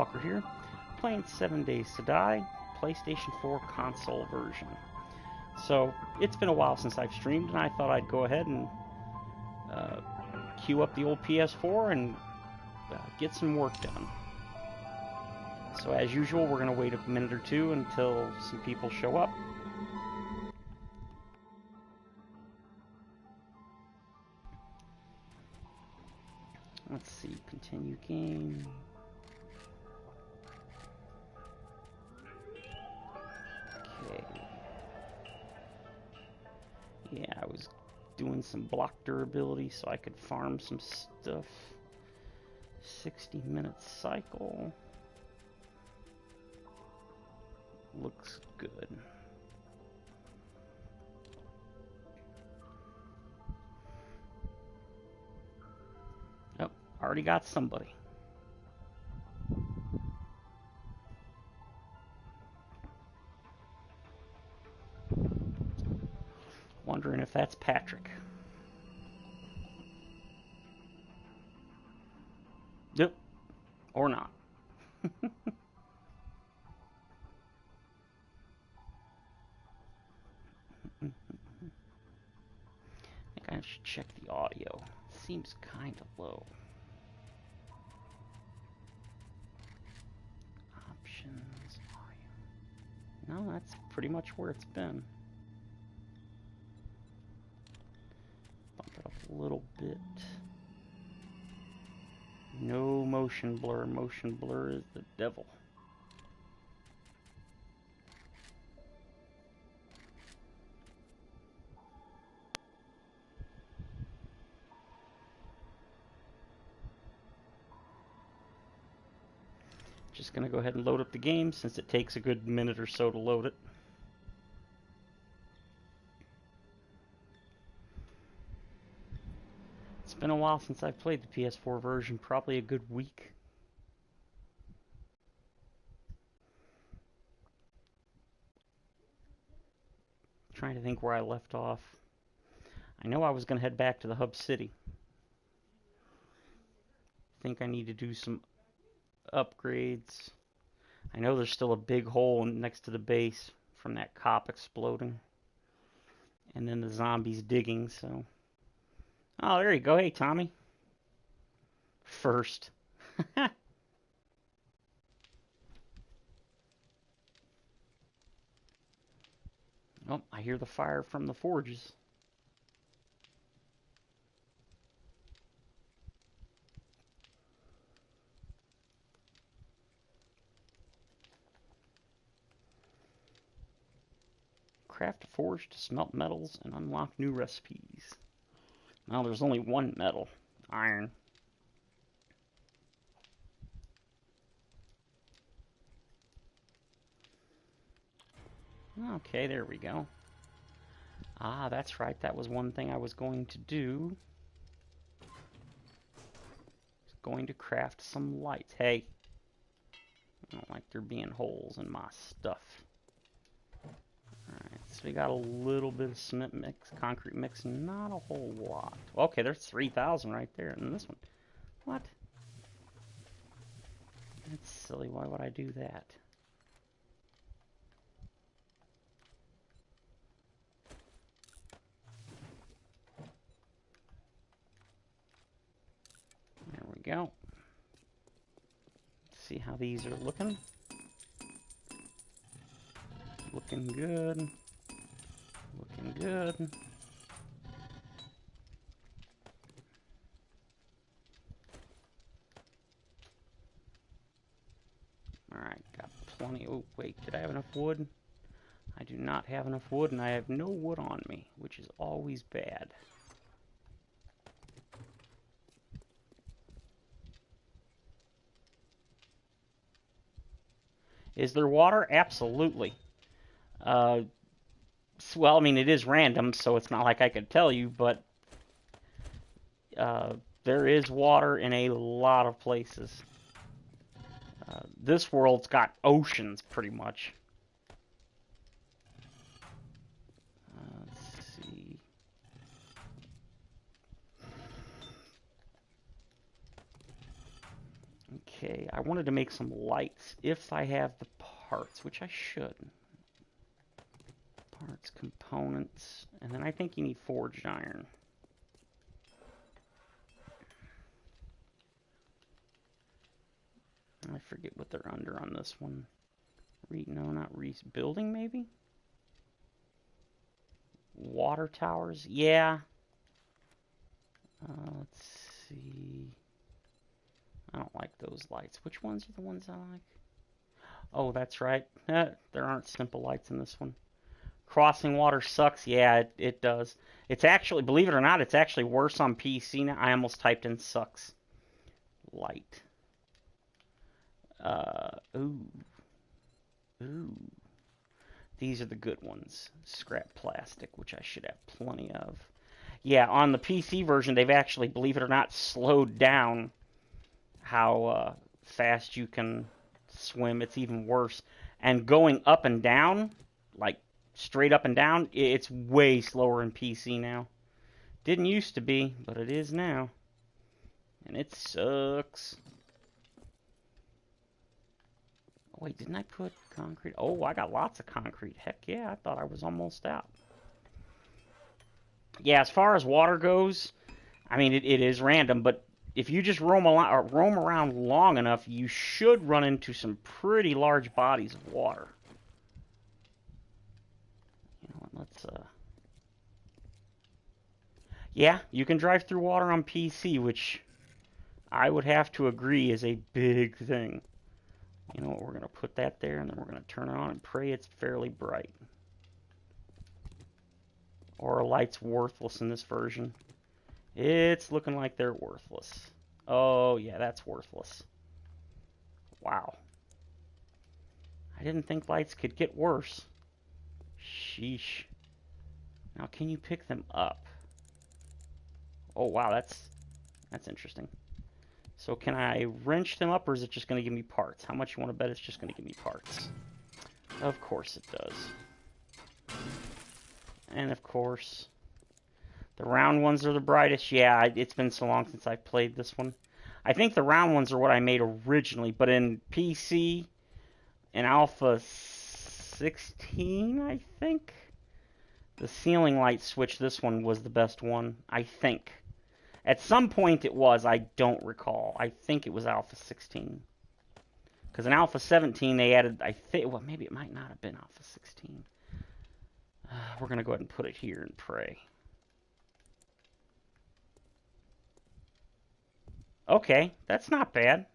Walker here, playing 7 Days to Die, PlayStation 4 console version. So, it's been a while since I've streamed, and I thought I'd go ahead and queue up the old PS4 and get some work done. So as usual, we're going to wait a minute or two until some people show up. Let's see, continue game. Okay. Yeah, I was doing some block durability so I could farm some stuff. 60-minute cycle. Looks good. Oh, already got somebody. Wondering if that's Patrick. Yep. Or not. I should check the audio. Seems kind of low. Options, audio. No, that's pretty much where it's been. Bump it up a little bit. No motion blur. Motion blur is the devil. Just going to go ahead and load up the game since it takes a good minute or so to load it. It's been a while since I've played the PS4 version, probably a good week. Trying to think where I left off. I know I was going to head back to the hub city. I think I need to do some upgrades. I know there's still a big hole next to the base from that cop exploding. And then the zombies digging, so... Oh, there you go. Hey, Tommy. First. Oh, I hear the fire from the forges. Craft a forge to smelt metals and unlock new recipes. Well, there's only one metal. Iron. Okay, there we go. Ah, that's right. That was one thing I was going to do. I was going to craft some lights. Hey. I don't like there being holes in my stuff. Alright, so we got a little bit of cement mix, concrete mix, not a whole lot. Okay, there's 3,000 right there. And this one. What? That's silly. Why would I do that? There we go. Let's see how these are looking. Looking good. Looking good. Alright, got plenty. Oh, wait, did I have enough wood? I do not have enough wood, and I have no wood on me, which is always bad. Is there water? Absolutely. Well, I mean, it is random, so it's not like I could tell you, but there is water in a lot of places. This world's got oceans, pretty much. Let's see. Okay, I wanted to make some lights if I have the parts, which I should. Parts, components, and then I think you need forged iron. I forget what they're under on this one. No, not building, maybe? Water towers? Yeah. Let's see. I don't like those lights. Which ones are the ones I like? Oh, that's right. There aren't simple lights in this one. Crossing water sucks. Yeah, it does. It's actually, believe it or not, it's actually worse on PC now. I almost typed in sucks. Light. Ooh. Ooh. These are the good ones. Scrap plastic, which I should have plenty of. Yeah, on the PC version, they've actually, believe it or not, slowed down how fast you can swim. It's even worse. And going up and down, like straight up and down, it's way slower in PC now. Didn't used to be, but it is now. And it sucks. Oh, wait, didn't I put concrete? Oh, I got lots of concrete. Heck yeah, I thought I was almost out. Yeah, as far as water goes, I mean, it is random, but if you just roam around long enough, you should run into some pretty large bodies of water. You know what, let's, yeah, you can drive through water on PC, which I would have to agree is a big thing. You know what, we're going to put that there, and then we're going to turn it on and pray it's fairly bright. Or a light's worthless in this version. It's looking like they're worthless. Oh, yeah, that's worthless. Wow. I didn't think lights could get worse. Sheesh. Now, can you pick them up? Oh, wow, that's interesting. So can I wrench them up, or is it just going to give me parts? How much you want to bet it's just going to give me parts? Of course it does. And of course, the round ones are the brightest. Yeah, it's been so long since I played this one. I think the round ones are what I made originally, but in PC, in Alpha 16, I think, the ceiling light switch, this one was the best one, I think. At some point it was, I don't recall. I think it was Alpha 16. Because in Alpha 17 they added, I think, well, maybe it might not have been Alpha 16. We're going to go ahead and put it here and pray. Okay, that's not bad.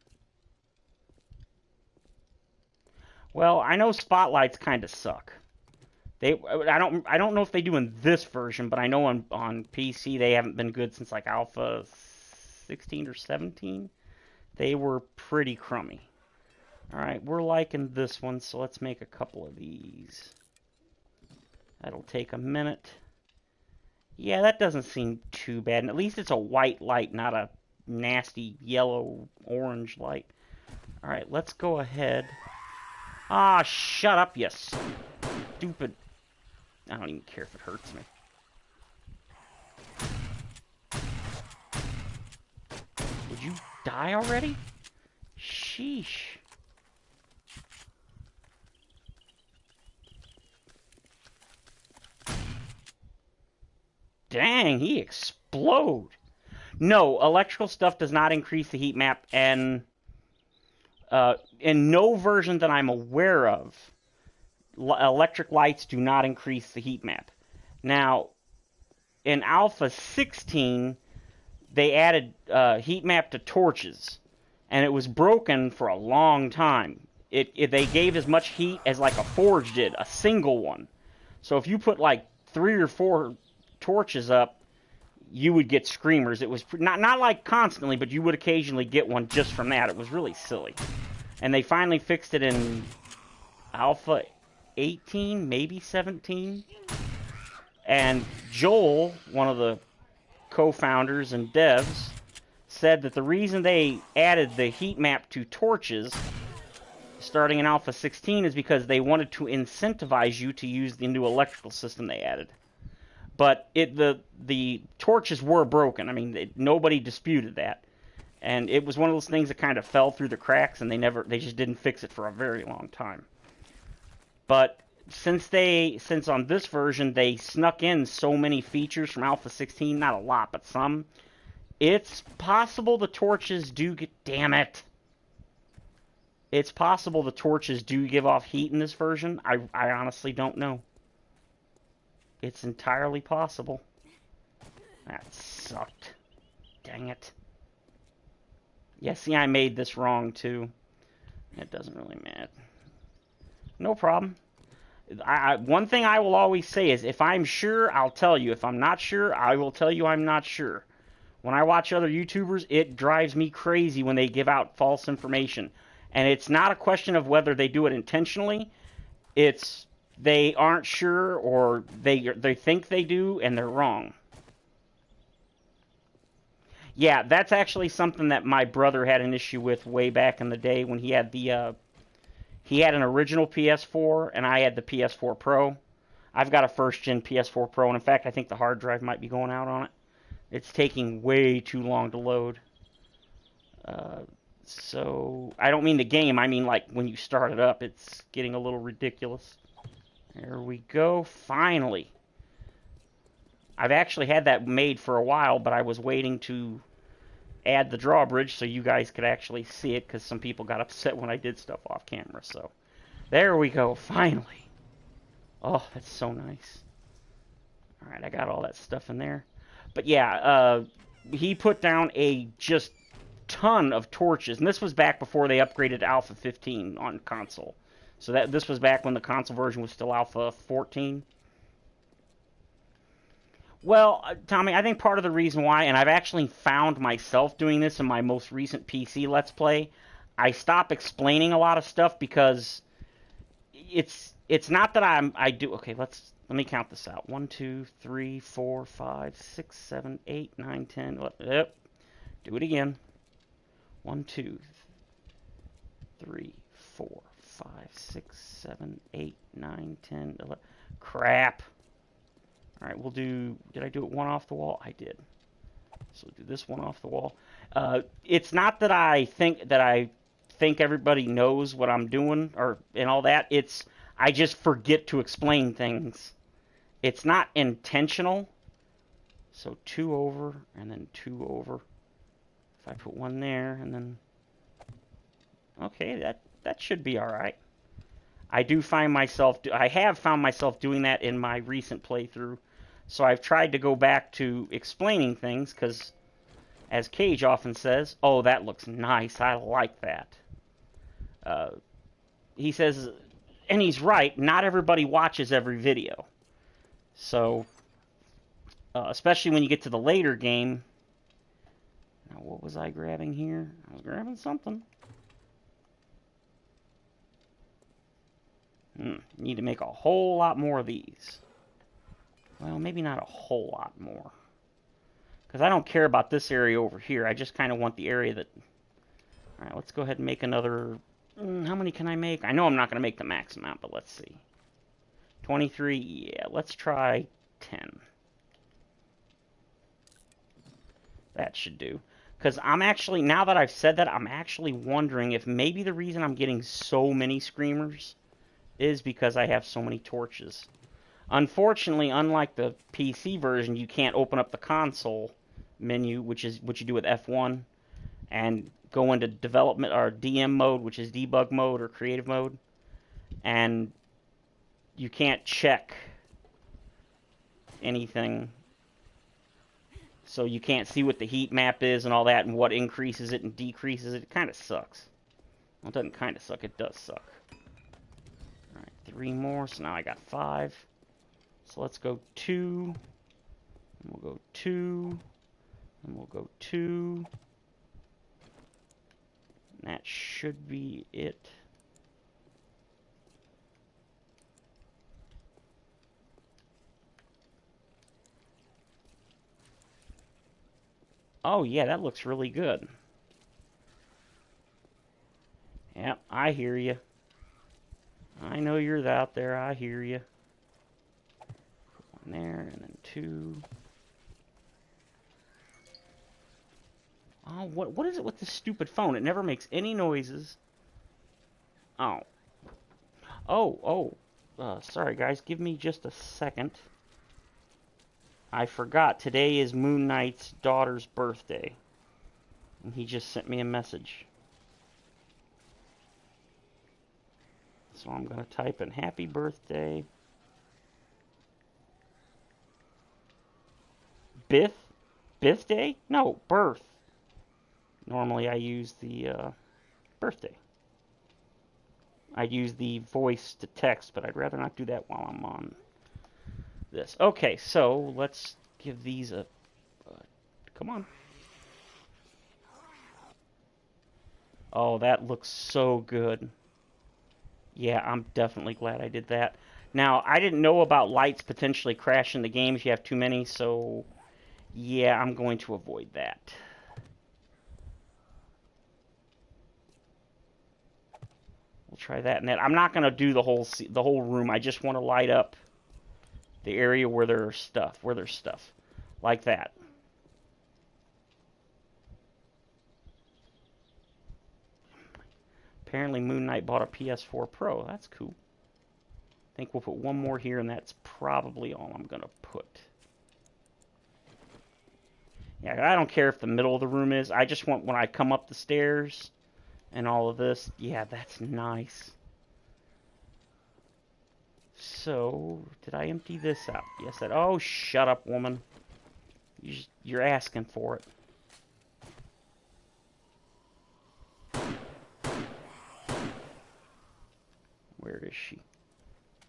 Well, I know spotlights kind of suck. I don't know if they do in this version, but I know on PC they haven't been good since like Alpha 16 or 17. They were pretty crummy. All right, we're liking this one, so let's make a couple of these. That'll take a minute. Yeah, that doesn't seem too bad. And at least it's a white light, not a nasty yellow-orange light. All right, let's go ahead. Ah, shut up, you stupid. I don't even care if it hurts me. Would you die already? Sheesh. Dang, he explode. No, electrical stuff does not increase the heat map, and in no version that I'm aware of, electric lights do not increase the heat map. Now, in Alpha 16, they added heat map to torches, and it was broken for a long time. They gave as much heat as like a forge did, a single one. So if you put like 3 or 4 torches up, you would get screamers. It was not like constantly, but you would occasionally get one just from that. It was really silly. And they finally fixed it in Alpha 18, maybe 17. And Joel, one of the co-founders and devs, said that the reason they added the heat map to torches starting in Alpha 16 is because they wanted to incentivize you to use the new electrical system they added. But the torches were broken. I mean, nobody disputed that. And it was one of those things that kind of fell through the cracks, and they just didn't fix it for a very long time. But since on this version they snuck in so many features from Alpha 16, not a lot, but some, it's possible the torches do get, damn it. It's possible the torches do give off heat in this version. I honestly don't know. It's entirely possible. That sucked. Dang it. Yeah, see, I made this wrong, too. It doesn't really matter. No problem. One thing I will always say is, if I'm sure, I'll tell you. If I'm not sure, I will tell you I'm not sure. When I watch other YouTubers, it drives me crazy when they give out false information. And it's not a question of whether they do it intentionally. It's they aren't sure, or they think they do, and they're wrong. Yeah, that's actually something that my brother had an issue with way back in the day when he had he had an original PS4 and I had the PS4 Pro. I've got a first-gen PS4 Pro, and in fact, I think the hard drive might be going out on it. It's taking way too long to load. So, I don't mean the game, I mean like when you start it up, it's getting a little ridiculous. There we go, finally. I've actually had that made for a while, but I was waiting to add the drawbridge so you guys could actually see it, because some people got upset when I did stuff off camera. So, there we go, finally. Oh, that's so nice. Alright, I got all that stuff in there. But yeah, he put down a just ton of torches, and this was back before they upgraded to Alpha 15 on console. So this was back when the console version was still Alpha 14. Well, Tommy, I think part of the reason why, and I've actually found myself doing this in my most recent PC Let's Play, I stop explaining a lot of stuff because it's not that I do. Okay, let me count this out. 1, 2, 3, 4, 5, 6, 7, 8, 9, 10. Yep. Do it again. 1, 2, 3, 4, 5, 6, 7, 8, 9, 10, 11. Crap. All right, we'll do. Did I do it one off the wall? I did. So we'll do this one off the wall. It's not that I think everybody knows what I'm doing and all that. It's I just forget to explain things. It's not intentional. So 2 over and then 2 over. If I put 1 there and then, okay, that should be all right. I have found myself doing that in my recent playthrough. So I've tried to go back to explaining things because, as Cage often says, oh, that looks nice, I like that. He says, and he's right, not everybody watches every video. So, especially when you get to the later game. Now, what was I grabbing here? I was grabbing something. Need to make a whole lot more of these. Well, maybe not a whole lot more. Because I don't care about this area over here. I just kind of want the area that... Alright, let's go ahead and make another... how many can I make? I know I'm not going to make the max amount, but let's see. 23, yeah, let's try 10. That should do. Because I'm actually, now that I've said that, I'm actually wondering if maybe the reason I'm getting so many screamers is because I have so many torches. Unfortunately, unlike the PC version, you can't open up the console menu, which is what you do with F1, and go into development or DM mode, which is debug mode or creative mode, and you can't check anything. So you can't see what the heat map is and all that, and what increases it and decreases it. It kind of sucks. Well, it doesn't kind of suck, it does suck. Alright, 3 more, so now I got 5. So let's go 2, and we'll go 2, and we'll go 2. And that should be it. Oh yeah, that looks really good. Yep, I hear you. I know you're out there, I hear you. Put 1 there, and then 2. Oh, what is it with this stupid phone? It never makes any noises. Oh. Sorry, guys. Give me just a second. I forgot. Today is Moon Knight's daughter's birthday. And he just sent me a message. So I'm going to type in happy birthday. Birthday? No, birth. Normally I use the birthday. I'd use the voice to text, but I'd rather not do that while I'm on this. Okay, so let's give these a... come on. Oh, that looks so good. Yeah, I'm definitely glad I did that. Now, I didn't know about lights potentially crashing the game if you have too many, so yeah, I'm going to avoid that. We'll try that and that. I'm not going to do the whole room. I just want to light up the area where there's stuff, like that. Apparently Moon Knight bought a PS4 Pro. That's cool. I think we'll put one more here, and that's probably all I'm going to put. Yeah, I don't care if the middle of the room is. I just want when I come up the stairs and all of this. Yeah, that's nice. So, did I empty this out? Yes, that. Oh, shut up, woman. You're asking for it. Where is she?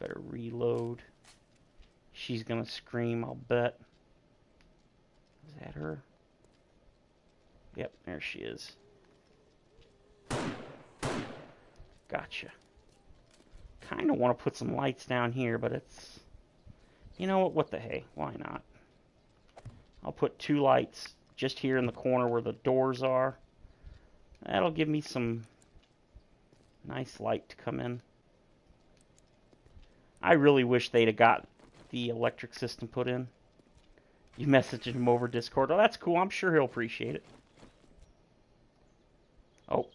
Better reload. She's gonna scream, I'll bet. Is that her? Yep, there she is. Gotcha. Kinda want to put some lights down here, but it's... You know what the hey, why not? I'll put 2 lights just here in the corner where the doors are. That'll give me some nice light to come in. I really wish they'd have got the electric system put in. You messaged him over Discord. Oh, that's cool. I'm sure he'll appreciate it. Oh,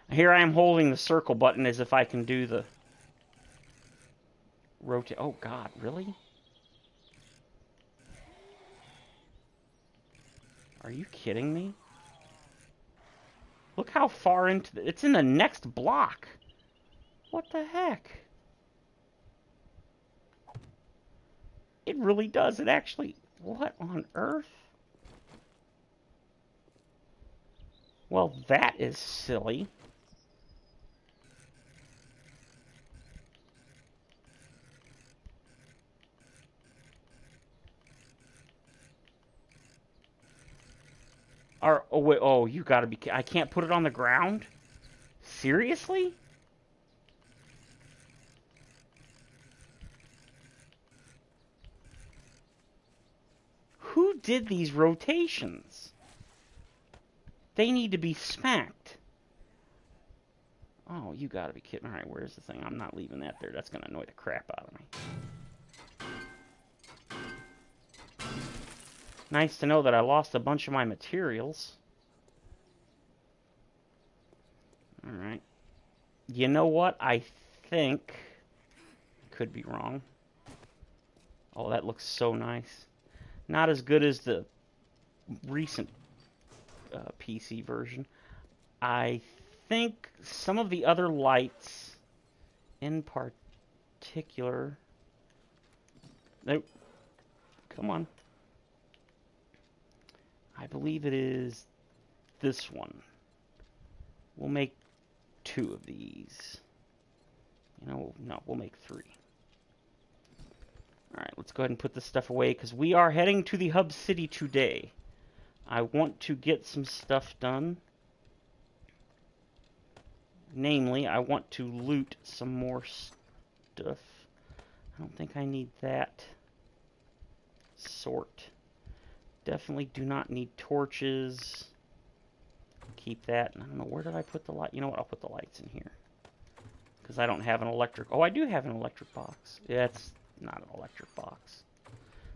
here I am holding the circle button as if I can do the rotate. Oh, God, really? Are you kidding me? Look how far into the... It's in the next block. What the heck? It really does. It actually... What on earth? Well, that is silly. Oh, wait, oh, you gotta be... I can't put it on the ground? Seriously? Who did these rotations? They need to be smacked. Oh, you gotta be kidding. Alright, where's the thing? I'm not leaving that there. That's gonna annoy the crap out of me. Nice to know that I lost a bunch of my materials. Alright. You know what? I think... Could be wrong. Oh, that looks so nice. Not as good as the recent PC version. I think some of the other lights in particular... Nope. Come on. I believe it is this one. We'll make 2 of these. You know, no, we'll make 3. Alright, let's go ahead and put this stuff away, because we are heading to the hub city today. I want to get some stuff done. Namely, I want to loot some more stuff. I don't think I need that. Sort. Definitely do not need torches. Keep that. And I don't know, where did I put the light? You know what, I'll put the lights in here. Because I don't have an electric... Oh, I do have an electric box. Yeah, it's not an electric box.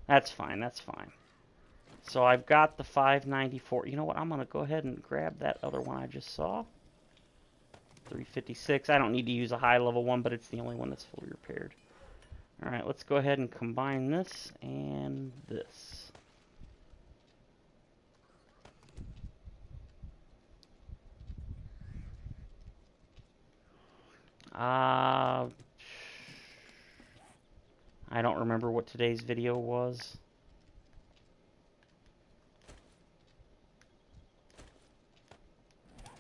That's fine, that's fine. So I've got the 594. You know what? I'm going to go ahead and grab that other one I just saw. 356. I don't need to use a high-level one, but it's the only one that's fully repaired. All right, let's go ahead and combine this and this. I don't remember what today's video was.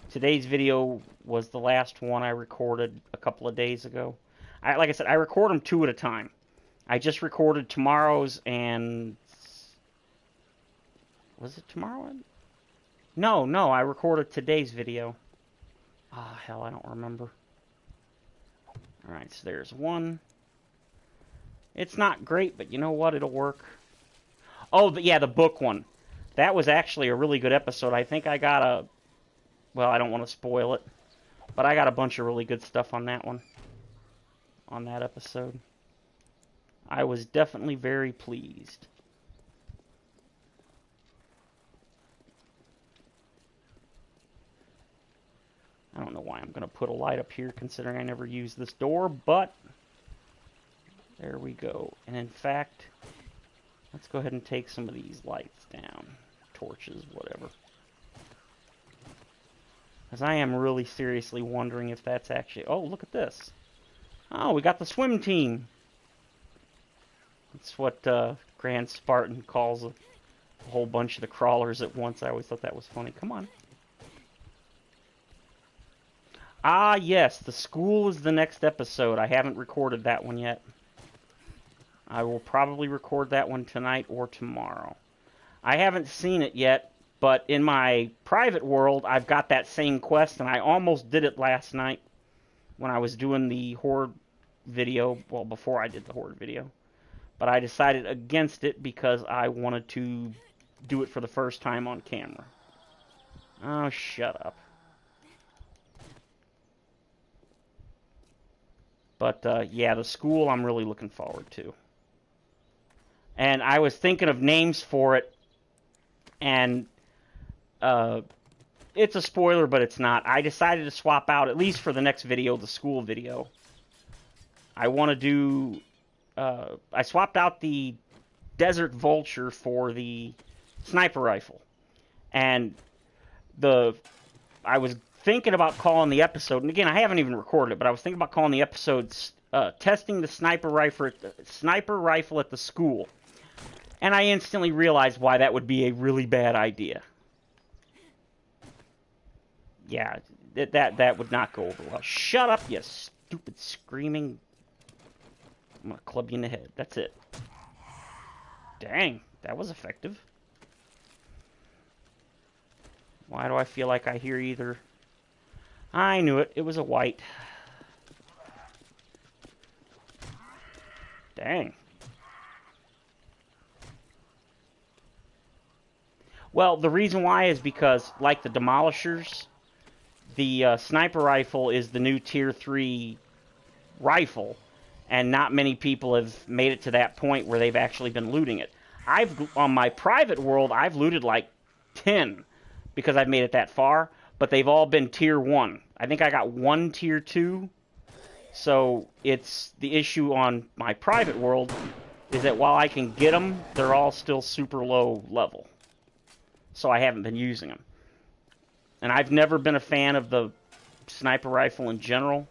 Today's video was the last one I recorded a couple of days ago. Like I said, I record them 2 at a time. I just recorded tomorrow's and... Was it tomorrow? No, I recorded today's video. Ah, hell, I don't remember. Alright, so there's one. It's not great, but you know what? It'll work. Oh, yeah, the book one. That was actually a really good episode. I think I got a... Well, I don't want to spoil it. But I got a bunch of really good stuff on that one. On that episode. I was definitely very pleased. I don't know why I'm going to put a light up here considering I never used this door, but there we go. And in fact, let's go ahead and take some of these lights down. Torches, whatever. Because I am really seriously wondering if that's actually... Oh, look at this. Oh, we got the swim team. That's what Grand Spartan calls a whole bunch of the crawlers at once. I always thought that was funny. Come on. Ah, yes, the school is the next episode. I haven't recorded that one yet. I will probably record that one tonight or tomorrow. I haven't seen it yet, but in my private world, I've got that same quest, and I almost did it last night when I was doing the Horde video. Well, before I did the Horde video. But I decided against it because I wanted to do it for the first time on camera. Oh, shut up. But, yeah, the school I'm really looking forward to. And I was thinking of names for it, and it's a spoiler, but it's not. I decided to swap out, at least for the next video, the school video. I want to do... I swapped out the Desert Vulture for the sniper rifle. And I was thinking about calling the episode, and again, I haven't even recorded it, but I was thinking about calling the episode Testing the Sniper Rifle at the School. And I instantly realized why that would be a really bad idea. Yeah, that would not go over well. Shut up, you stupid screaming... I'm going to club you in the head. That's it. Dang, that was effective. Why do I feel like I hear either... I knew it. It was a white. Dang. Well, the reason why is because, like the Demolishers, the sniper rifle is the new Tier 3 rifle. And not many people have made it to that point where they've actually been looting it. On my private world, I've looted like 10 because I've made it that far, but they've all been Tier 1. I think I got 1 Tier 2, so it's the issue on my private world is that while I can get them, they're all still super low level. So I haven't been using them. And I've never been a fan of the sniper rifle in general.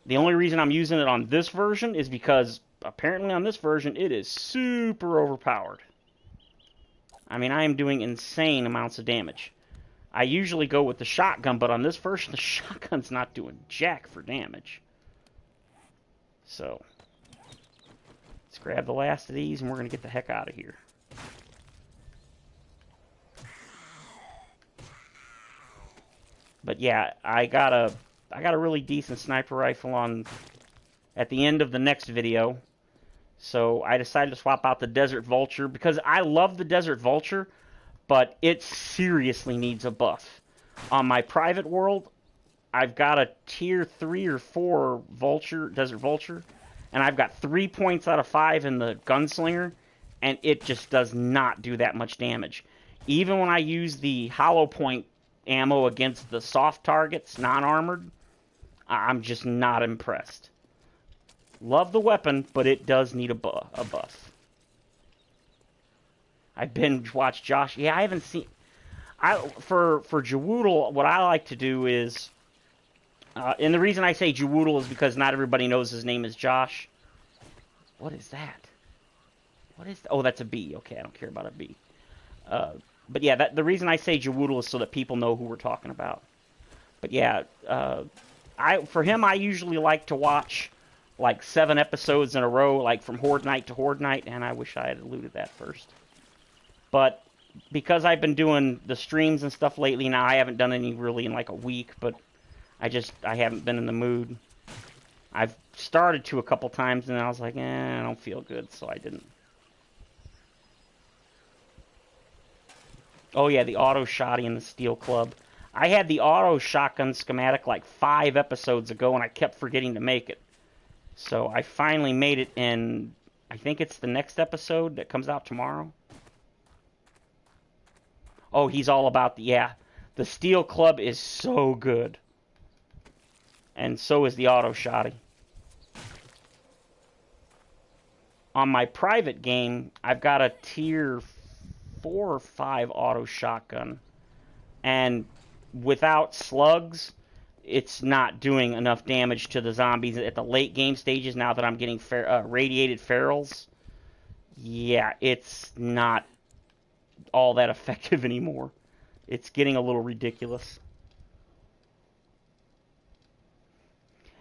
The only reason I'm using it on this version is because, apparently on this version, it is super overpowered. I mean, I am doing insane amounts of damage. I usually go with the shotgun, but on this version, the shotgun's not doing jack for damage. So, let's grab the last of these, and we're going to get the heck out of here. But yeah, I got a really decent sniper rifle on at the end of the next video. So I decided to swap out the Desert Vulture because I love the Desert Vulture, but it seriously needs a buff. On my private world, I've got a Tier 3 or 4 Desert Vulture, and I've got 3 points out of 5 in the Gunslinger, and it just does not do that much damage. Even when I use the hollow point ammo against the soft targets, non-armored, I'm just not impressed. Love the weapon, but it does need a buff. I binge watched Josh. Yeah, I haven't seen. For Jawoodle, what I like to do is, and the reason I say Jawoodle is because not everybody knows his name is Josh. What is that? What is? Oh, that's a B. Okay, I don't care about a B. But yeah, the reason I say Jawoodle is so that people know who we're talking about. But yeah, for him, I usually like to watch like 7 episodes in a row, like from Horde Night to Horde Night, and I wish I had alluded that first. But because I've been doing the streams and stuff lately now, I haven't done any really in like a week, but I haven't been in the mood. I've started to a couple times, and I was like, I don't feel good, so I didn't. Oh yeah, the auto shotty in the Steel Club. I had the auto shotgun schematic like 5 episodes ago, and I kept forgetting to make it. So I finally made it in, I think it's the next episode that comes out tomorrow. Oh, he's all about the Steel Club is so good. And so is the auto shotty. On my private game, I've got a tier 4 or 5 auto shotgun. And without slugs, it's not doing enough damage to the zombies at the late game stages now that I'm getting radiated ferals. Yeah, it's not all that effective anymore. It's getting a little ridiculous.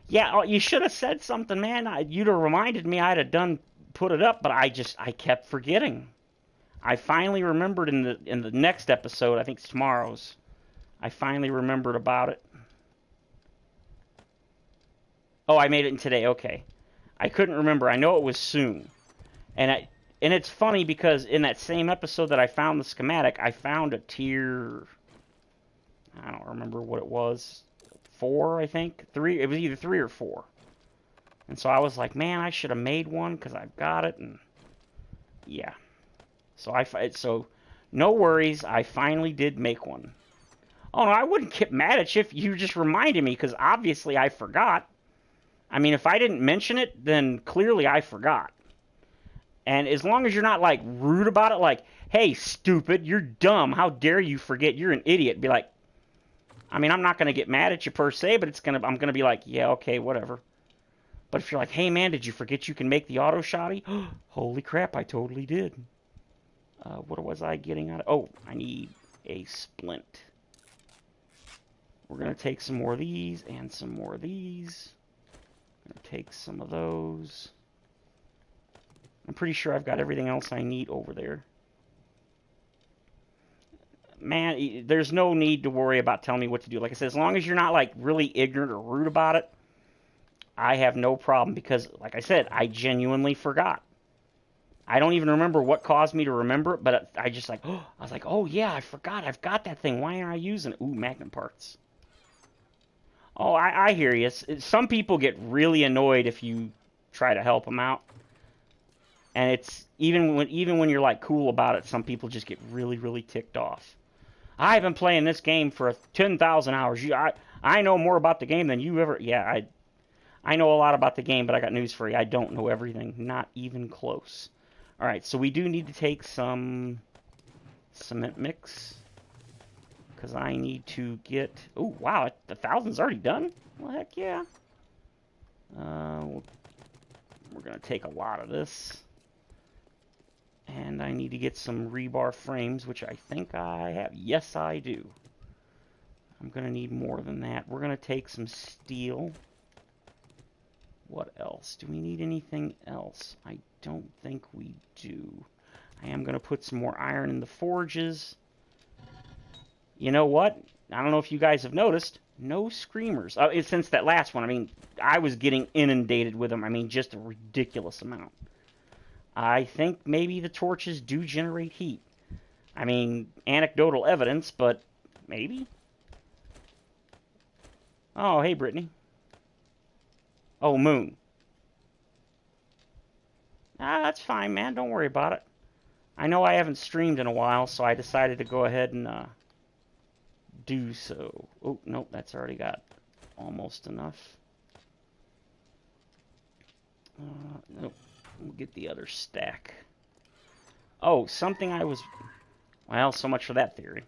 Yeah, you should have said something, man. You'd have reminded me. I'd have put it up, but I kept forgetting. I finally remembered in the next episode. I think it's tomorrow's. I finally remembered about it. Oh, I made it in today. Okay, I couldn't remember. I know it was soon, and it's funny because in that same episode that I found the schematic, I found a tier. I don't remember what it was. 4, I think. 3. It was either 3 or 4. And so I was like, man, I should have made one because I've got it, and yeah. So no worries. I finally did make one. Oh no, I wouldn't get mad at you if you just reminded me, because obviously I forgot. I mean, if I didn't mention it, then clearly I forgot. And as long as you're not like rude about it, like, hey, stupid, you're dumb, how dare you forget, you're an idiot. Be like, I mean, I'm not gonna get mad at you per se, but I'm gonna be like, yeah, okay, whatever. But if you're like, hey man, did you forget you can make the auto shotty? Holy crap, I totally did. What was I getting out of? Oh, I need a splint. We're going to take some more of these and some more of these. I'm going to take some of those. I'm pretty sure I've got everything else I need over there. Man, there's no need to worry about telling me what to do. Like I said, as long as you're not like really ignorant or rude about it, I have no problem, because, like I said, I genuinely forgot. I don't even remember what caused me to remember it, but I just like, I was like, oh yeah, I forgot. I've got that thing. Why aren't I using it? Ooh, Magnum parts. Oh, I hear you. Some people get really annoyed if you try to help them out. And it's even when you're like cool about it, some people just get really, really ticked off. I've been playing this game for 10,000 hours. I know more about the game than you ever. Yeah, I know a lot about the game, but I got news for you. I don't know everything. Not even close. All right, so we do need to take some cement mix, because I need to get... Oh, wow, the 1,000's already done? Well, heck yeah. We're going to take a lot of this. And I need to get some rebar frames, which I think I have. Yes, I do. I'm going to need more than that. We're going to take some steel. What else? Do we need anything else? I don't think we do. I am going to put some more iron in the forges. You know what? I don't know if you guys have noticed. No screamers. Since that last one, I mean, I was getting inundated with them. I mean, just a ridiculous amount. I think maybe the torches do generate heat. I mean, anecdotal evidence, but maybe. Oh, hey, Brittany. Oh, Moon. Ah, that's fine, man. Don't worry about it. I know I haven't streamed in a while, so I decided to go ahead and do so. Oh, nope, that's already got almost enough. Nope, we'll get the other stack. Oh, something I was... Well, so much for that theory.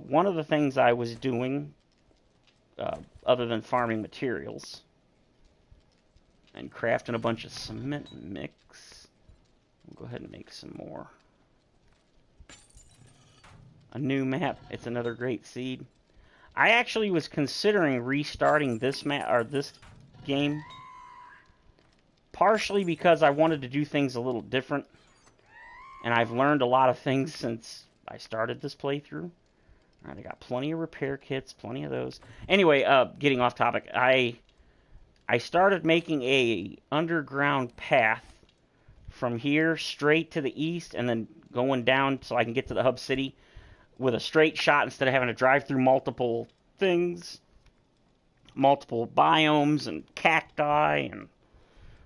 One of the things I was doing, other than farming materials and crafting a bunch of cement mix, we'll go ahead and make some more. A new map. It's another great seed. I actually was considering restarting this map or this game, partially because I wanted to do things a little different, and I've learned a lot of things since I started this playthrough. All right, I got plenty of repair kits, plenty of those. Anyway, getting off topic, I started making a underground path from here straight to the east, and then going down so I can get to the hub city with a straight shot instead of having to drive through multiple things, multiple biomes and cacti, and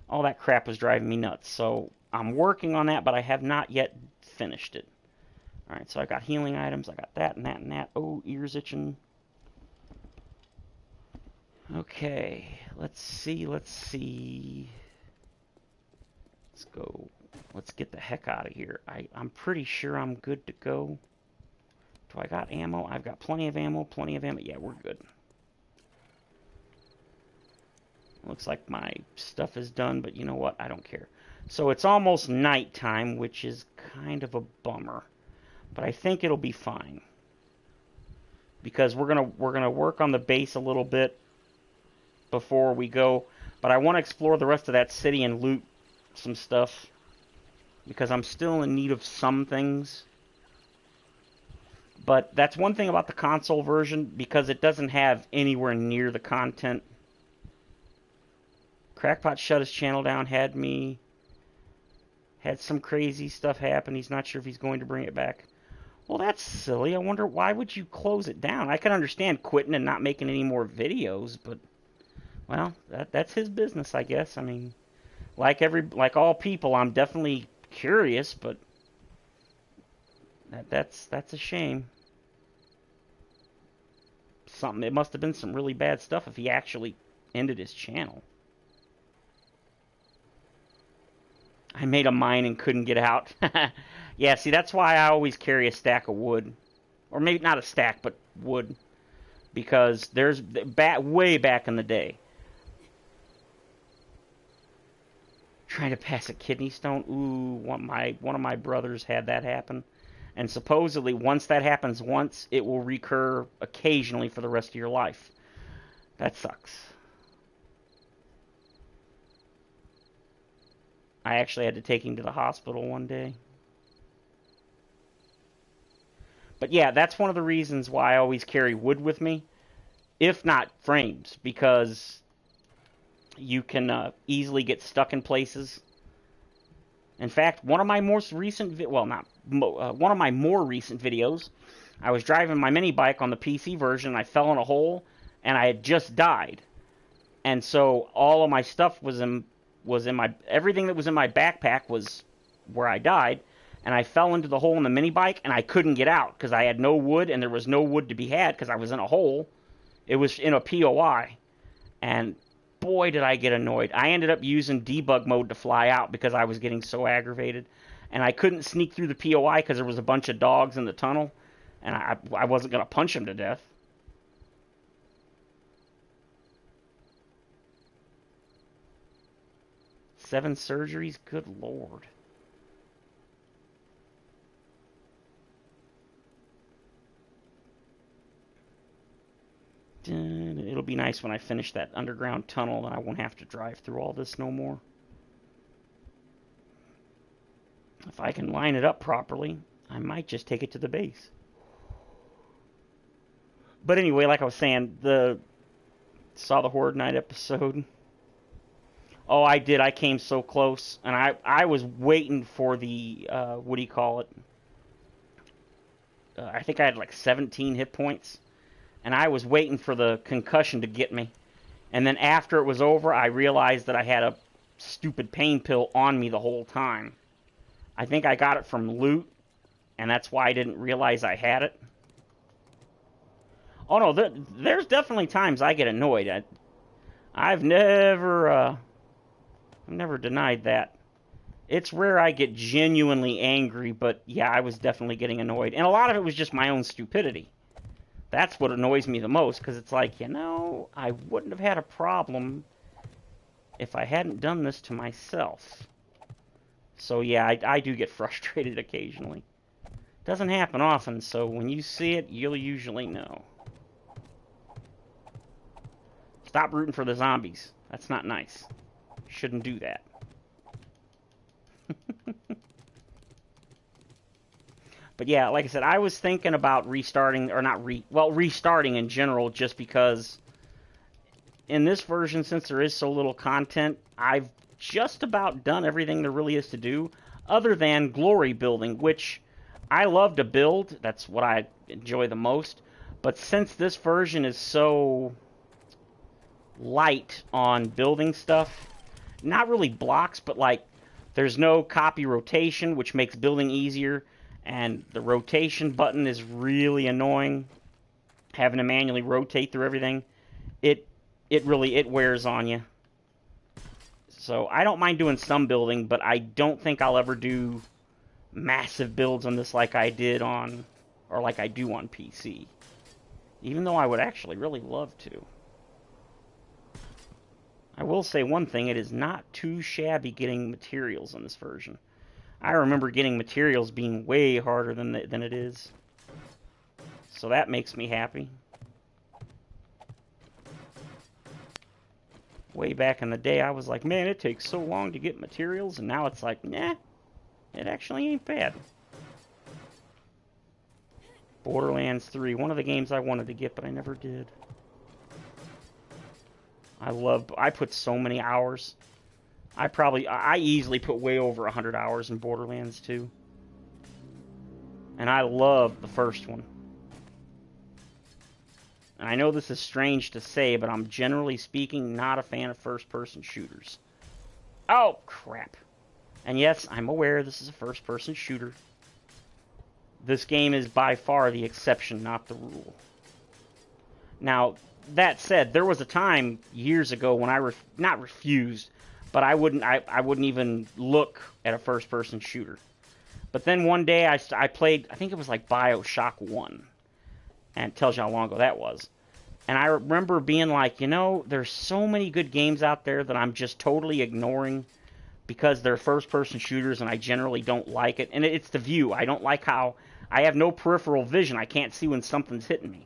all that crap was driving me nuts. So I'm working on that, but I have not yet finished it. Alright, so I got healing items, I got that and that and that. Oh, ears itching. Okay, let's see. Let's go. Let's get the heck out of here. I'm pretty sure I'm good to go. Do I got ammo? I've got plenty of ammo, Yeah, we're good. Looks like my stuff is done, but you know what? I don't care. So it's almost nighttime, which is kind of a bummer. But I think it'll be fine. Because we're gonna work on the base a little bit before we go. But I want to explore the rest of that city and loot some stuff. Because I'm still in need of some things. But that's one thing about the console version, because it doesn't have anywhere near the content. Crackpot shut his channel down, had some crazy stuff happen. He's not sure if he's going to bring it back. Well, that's silly. I wonder, why would you close it down? I can understand quitting and not making any more videos, but, well, that's his business, I guess. I mean, like all people, I'm definitely curious, but that's a shame. It must have been some really bad stuff if he actually ended his channel. I made a mine and couldn't get out. Yeah, see, that's why I always carry a stack of wood. Or maybe not a stack, but wood. Because there's way back in the day. Trying to pass a kidney stone. Ooh, one of my brothers had that happen. And supposedly, once that happens once, it will recur occasionally for the rest of your life. That sucks. I actually had to take him to the hospital one day. But yeah, that's one of the reasons why I always carry wood with me, if not frames, because you can easily get stuck in places. In fact, one of my most recent one of my more recent videos, I was driving my mini bike on the PC version, and I fell in a hole, and I had just died. And so all of my stuff was in my, everything that was in my backpack was where I died, and I fell into the hole in the mini bike, and I couldn't get out because I had no wood, and there was no wood to be had because I was in a hole. It was in a POI, and boy did I get annoyed. I ended up using debug mode to fly out because I was getting so aggravated, and I couldn't sneak through the POI because there was a bunch of dogs in the tunnel, and I wasn't going to punch them to death. Seven surgeries? Good Lord. It'll be nice when I finish that underground tunnel, and I won't have to drive through all this no more. If I can line it up properly, I might just take it to the base. But anyway, like I was saying, saw the Horde Night episode. Oh, I did. I came so close. And I was waiting for the, what do you call it? I think I had like 17 hit points. And I was waiting for the concussion to get me. And then after it was over, I realized that I had a stupid pain pill on me the whole time. I think I got it from loot, and that's why I didn't realize I had it. Oh no, there's definitely times I get annoyed. I've never denied that. It's rare I get genuinely angry, but yeah, I was definitely getting annoyed. And a lot of it was just my own stupidity. That's what annoys me the most, because it's like, you know, I wouldn't have had a problem if I hadn't done this to myself. So yeah, I do get frustrated occasionally. Doesn't happen often, so when you see it, you'll usually know. Stop rooting for the zombies. That's not nice. Shouldn't do that. But yeah, like I said, I was thinking about restarting, or not restarting in general, just because in this version, since there is so little content, I've just about done everything there really is to do, other than glory building, which I love to build. That's what I enjoy the most. But since this version is so light on building stuff, not really blocks, but like there's no copy rotation, which makes building easier, and the rotation button is really annoying. Having to manually rotate through everything, it really wears on you. So I don't mind doing some building, but I don't think I'll ever do massive builds on this like I did on, or like I do on PC. Even though I would actually really love to. I will say one thing, it is not too shabby getting materials on this version. I remember getting materials being way harder than it is. So that makes me happy. Way back in the day, I was like, man, it takes so long to get materials, and now it's like, nah, it actually ain't bad. Borderlands 3, one of the games I wanted to get, but I never did. I put so many hours. I easily put way over 100 hours in Borderlands 2. And I love the first one. And I know this is strange to say, but I'm generally speaking not a fan of first-person shooters. Oh, crap. And yes, I'm aware this is a first-person shooter. This game is by far the exception, not the rule. Now, that said, there was a time years ago when I not refused, but I wouldn't even look at a first-person shooter. But then one day I played, I think it was like BioShock 1, and it tells you how long ago that was. And I remember being like, you know, there's so many good games out there that I'm just totally ignoring because they're first-person shooters and I generally don't like it. And it's the view. I don't like how I have no peripheral vision. I can't see when something's hitting me.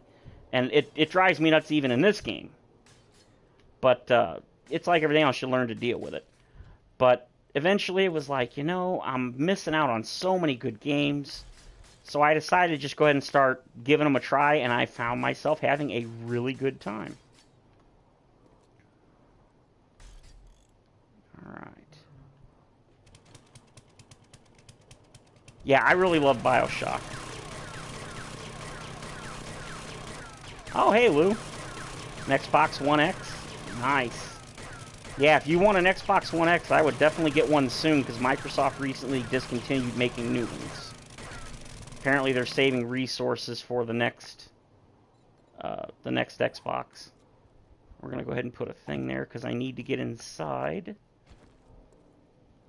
And it drives me nuts even in this game. But it's like everything else, you learn to deal with it. But eventually it was like, you know, I'm missing out on so many good games. So I decided to just go ahead and start giving them a try, and I found myself having a really good time. Alright. Yeah, I really love BioShock. Oh, hey, Lou. An Xbox One X? Nice. Yeah, if you want an Xbox One X, I would definitely get one soon, because Microsoft recently discontinued making new ones. Apparently they're saving resources for the next Xbox. We're going to go ahead and put a thing there, because I need to get inside.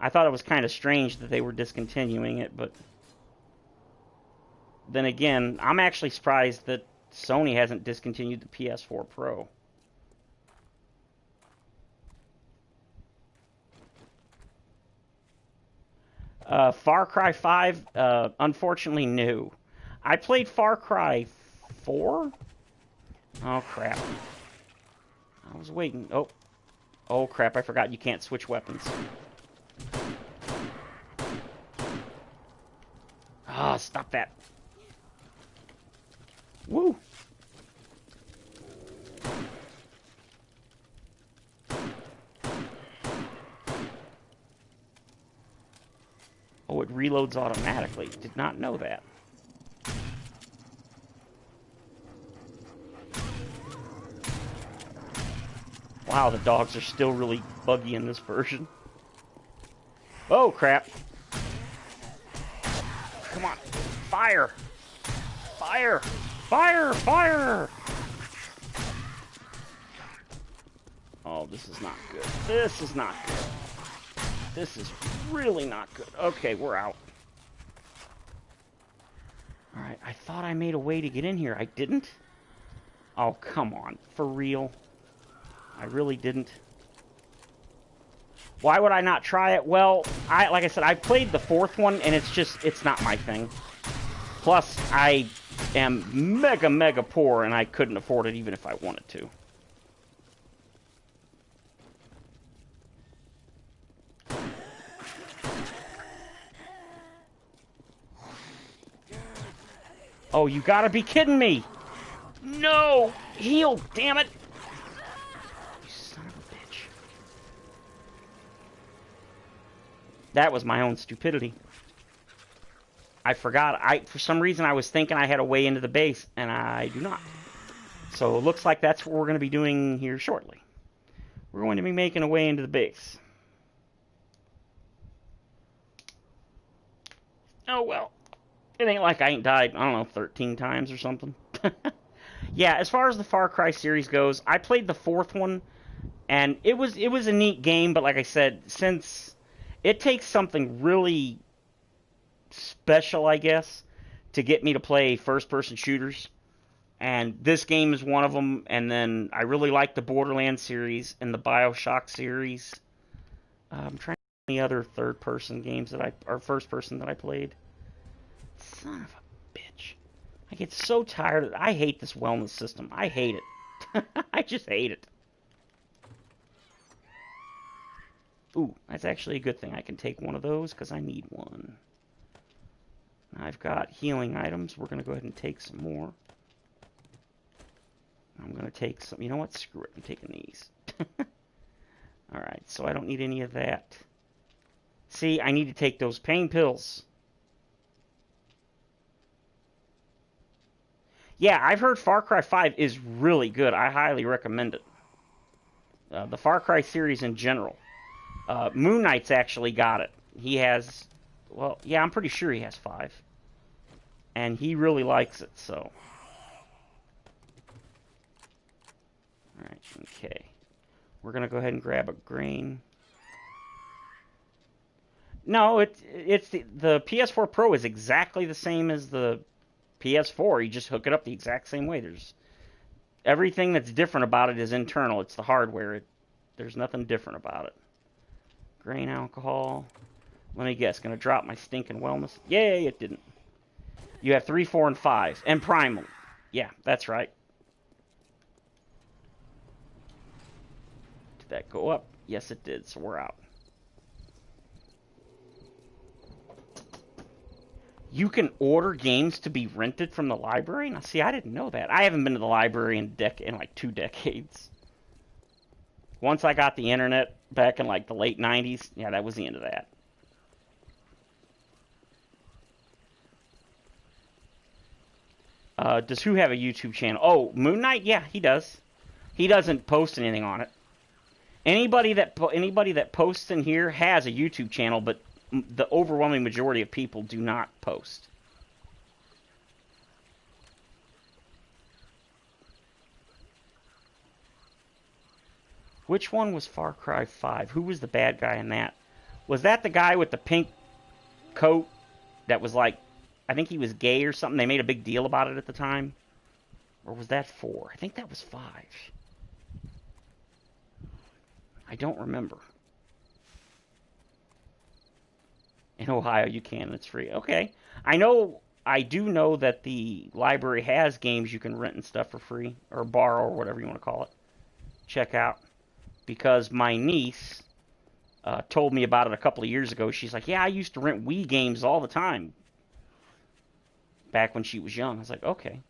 I thought it was kind of strange that they were discontinuing it, but then again, I'm actually surprised that Sony hasn't discontinued the PS4 Pro. Far Cry 5, unfortunately, no. I played Far Cry 4? Oh, crap. I was waiting. Oh, crap, I forgot you can't switch weapons. Ah, stop that. Woo! Oh, it reloads automatically. Did not know that. Wow, the dogs are still really buggy in this version. Oh, crap. come on. Fire! Fire! Fire! Fire! Oh, this is not good. This is not good. This is really not good. Okay, we're out. Alright, I thought I made a way to get in here. I didn't? Oh, come on. For real? I really didn't. Why would I not try it? Well, like I said, I played the fourth one, and it's not my thing. Plus, I am mega poor, and I couldn't afford it even if I wanted to. Oh, you gotta be kidding me! No! Heal, damn it! You son of a bitch. That was my own stupidity. I forgot. For some reason, I was thinking I had a way into the base, and I do not. So it looks like that's what we're going to be doing here shortly. We're going to be making a way into the base. Oh, well. It ain't like I ain't died, I don't know, 13 times or something. Yeah, as far as the Far Cry series goes, I played the fourth one, and it was a neat game, but like I said, since it takes something really special, I guess, to get me to play first-person shooters, and this game is one of them, and then I really like the Borderlands series and the BioShock series. I'm trying to think of any other third-person games or first-person that I played. Son of a bitch. I get so tired of it. I hate this wellness system. I hate it. I just hate it. Ooh, that's actually a good thing. I can take one of those because I need one. I've got healing items. We're going to go ahead and take some more. I'm going to take some. You know what? Screw it. I'm taking these. Alright, so I don't need any of that. See, I need to take those pain pills. Yeah, I've heard Far Cry 5 is really good. I highly recommend it. The Far Cry series in general. Moon Knight's actually got it. He has... Well, yeah, I'm pretty sure he has 5. And he really likes it, so... Alright, okay. We're going to go ahead and grab a grain. No, it's the PS4 Pro is exactly the same as the PS4. You just hook it up the exact same way. There's everything that's different about it is internal. It's the hardware. There's nothing different about it. Grain alcohol. Let me guess. Going to drop my stinking wellness. Yay, it didn't. You have 3, 4, and 5. And primal. Yeah, that's right. Did that go up? Yes, it did. So we're out. You can order games to be rented from the library? Now, see, I didn't know that. I haven't been to the library in like 2 decades. Once I got the internet back in like the late 90s, yeah, that was the end of that. Does who have a YouTube channel? Oh, Moon Knight? Yeah, he does. He doesn't post anything on it. Anybody that posts in here has a YouTube channel, but the overwhelming majority of people do not post. Which one was Far Cry 5? Who was the bad guy in that? Was that the guy with the pink coat that was like, I think he was gay or something? They made a big deal about it at the time. Or was that 4? I think that was 5. I don't remember. In Ohio, you can. It's free. Okay. I do know that the library has games you can rent and stuff for free. Or borrow, or whatever you want to call it. Check out. Because my niece told me about it a couple of years ago. She's like, yeah, I used to rent Wii games all the time. Back when she was young. I was like, okay.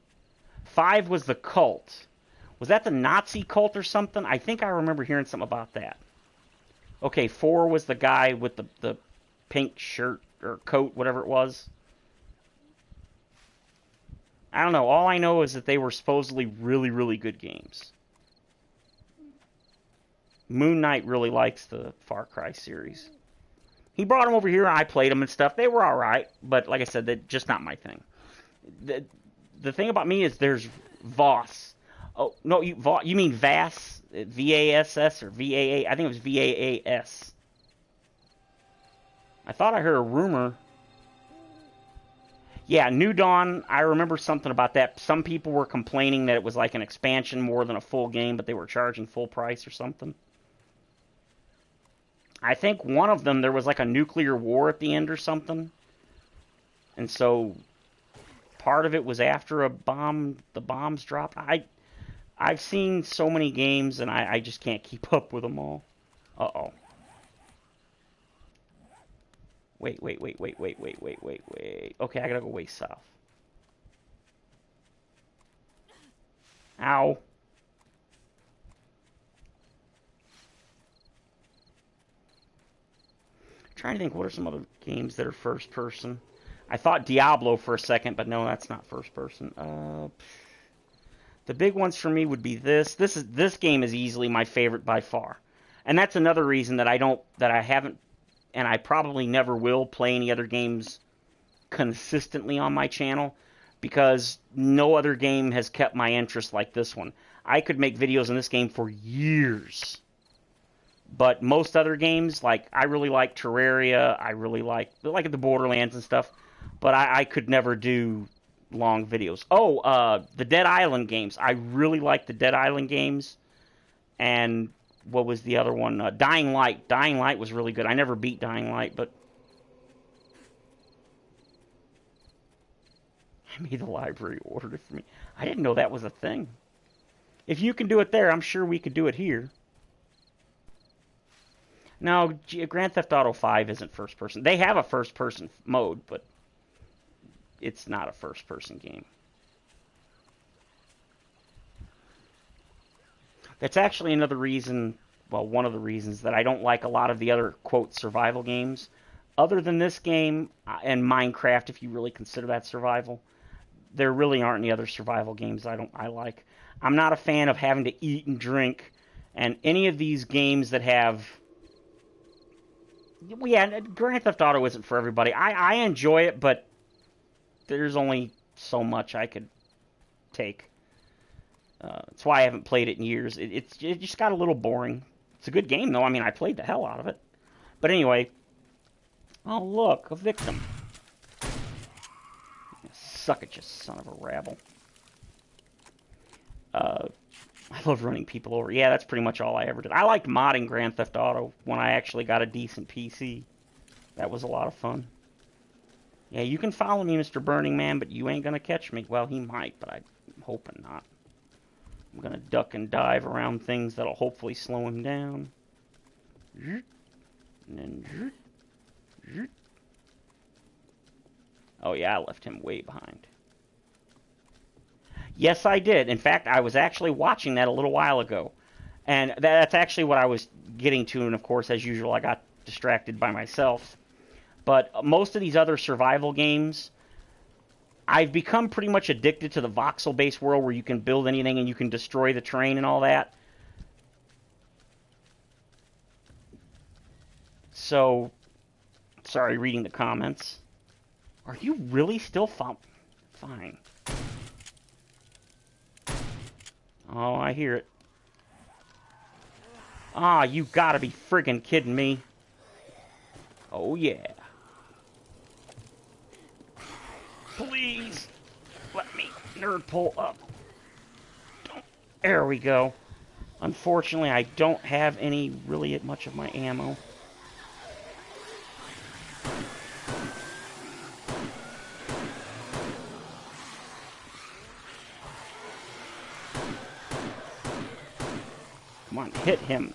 5 was the cult. Was that the Nazi cult or something? I think I remember hearing something about that. Okay, 4 was the guy with the pink shirt or coat, whatever it was. I don't know. All I know is that they were supposedly really, really good games. Moon Knight really likes the Far Cry series. He brought them over here, and I played them and stuff. They were all right, but like I said, they're just not my thing. The thing about me is there's VOS. Oh, no, you mean VAS? VASS or VAA? I think it was VAAS. I thought I heard a rumor. Yeah, New Dawn, I remember something about that. Some people were complaining that it was like an expansion more than a full game, but they were charging full price or something. I think one of them, there was like a nuclear war at the end or something. And so part of it was after a bomb, the bombs dropped. I've seen so many games, and I just can't keep up with them all. Uh-oh. Wait. Okay, I gotta go way south. Ow. I'm trying to think, what are some other games that are first person? I thought Diablo for a second, but no, that's not first person. The big ones for me would be this. This game is easily my favorite by far. And that's another reason that I haven't, and I probably never will play any other games consistently on my channel, because no other game has kept my interest like this one. I could make videos in this game for years. But most other games, like, I really like Terraria, I really like the Borderlands and stuff, but I could never do long videos. Oh, the Dead Island games. I really like the Dead Island games. And what was the other one? Dying Light. Dying Light was really good. I never beat Dying Light, but I made the library ordered it for me. I didn't know that was a thing. If you can do it there, I'm sure we could do it here. No, Grand Theft Auto 5 isn't first person. They have a first person mode, but it's not a first person game. That's actually another reason, well, one of the reasons that I don't like a lot of the other, quote, survival games. Other than this game and Minecraft, if you really consider that survival, there really aren't any other survival games I like. I'm not a fan of having to eat and drink, and any of these games that have... Yeah, Grand Theft Auto isn't for everybody. I enjoy it, but there's only so much I could take. That's why I haven't played it in years. It just got a little boring. It's a good game, though. I mean, I played the hell out of it. But anyway... Oh, look, a victim. Suck it, you son of a rabble. I love running people over. Yeah, that's pretty much all I ever did. I liked modding Grand Theft Auto when I actually got a decent PC. That was a lot of fun. Yeah, you can follow me, Mr. Burning Man, but you ain't gonna catch me. Well, he might, but I'm hoping not. I'm gonna duck and dive around things that'll hopefully slow him down. And then... Oh yeah, I left him way behind. Yes, I did. In fact, I was actually watching that a little while ago. And that's actually what I was getting to, and of course, as usual, I got distracted by myself. But most of these other survival games, I've become pretty much addicted to the voxel-based world where you can build anything and you can destroy the terrain and all that. So... Sorry, reading the comments. Are you really still fine? Oh, I hear it. Ah, you gotta be friggin' kidding me. Oh, yeah. Please, let me nerd pull up. There we go. Unfortunately, I don't have any really much of my ammo. Come on, hit him.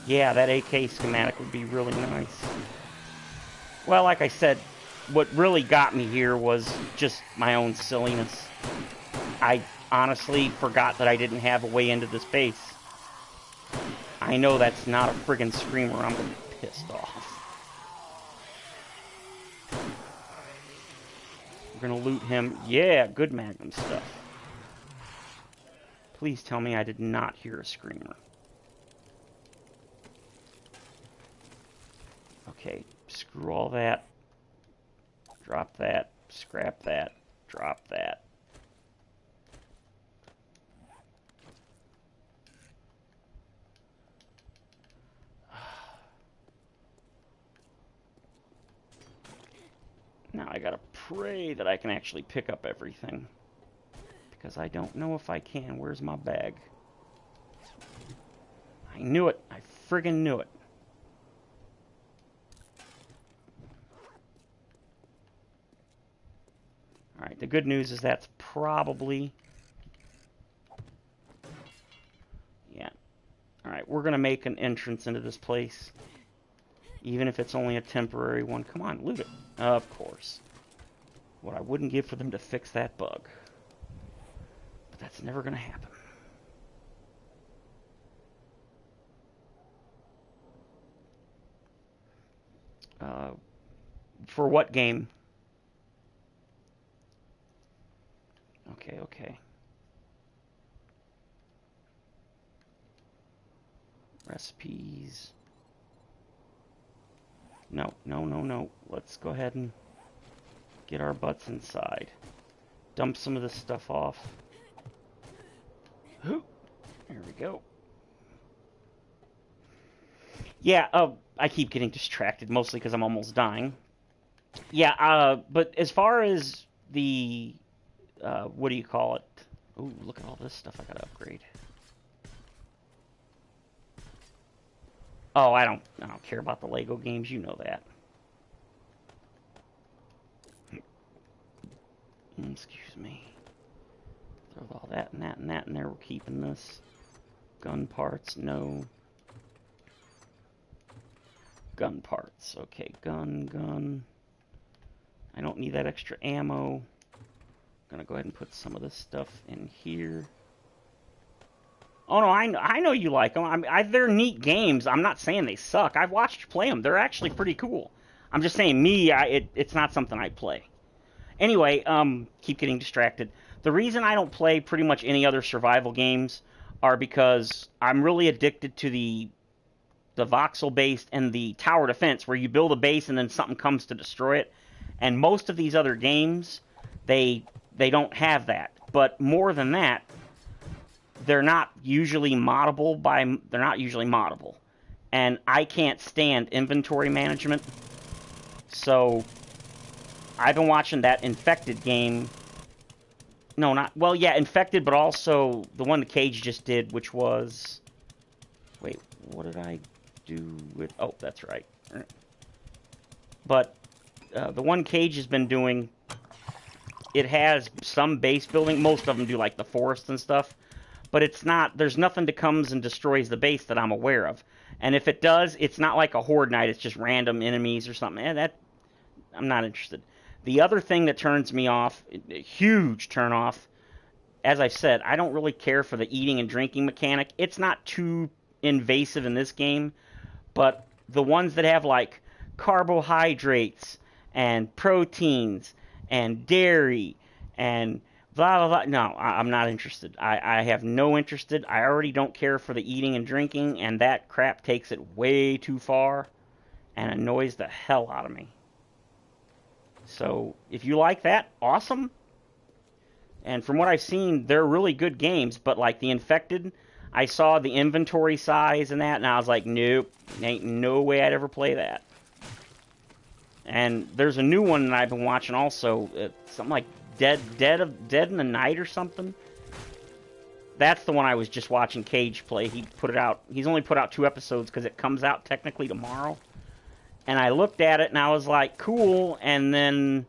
Yeah, that AK schematic would be really nice. Well, like I said, what really got me here was just my own silliness. I honestly forgot that I didn't have a way into this base. I know that's not a friggin' screamer. I'm gonna be pissed off. We're gonna loot him. Yeah, good Magnum stuff. Please tell me I did not hear a screamer. Okay, screw all that. Drop that. Scrap that. Drop that. Now I gotta pray that I can actually pick up everything. Because I don't know if I can. Where's my bag? I knew it. I friggin' knew it. Alright, the good news is that's probably... Yeah. Alright, we're gonna make an entrance into this place. Even if it's only a temporary one. Come on, loot it. Of course. What I wouldn't give for them to fix that bug. But that's never gonna happen. For what game? Okay, okay. Recipes. No, no, no, no. Let's go ahead and get our butts inside. Dump some of this stuff off. There we go. Yeah, I keep getting distracted, mostly because I'm almost dying. Yeah, but as far as the, what do you call it? Ooh, look at all this stuff I gotta upgrade. Oh, I don't care about the Lego games, you know that. Excuse me. Throw all that and that and that in there. We're keeping this. Gun parts, no. Gun parts. Okay, gun. I don't need that extra ammo. I'm gonna go ahead and put some of this stuff in here. Oh no, I know you like them. They're neat games. I'm not saying they suck. I've watched you play them. They're actually pretty cool. I'm just saying, it's not something I play. Anyway, keep getting distracted. The reason I don't play pretty much any other survival games are because I'm really addicted to the voxel-based and the tower defense, where you build a base and then something comes to destroy it. And most of these other games, they don't have that. But more than that, they're not usually moddable. And I can't stand inventory management. So I've been watching that Infected game. No, Infected, but also the one the Cage just did, which was... Wait, what did I do with... Oh, that's right. But the one Cage has been doing, it has some base building. Most of them do, like, the forest and stuff. But it's not... There's nothing that comes and destroys the base that I'm aware of. And if it does, it's not like a Horde Night. It's just random enemies or something. I'm not interested. The other thing that turns me off, a huge turn off, as I've said, I don't really care for the eating and drinking mechanic. It's not too invasive in this game, but the ones that have like carbohydrates and proteins and dairy and blah, blah, blah. No, I'm not interested. I have no interest. I already don't care for the eating and drinking, and that crap takes it way too far and annoys the hell out of me. So, if you like that, awesome. And from what I've seen, they're really good games, but like the Infected, I saw the inventory size and that, and I was like, nope, ain't no way I'd ever play that. And there's a new one that I've been watching also, something like Dead in the Night or something. That's the one I was just watching Cage play. He put it out. He's only put out 2 episodes because it comes out technically tomorrow. And I looked at it and I was like, cool. And then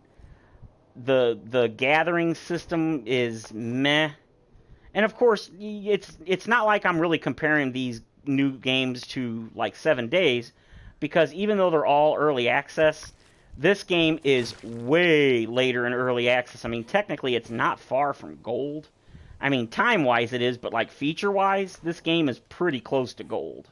the gathering system is meh. And of course, it's not like I'm really comparing these new games to like 7 Days, because even though they're all early access, this game is way later in early access. I mean, technically, it's not far from gold. I mean, time-wise it is, but like feature-wise, this game is pretty close to gold.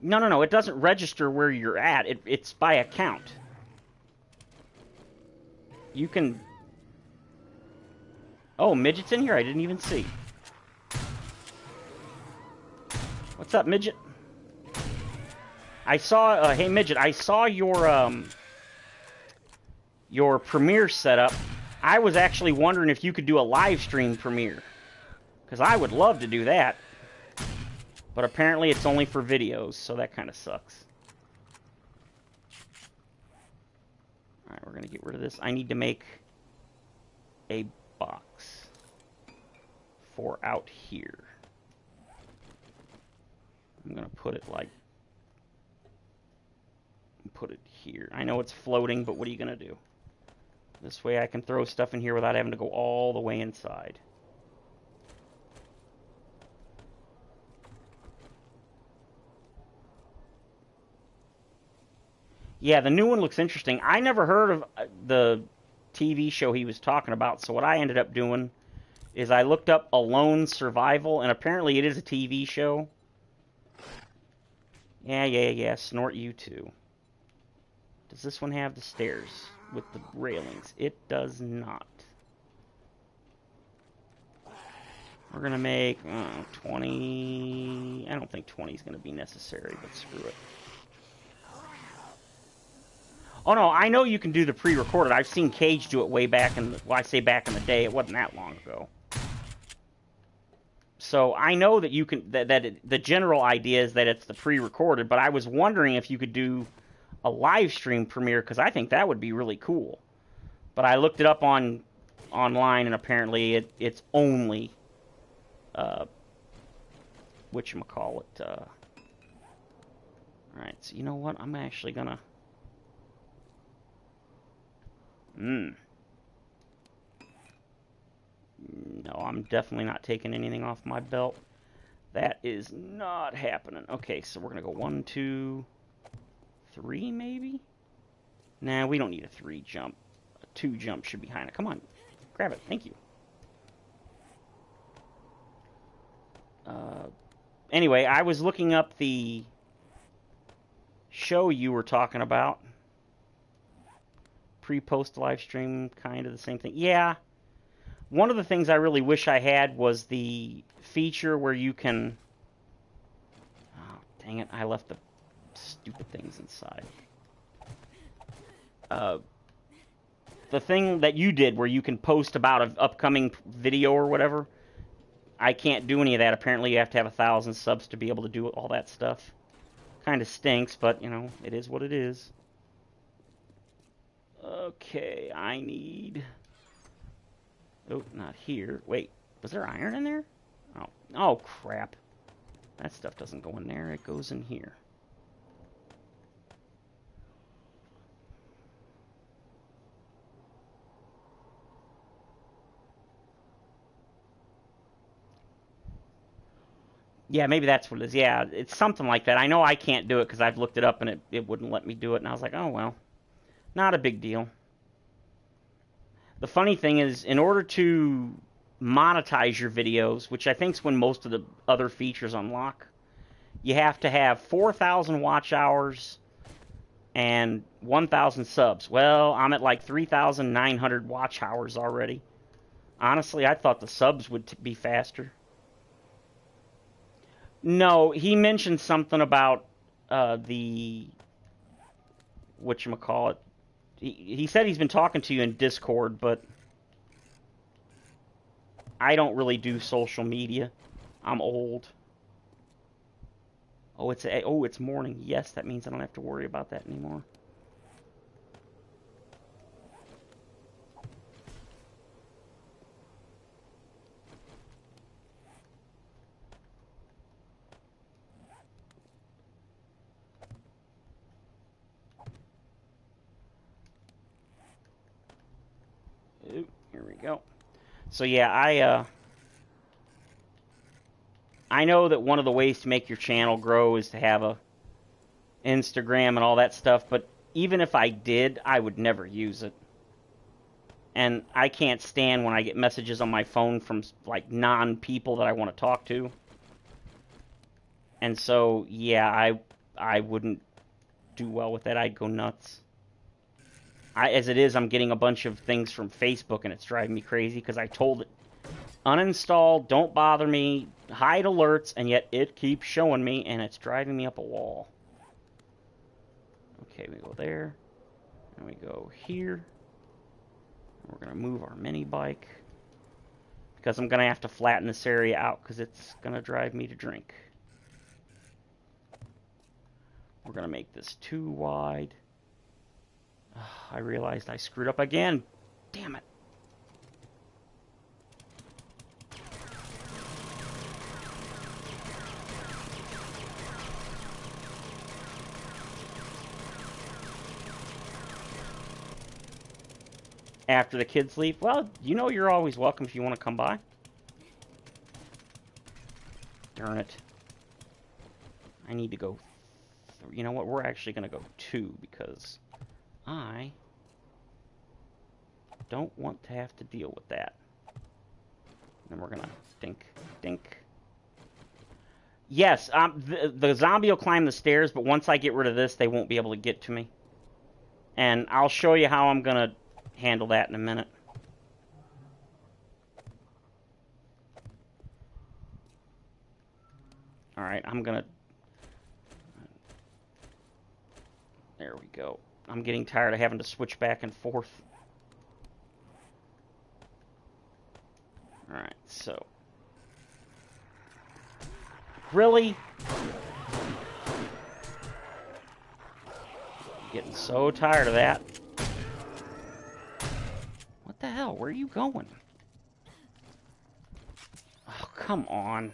No, no, no. It doesn't register where you're at. It's by account. You can... Oh, Midget's in here? I didn't even see. What's up, Midget? I saw... hey, Midget, I saw your Premiere setup. I was actually wondering if you could do a live stream Premiere. Because I would love to do that. But apparently it's only for videos, so that kind of sucks. Alright, we're going to get rid of this. I need to make a box for out here. I'm going to put it like... Put it here. I know it's floating, but what are you going to do? This way I can throw stuff in here without having to go all the way inside. Yeah, the new one looks interesting. I never heard of the TV show he was talking about, so what I ended up doing is I looked up Alone Survival, and apparently it is a TV show. Yeah, snort you too. Does this one have the stairs with the railings? It does not. We're going to make 20... I don't think 20 is going to be necessary, but screw it. Oh, no, I know you can do the pre-recorded. I've seen Cage do it way back in the... Well, I say back in the day. It wasn't that long ago. So I know that you can... the general idea is that it's the pre-recorded, but I was wondering if you could do a live stream premiere, because I think that would be really cool. But I looked it up online, and apparently it's only... whatchamacallit... Alright, so you know what? I'm actually gonna... No, I'm definitely not taking anything off my belt. That is not happening. Okay, so we're going to go 1, 2, 3 maybe? Nah, we don't need a 3 jump. A 2 jump should be high enough. Come on, grab it. Thank you. Anyway, I was looking up the show you were talking about. Pre-post live stream, kind of the same thing. Yeah. One of the things I really wish I had was the feature where you can... Oh, dang it. I left the stupid things inside. The thing that you did where you can post about an upcoming video or whatever, I can't do any of that. Apparently you have to have 1,000 subs to be able to do all that stuff. Kind of stinks, but, you know, it is what it is. Okay, I need... Oh, not here. Wait, was there iron in there? Oh, crap. That stuff doesn't go in there. It goes in here. Yeah, maybe that's what it is. Yeah, it's something like that. I know I can't do it because I've looked it up and it wouldn't let me do it. And I was like, oh, well. Not a big deal. The funny thing is, in order to monetize your videos, which I think is when most of the other features unlock, you have to have 4,000 watch hours and 1,000 subs. Well, I'm at like 3,900 watch hours already. Honestly, I thought the subs would be faster. No, he mentioned something about the... whatchamacallit. He said he's been talking to you in Discord, but I don't really do social media. I'm old. Oh, it's morning. Yes, that means I don't have to worry about that anymore. Ooh, here we go. So yeah, I know that one of the ways to make your channel grow is to have a Instagram and all that stuff, but even if I did, I would never use it. And I can't stand when I get messages on my phone from like non-people that I want to talk to. And so yeah, I wouldn't do well with that. I'd go nuts. As it is, I'm getting a bunch of things from Facebook, and it's driving me crazy because I told it, uninstall, don't bother me, hide alerts, and yet it keeps showing me, and it's driving me up a wall. Okay, we go there, and we go here. We're going to move our mini bike, because I'm going to have to flatten this area out, because it's going to drive me to drink. We're going to make this too wide. I realized I screwed up again. Damn it. After the kids leave, well, you know you're always welcome if you want to come by. Darn it. I need to go... You know what? We're actually going to go 2 because I don't want to have to deal with that. Then we're going to dink, dink. Yes, the zombie will climb the stairs, but once I get rid of this, they won't be able to get to me. And I'll show you how I'm going to handle that in a minute. Alright, I'm going to... There we go. I'm getting tired of having to switch back and forth. Alright, so... Really? I'm getting so tired of that. What the hell? Where are you going? Oh, come on.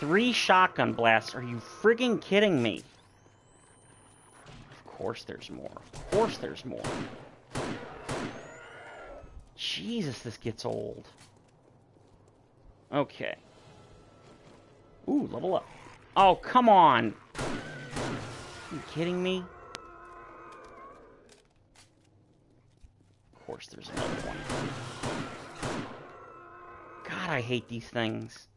3 shotgun blasts. Are you friggin' kidding me? Of course there's more. Of course there's more. Jesus, this gets old. Okay. Ooh, level up. Oh, come on. Are you kidding me? Of course there's another one. God, I hate these things.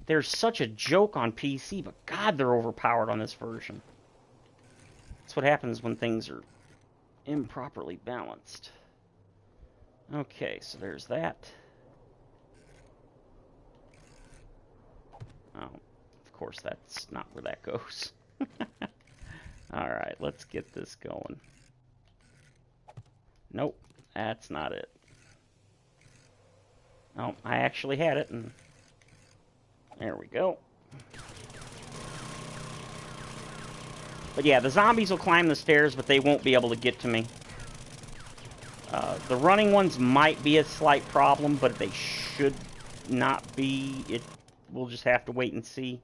They're such a joke on PC, but God, they're overpowered on this version. That's what happens when things are improperly balanced. Okay, so there's that. Oh, of course, that's not where that goes. Alright, let's get this going. Nope, that's not it. Oh, I actually had it, and there we go. But yeah, the zombies will climb the stairs, but they won't be able to get to me. The running ones might be a slight problem, but they should not be. We'll just have to wait and see.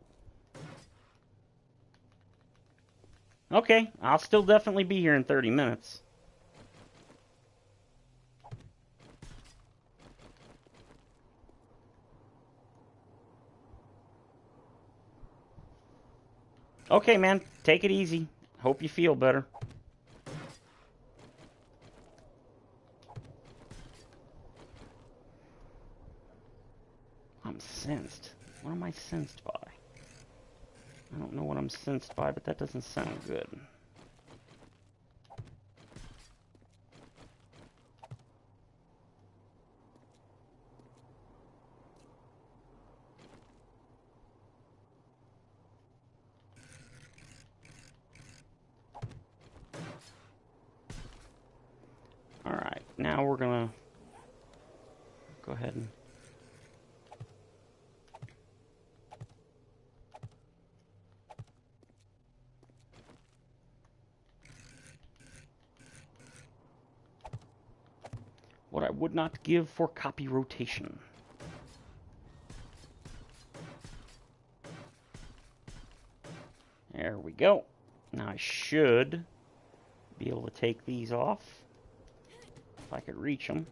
Okay, I'll still definitely be here in 30 minutes. Okay, man, take it easy. Hope you feel better. I'm sensed. What am I sensed by? I don't know what I'm sensed by, but that doesn't sound good. Alright, now we're gonna go ahead and what I would not give for copy rotation. There we go. Now I should be able to take these off if I could reach them.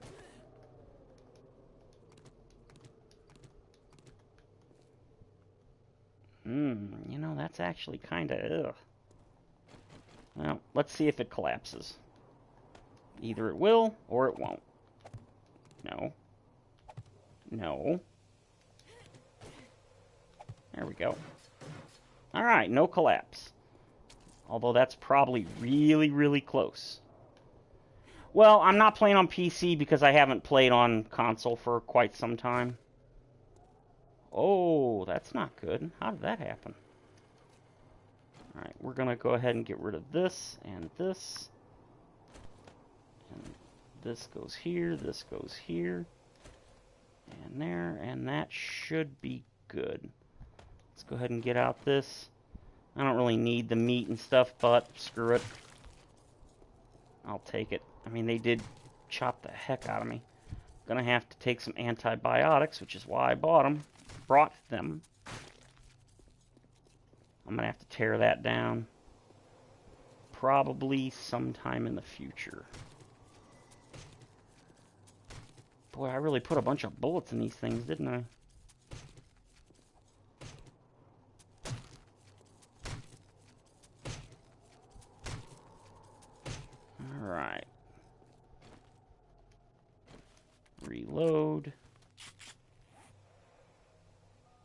You know, that's actually kind of ugh. Well, let's see if it collapses. Either it will or it won't. No. No. go. Alright, no collapse. Although that's probably really, really close. Well, I'm not playing on PC because I haven't played on console for quite some time. Oh, that's not good. How did that happen? Alright, we're going to go ahead and get rid of this and this. And this goes here, this goes here. And there, and that should be good. Let's go ahead and get out this. I don't really need the meat and stuff, but screw it. I'll take it. I mean, they did chop the heck out of me. Gonna have to take some antibiotics, which is why I brought them. I'm gonna have to tear that down. Probably sometime in the future. Boy, I really put a bunch of bullets in these things, didn't I? Alright. Reload.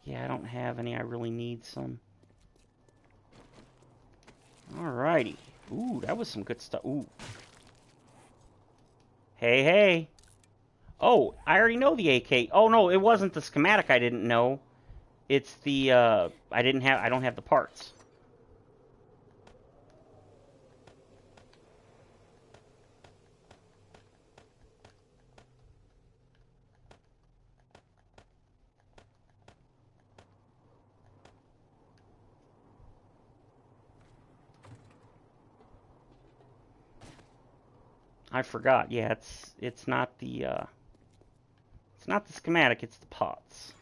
Yeah, I don't have any. I really need some. Alrighty. Ooh, that was some good stuff. Ooh. Hey, hey. Oh, I already know the AK. Oh, no, it wasn't the schematic I didn't know. It's the, I don't have the parts. I forgot. Yeah, it's not the schematic, it's the pots.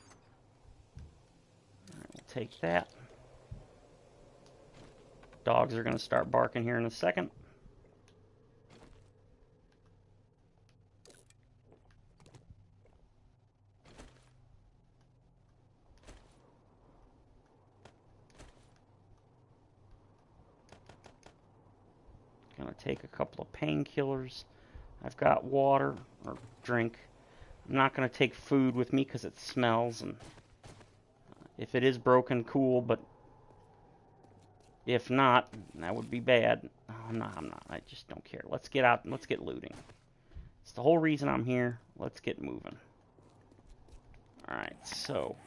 All right, we'll take that. Dogs are going to start barking here in a second. Gonna take a couple of painkillers. I've got water or drink. I'm not gonna take food with me because it smells, and if it is broken, cool, but if not, that would be bad. Oh, I'm not. I just don't care. Let's get out and let's get looting. It's the whole reason I'm here. Let's get moving. Alright, so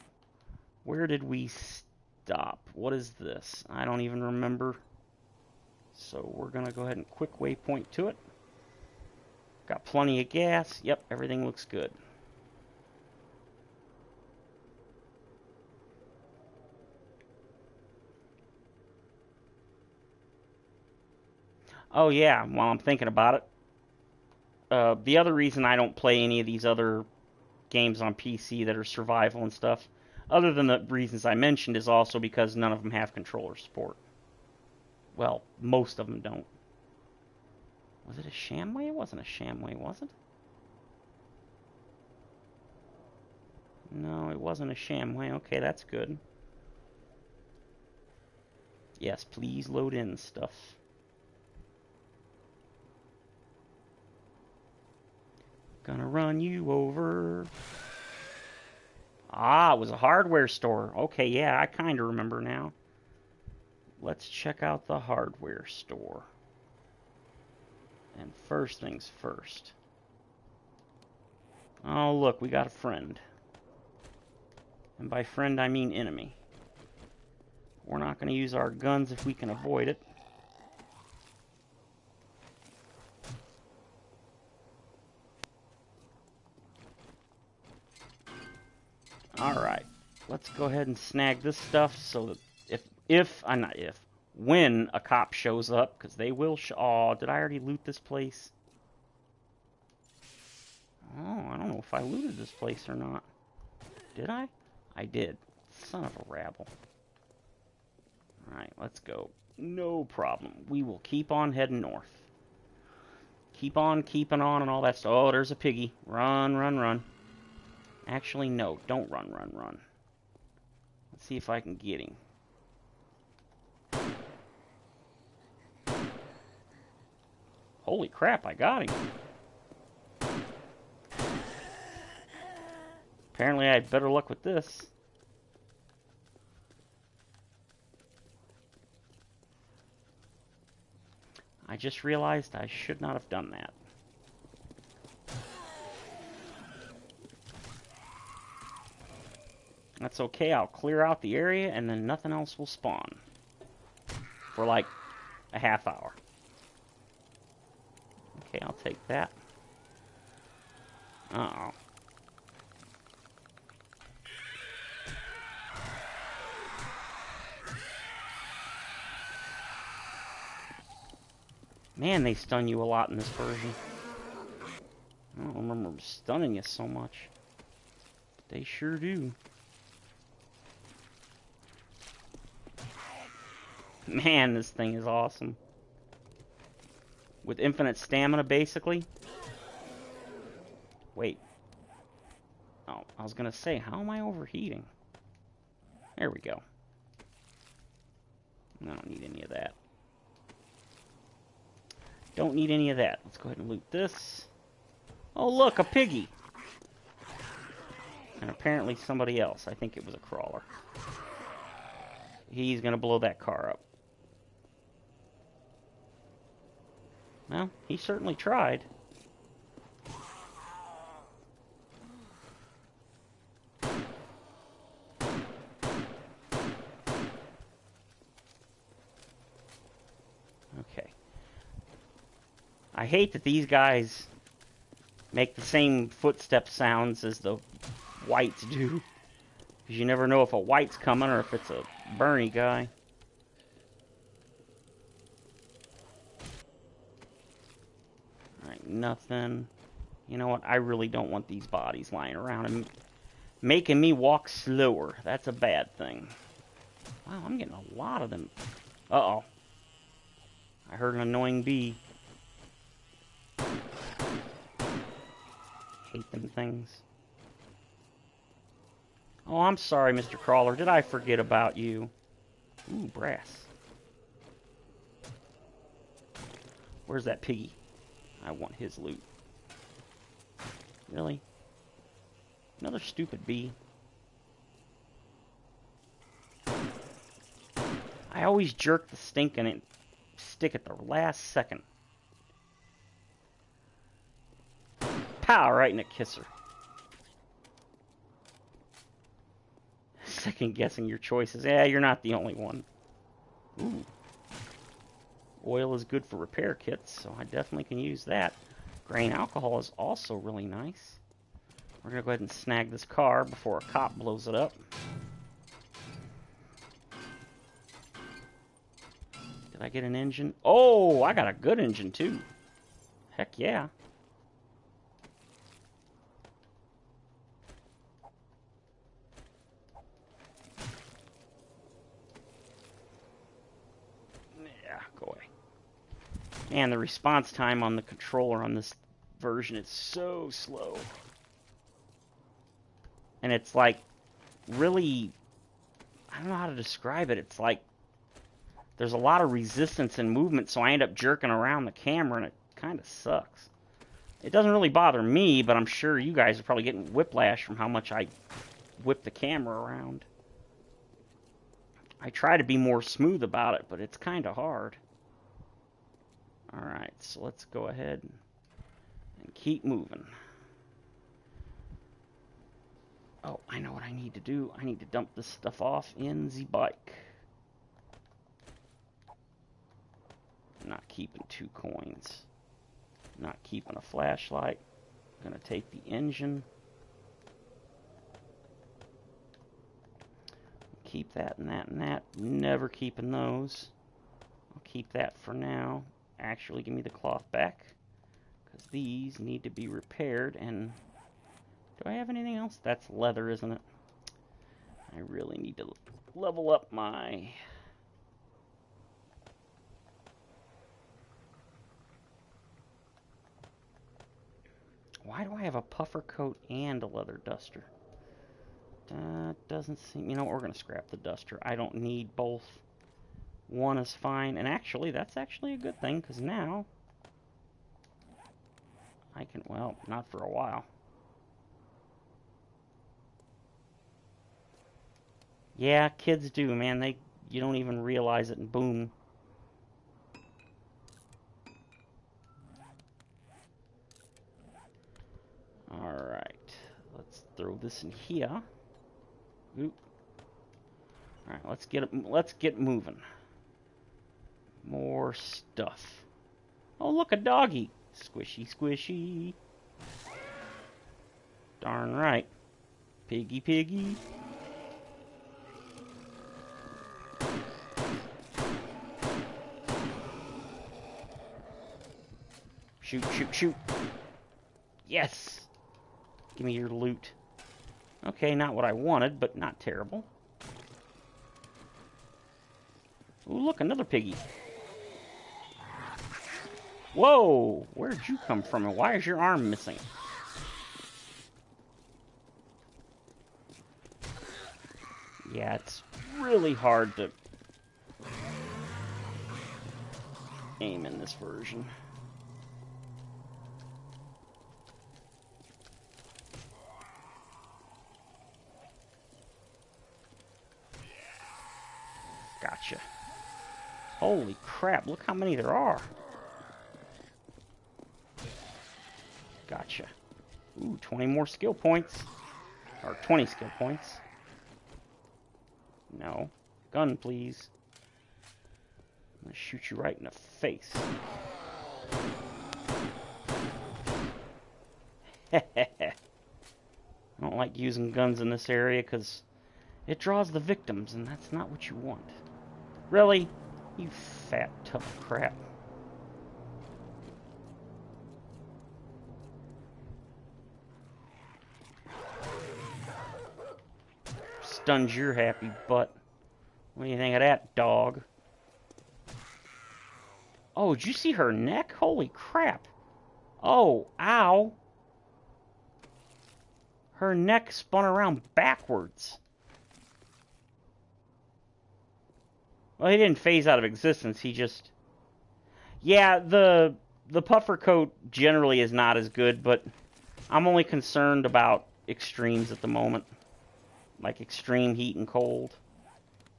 where did we stop? What is this? I don't even remember. So we're going to go ahead and quick waypoint to it. Got plenty of gas. Yep, everything looks good. Oh yeah, while I'm thinking about it, the other reason I don't play any of these other games on PC that are survival and stuff, other than the reasons I mentioned, is also because none of them have controller support. Well, most of them don't. Was it a Shamway? It wasn't a Shamway, was it? No, it wasn't a Shamway. Okay, that's good. Yes, please load in stuff. Gonna run you over. Ah, it was a hardware store. Okay, yeah, I kind of remember now. Let's check out the hardware store. And first things first. Oh, look, we got a friend. And by friend, I mean enemy. We're not going to use our guns if we can avoid it. Alright, let's go ahead and snag this stuff so that when a cop shows up, because they will oh, did I already loot this place? Oh, I don't know if I looted this place or not. Did I? I did. Son of a rabble. Alright, let's go. No problem. We will keep on heading north. Keep on keeping on and all that stuff. Oh, there's a piggy. Run, run, run. Actually, no. Don't run, run, run. Let's see if I can get him. Holy crap, I got him. Apparently I had better luck with this. I just realized I should not have done that. That's okay, I'll clear out the area and then nothing else will spawn. For like a half hour. Okay, I'll take that. Uh-oh. Man, they stun you a lot in this version. I don't remember them stunning you so much. But they sure do. Man, this thing is awesome. With infinite stamina, basically. Wait. Oh, I was going to say, how am I overheating? There we go. I don't need any of that. Don't need any of that. Let's go ahead and loot this. Oh, look, a piggy. And apparently somebody else. I think it was a crawler. He's going to blow that car up. Well, he certainly tried. Okay. I hate that these guys make the same footstep sounds as the whites do. Because you never know if a white's coming or if it's a Bernie guy. Alright, nothing. You know what? I really don't want these bodies lying around and making me walk slower. That's a bad thing. Wow, I'm getting a lot of them. Uh-oh. I heard an annoying bee. Hate them things. Oh, I'm sorry, Mr. Crawler. Did I forget about you? Ooh, brass. Where's that piggy? I want his loot. Really? Another stupid bee. I always jerk the stinking stick at the last second. Pow! Right in a kisser. Second guessing your choices. Yeah, you're not the only one. Ooh. Oil is good for repair kits, so I definitely can use that. Grain alcohol is also really nice. We're going to go ahead and snag this car before a cop blows it up. Did I get an engine? Oh, I got a good engine too. Heck yeah. Yeah, go away. Man, the response time on the controller on this version is so slow. And it's like, really, I don't know how to describe it. It's like, there's a lot of resistance and movement, so I end up jerking around the camera, and it kind of sucks. It doesn't really bother me, but I'm sure you guys are probably getting whiplash from how much I whip the camera around. I try to be more smooth about it, but it's kind of hard. Alright, so let's go ahead and keep moving. Oh, I know what I need to do. I need to dump this stuff off in the bike. Not keeping 2 coins. Not keeping a flashlight. Gonna take the engine. Keep that and that and that. Never keeping those. I'll keep that for now. Actually, give me the cloth back. Because these need to be repaired. And do I have anything else? That's leather, isn't it? I really need to level up my... Why do I have a puffer coat and a leather duster? That doesn't seem... You know, we're going to scrap the duster. I don't need both. One is fine. And actually, that's actually a good thing, because now I can... Well, not for a while. Yeah, kids do, man. You don't even realize it, and boom. Alright. Let's throw this in here. Oop. Alright, let's get moving. More stuff. Oh, look, a doggy. Squishy, squishy. Darn right. Piggy, piggy. Shoot, shoot, shoot. Yes! Give me your loot. Okay, not what I wanted, but not terrible. Ooh, look, another piggy. Whoa! Where'd you come from, and why is your arm missing? Yeah, it's really hard to aim in this version. Gotcha. Holy crap, look how many there are. Gotcha. Ooh, 20 more skill points. Or 20 skill points. No. Gun, please. I'm gonna shoot you right in the face. I don't like using guns in this area because it draws the victims, and that's not what you want. Really? You fat, tough crap. Stuns your happy butt. What do you think of that, dog? Oh, did you see her neck? Holy crap. Oh, ow. Her neck spun around backwards. Well, he didn't phase out of existence. He just... Yeah, the puffer coat generally is not as good, but I'm only concerned about extremes at the moment. Like extreme heat and cold.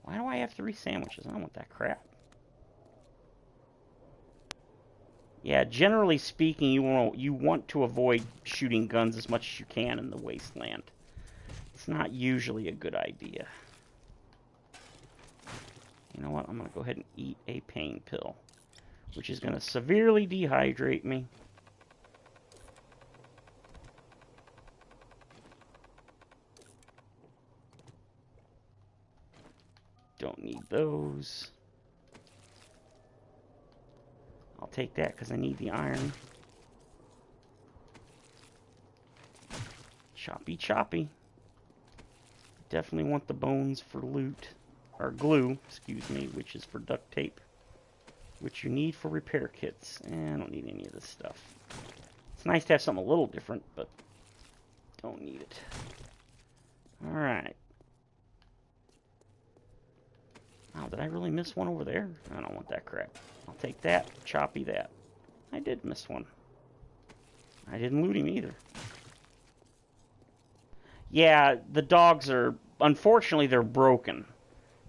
Why do I have 3 sandwiches? I don't want that crap. Yeah, generally speaking, you want to avoid shooting guns as much as you can in the wasteland. It's not usually a good idea. You know what? I'm going to go ahead and eat a pain pill, which is going to severely dehydrate me. Don't need those. I'll take that because I need the iron. Choppy, choppy. Definitely want the bones for loot. Or glue, excuse me, which is for duct tape. Which you need for repair kits. I don't need any of this stuff. It's nice to have something a little different, but don't need it. Alright. Oh, did I really miss one over there? I don't want that crap. I'll take that, choppy that. I did miss one. I didn't loot him either. Yeah, the dogs are... Unfortunately, they're broken.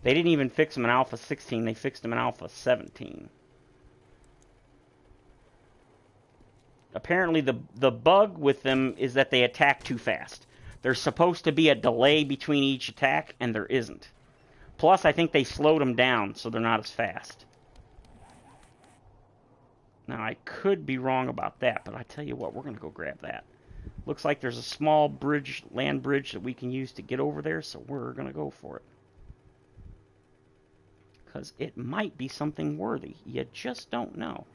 They didn't even fix them in Alpha 16. They fixed them in Alpha 17. Apparently, the bug with them is that they attack too fast. There's supposed to be a delay between each attack, and there isn't. Plus, I think they slowed them down, so they're not as fast. Now, I could be wrong about that, but I tell you what, we're going to go grab that. Looks like there's a small bridge, land bridge, that we can use to get over there, so we're going to go for it. Because it might be something worthy. You just don't know.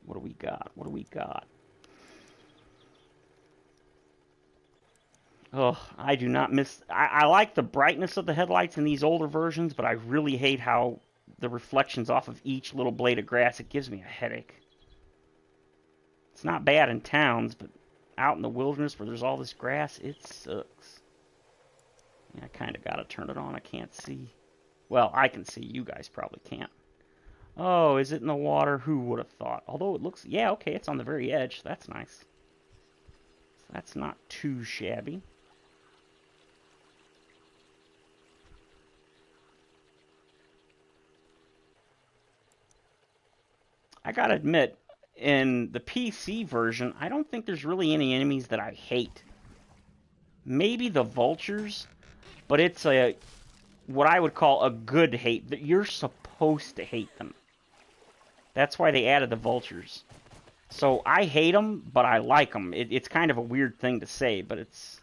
What do we got? What do we got? Oh, I do not miss... I like the brightness of the headlights in these older versions, but I really hate how the reflections off of each little blade of grass, it gives me a headache. It's not bad in towns, but out in the wilderness where there's all this grass, it sucks. Yeah, I kind of got to turn it on. I can't see. Well, I can see. You guys probably can't. Oh, is it in the water? Who would have thought? Although it looks... Yeah, okay, it's on the very edge. That's nice. That's not too shabby. I gotta admit, in the PC version, I don't think there's really any enemies that I hate. Maybe the vultures, but it's what I would call a good hate. That you're supposed to hate them. That's why they added the vultures. So I hate them, but I like them. It's kind of a weird thing to say, but it's...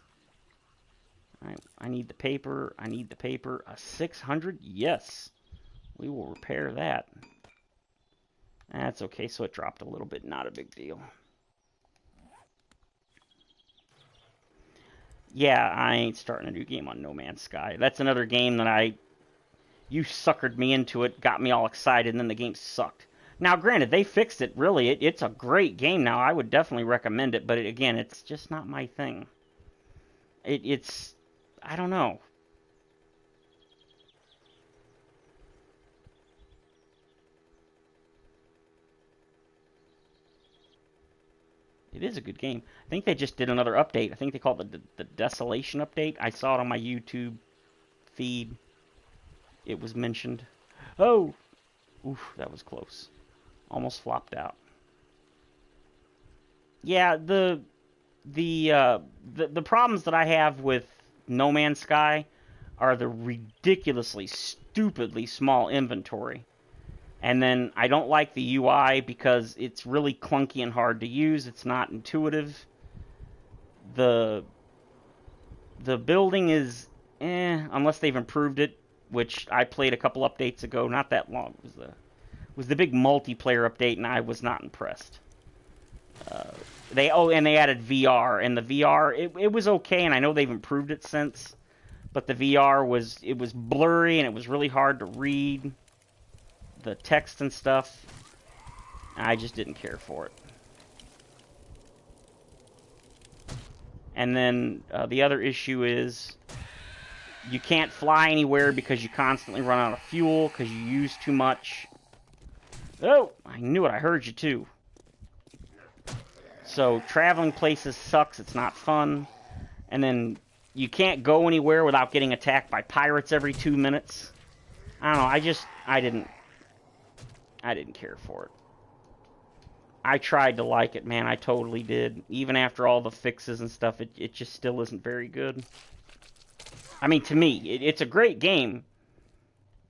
I need the paper. I need the paper. A 600? Yes. We will repair that. That's okay, so it dropped a little bit. Not a big deal. Yeah, I ain't starting a new game on No Man's Sky. That's another game that you suckered me into it, got me all excited, and then the game sucked. Now, granted, they fixed it, really. It's a great game now. I would definitely recommend it, but again, it's just not my thing. It's... I don't know. It is a good game. I think they just did another update. I think they call it the Desolation update. I saw it on my YouTube feed. It was mentioned. Oh! Oof, that was close. Almost flopped out. Yeah, the problems that I have with No Man's Sky are the ridiculously, stupidly small inventory. And then I don't like the UI because it's really clunky and hard to use. It's not intuitive. The building is unless they've improved it, which I played a couple updates ago, not that long. It was the big multiplayer update, and I was not impressed. And they added VR, and the VR it was okay, and I know they've improved it since, but the VR was blurry and it was really hard to read the text and stuff. I just didn't care for it. And then the other issue is you can't fly anywhere because you constantly run out of fuel because you use too much. Oh, I knew it. I heard you too. So traveling places sucks. It's not fun. And then you can't go anywhere without getting attacked by pirates every 2 minutes. I don't know. I didn't care for it. I tried to like it, man. I totally did. Even after all the fixes and stuff, it just still isn't very good. I mean, to me, it's a great game,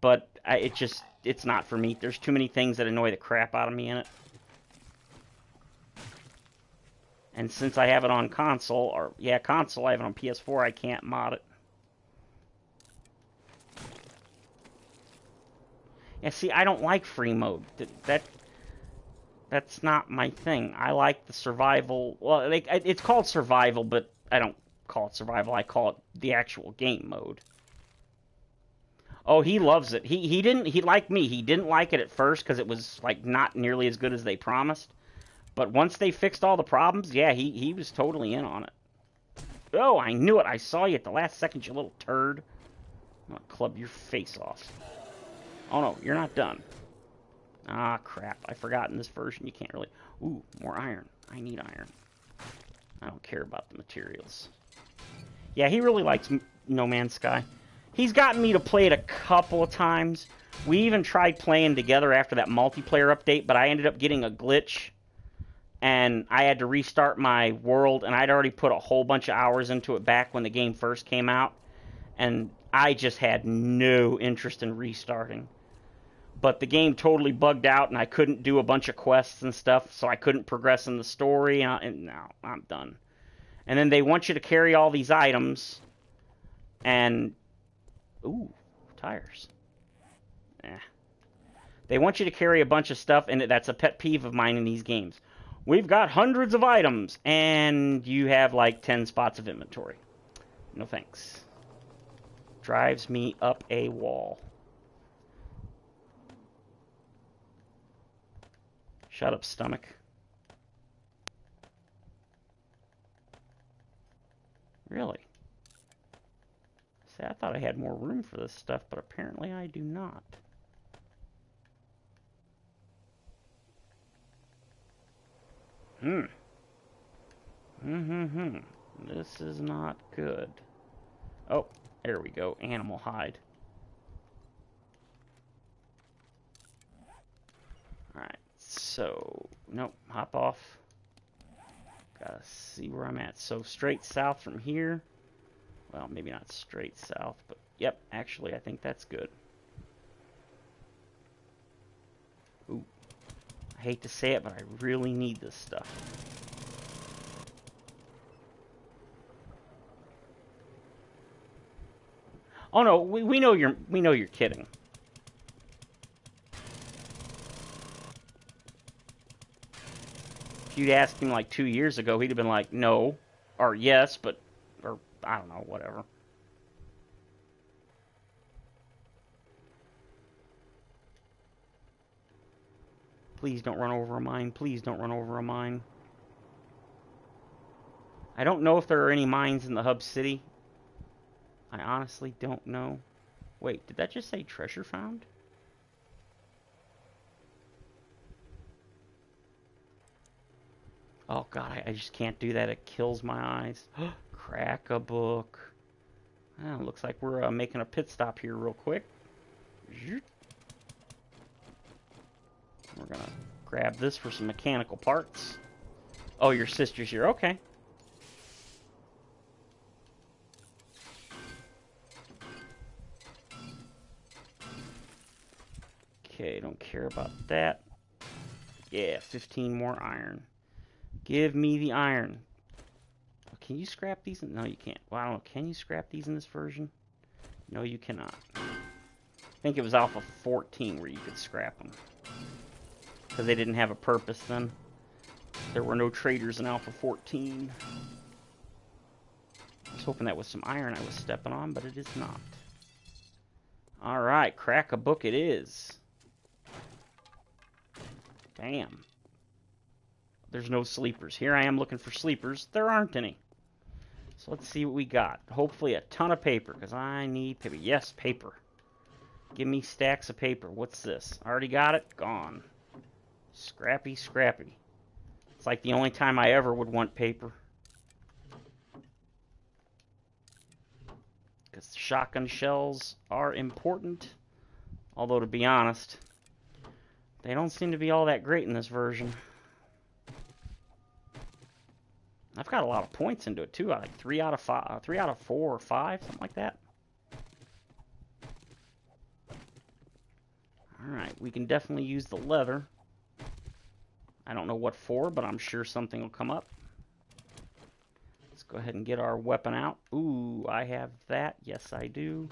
but it's not for me. There's too many things that annoy the crap out of me in it. And since I have it on console, I have it on PS4, I can't mod it. Yeah, see, I don't like free mode. That's not my thing. I like the survival. Well, it's called survival, but I don't call it survival. I call it the actual game mode. Oh, he loves it. He like me. He didn't like it at first because it was like not nearly as good as they promised. But once they fixed all the problems, yeah, he was totally in on it. Oh, I knew it. I saw you at the last second, you little turd. I'm gonna club your face off. Oh no, you're not done. Ah, crap. I forgot in this version you can't really... Ooh, more iron. I need iron. I don't care about the materials. Yeah, he really likes No Man's Sky. He's gotten me to play it a couple of times. We even tried playing together after that multiplayer update, but I ended up getting a glitch. And I had to restart my world, and I'd already put a whole bunch of hours into it back when the game first came out. And I just had no interest in restarting. But the game totally bugged out, and I couldn't do a bunch of quests and stuff, so I couldn't progress in the story, and now I'm done. And then they want you to carry all these items, and... Ooh, tires. They want you to carry a bunch of stuff, and that's a pet peeve of mine in these games. We've got hundreds of items, and you have like 10 spots of inventory. No thanks. Drives me up a wall. Shut up, stomach. Really? See, I thought I had more room for this stuff, but apparently I do not. This is not good. Oh, there we go. Animal hide. Alright, so, nope, hop off. Gotta see where I'm at. So straight south from here. Well, maybe not straight south, but yep, actually I think that's good. Ooh, I hate to say it, but I really need this stuff. Oh no, we know you're kidding. If you'd asked him like 2 years ago, he'd have been like, no, or yes, but, or I don't know, whatever. Please don't run over a mine. Please don't run over a mine. I don't know if there are any mines in the hub city. I honestly don't know. Wait, did that just say treasure found? Oh god, I just can't do that. It kills my eyes. Crack a book. Oh, looks like we're making a pit stop here real quick. We're gonna grab this for some mechanical parts. Oh, your sister's here. Okay. Okay, don't care about that. Yeah, 15 more iron. Give me the iron. Can you scrap these? No, you can't. Well, I don't know. Can you scrap these in this version? No, you cannot. I think it was Alpha 14 where you could scrap them. Because they didn't have a purpose then. There were no traders in Alpha 14. I was hoping that was some iron I was stepping on, but it is not. Alright, crack a book it is. Damn. There's no sleepers. Here I am looking for sleepers. There aren't any. So let's see what we got. Hopefully a ton of paper, because I need paper. Yes, paper. Give me stacks of paper. What's this? Already got it? Gone. Scrappy, scrappy. It's like the only time I ever would want paper. Because shotgun shells are important. Although, to be honest, they don't seem to be all that great in this version. I've got a lot of points into it too. I like 3 out of 5, 3 out of 4 or 5, something like that. Alright, we can definitely use the leather. I don't know what for, but I'm sure something will come up. Let's go ahead and get our weapon out. Ooh, I have that. Yes, I do.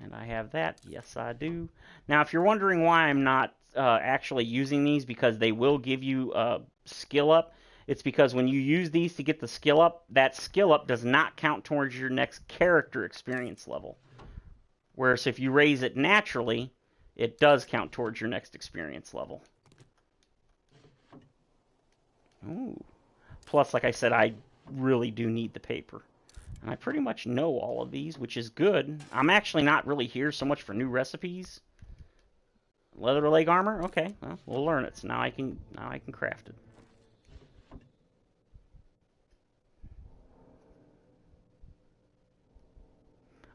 And I have that. Yes, I do. Now, if you're wondering why I'm not actually using these, because they will give you a skill up, it's because when you use these to get the skill up, that skill up does not count towards your next character experience level. Whereas if you raise it naturally, it does count towards your next experience level. Ooh. Plus, like I said, I really do need the paper. And I pretty much know all of these, which is good. I'm actually not really here so much for new recipes. Leather leg armor? Okay, well, we'll learn it. So now I can craft it.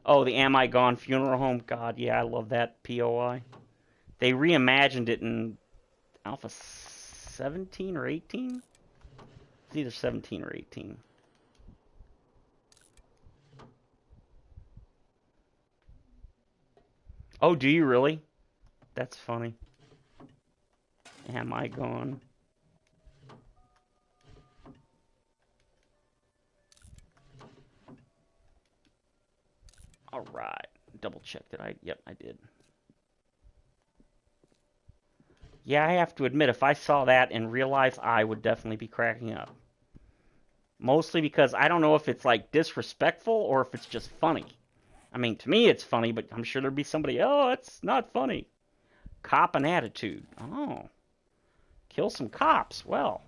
Oh, the Am I Gone Funeral Home. God, yeah, I love that POI. They reimagined it in Alpha 17 or 18? It's either 17 or 18. Oh, do you really? That's funny. Am I gone? Alright. Double check that yep, I did. Yeah, I have to admit, if I saw that in real life, I would definitely be cracking up. Mostly because I don't know if it's like disrespectful or if it's just funny. I mean, to me it's funny, but I'm sure there'd be somebody, oh, it's not funny. Cop and attitude. Oh. Kill some cops. Well.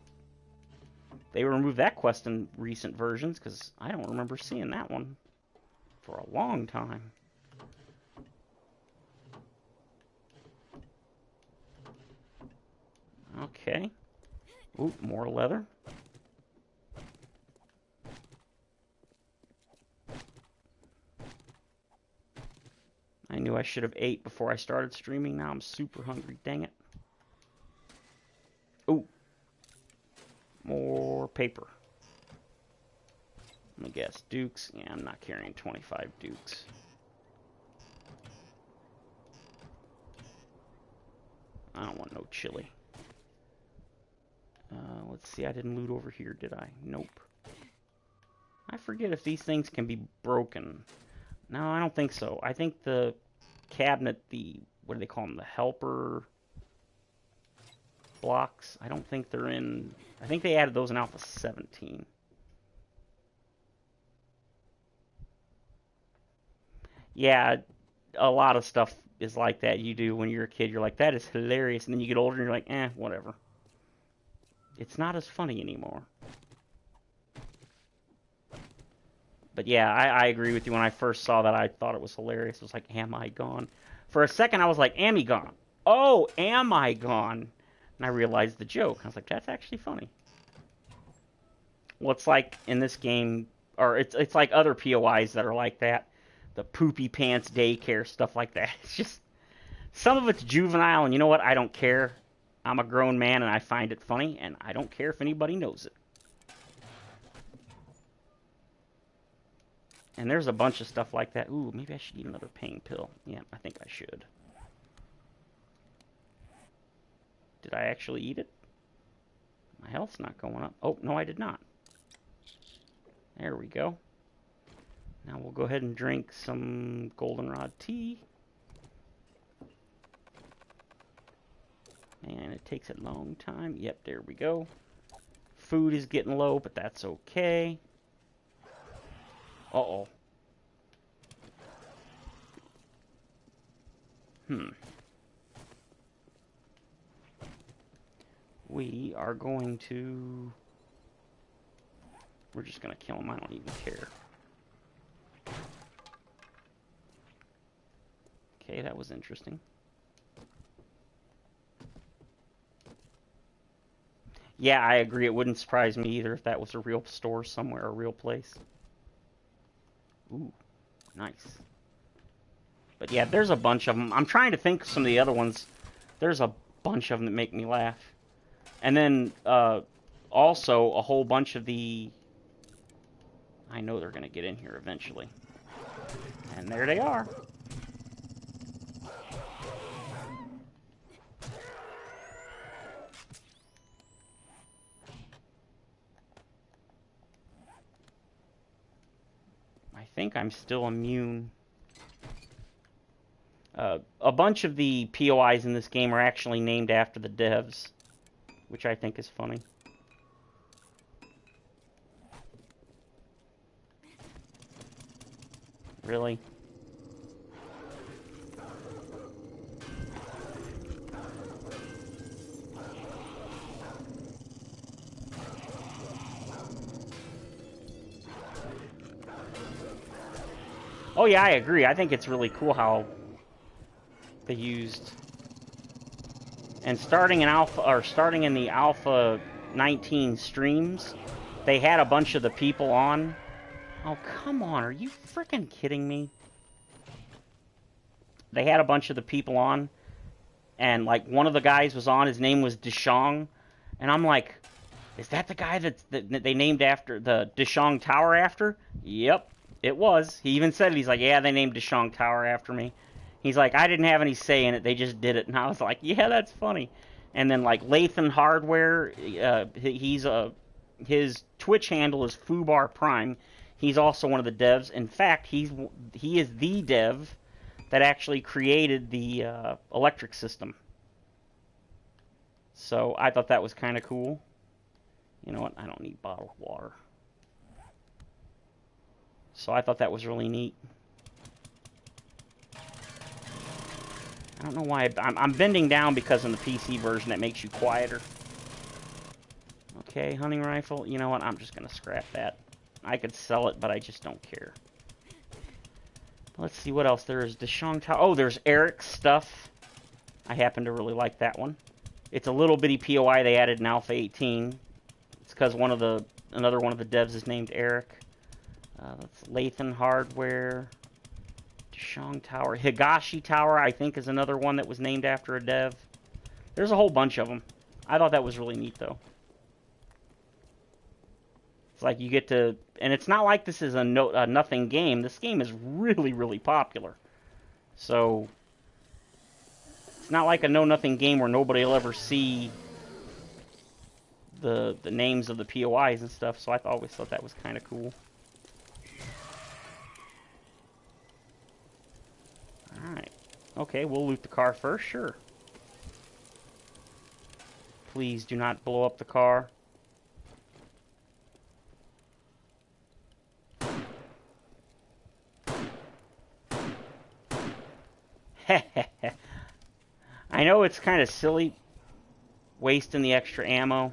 They removed that quest in recent versions, because I don't remember seeing that one for a long time. Okay. Ooh, more leather. I knew I should have ate before I started streaming. Now I'm super hungry. Dang it. Ooh. More paper. Let me guess. Dukes. Yeah, I'm not carrying 25 Dukes. I don't want no chili. Let's see. I didn't loot over here, did I? Nope. I forget if these things can be broken. No, I don't think so. I think the cabinet, what do they call them? The helper blocks. I don't think they're in. I think they added those in Alpha 17. Yeah, a lot of stuff is like that you do when you're a kid. You're like, that is hilarious. And then you get older and you're like, eh, whatever. It's not as funny anymore. But yeah, I agree with you. When I first saw that, I thought it was hilarious. It was like, am I gone? For a second, I was like, am I gone? Oh, am I gone? And I realized the joke. I was like, that's actually funny. Well, it's like in this game, or it's like other POIs that are like that. The poopy pants daycare, stuff like that. It's just, some of it's juvenile, and you know what? I don't care. I'm a grown man, and I find it funny, and I don't care if anybody knows it. And there's a bunch of stuff like that. Ooh, maybe I should eat another pain pill. Yeah, I think I should. Did I actually eat it? My health's not going up. Oh, no, I did not. There we go. Now we'll go ahead and drink some goldenrod tea. And it takes a long time. Yep, there we go. Food is getting low, but that's okay. Uh-oh. We are going to... We're just going to kill him. I don't even care. Okay, that was interesting. Yeah, I agree. It wouldn't surprise me either if that was a real store somewhere, a real place. Ooh, nice. But yeah, there's a bunch of them. I'm trying to think of some of the other ones. There's a bunch of them that make me laugh. And then also a whole bunch of the... I know they're going to get in here eventually. And there they are. I think I'm still immune. A bunch of the POIs in this game are actually named after the devs, which I think is funny. Really? Oh yeah, I agree. I think it's really cool how they used, and starting in the Alpha 19 streams, they had a bunch of the people on. Oh, come on, are you freaking kidding me? They had a bunch of the people on, and like one of the guys was on, his name was Deshong, and I'm like, is that the guy that they named after the Deshong Tower after? Yep, it was. He even said it. He's like, yeah, they named Deshong Tower after me. He's like, I didn't have any say in it, they just did it. And I was like, yeah, that's funny. And then like Lathan Hardware, his Twitch handle is Fubar Prime. He's also one of the devs. In fact, he is the dev that actually created the electric system. So I thought that was kind of cool. You know what? I don't need bottled water. So I thought that was really neat. I don't know why I'm bending down because in the PC version that makes you quieter. Okay, hunting rifle. You know what? I'm just going to scrap that. I could sell it, but I just don't care. Let's see what else there is. Deshong Tower. Oh, there's Eric's stuff. I happen to really like that one. It's a little bitty POI they added in Alpha 18. It's because another one of the devs is named Eric. That's Lathan Hardware. Deshong Tower. Higashi Tower, I think, is another one that was named after a dev. There's a whole bunch of them. I thought that was really neat, though. It's like you get to... And it's not like this is a nothing game. This game is really, really popular. So... It's not like a know-nothing game where nobody will ever see the names of the POIs and stuff. So I always thought that was kind of cool. Alright. Okay, we'll loot the car first, sure. Please do not blow up the car. I know it's kind of silly wasting the extra ammo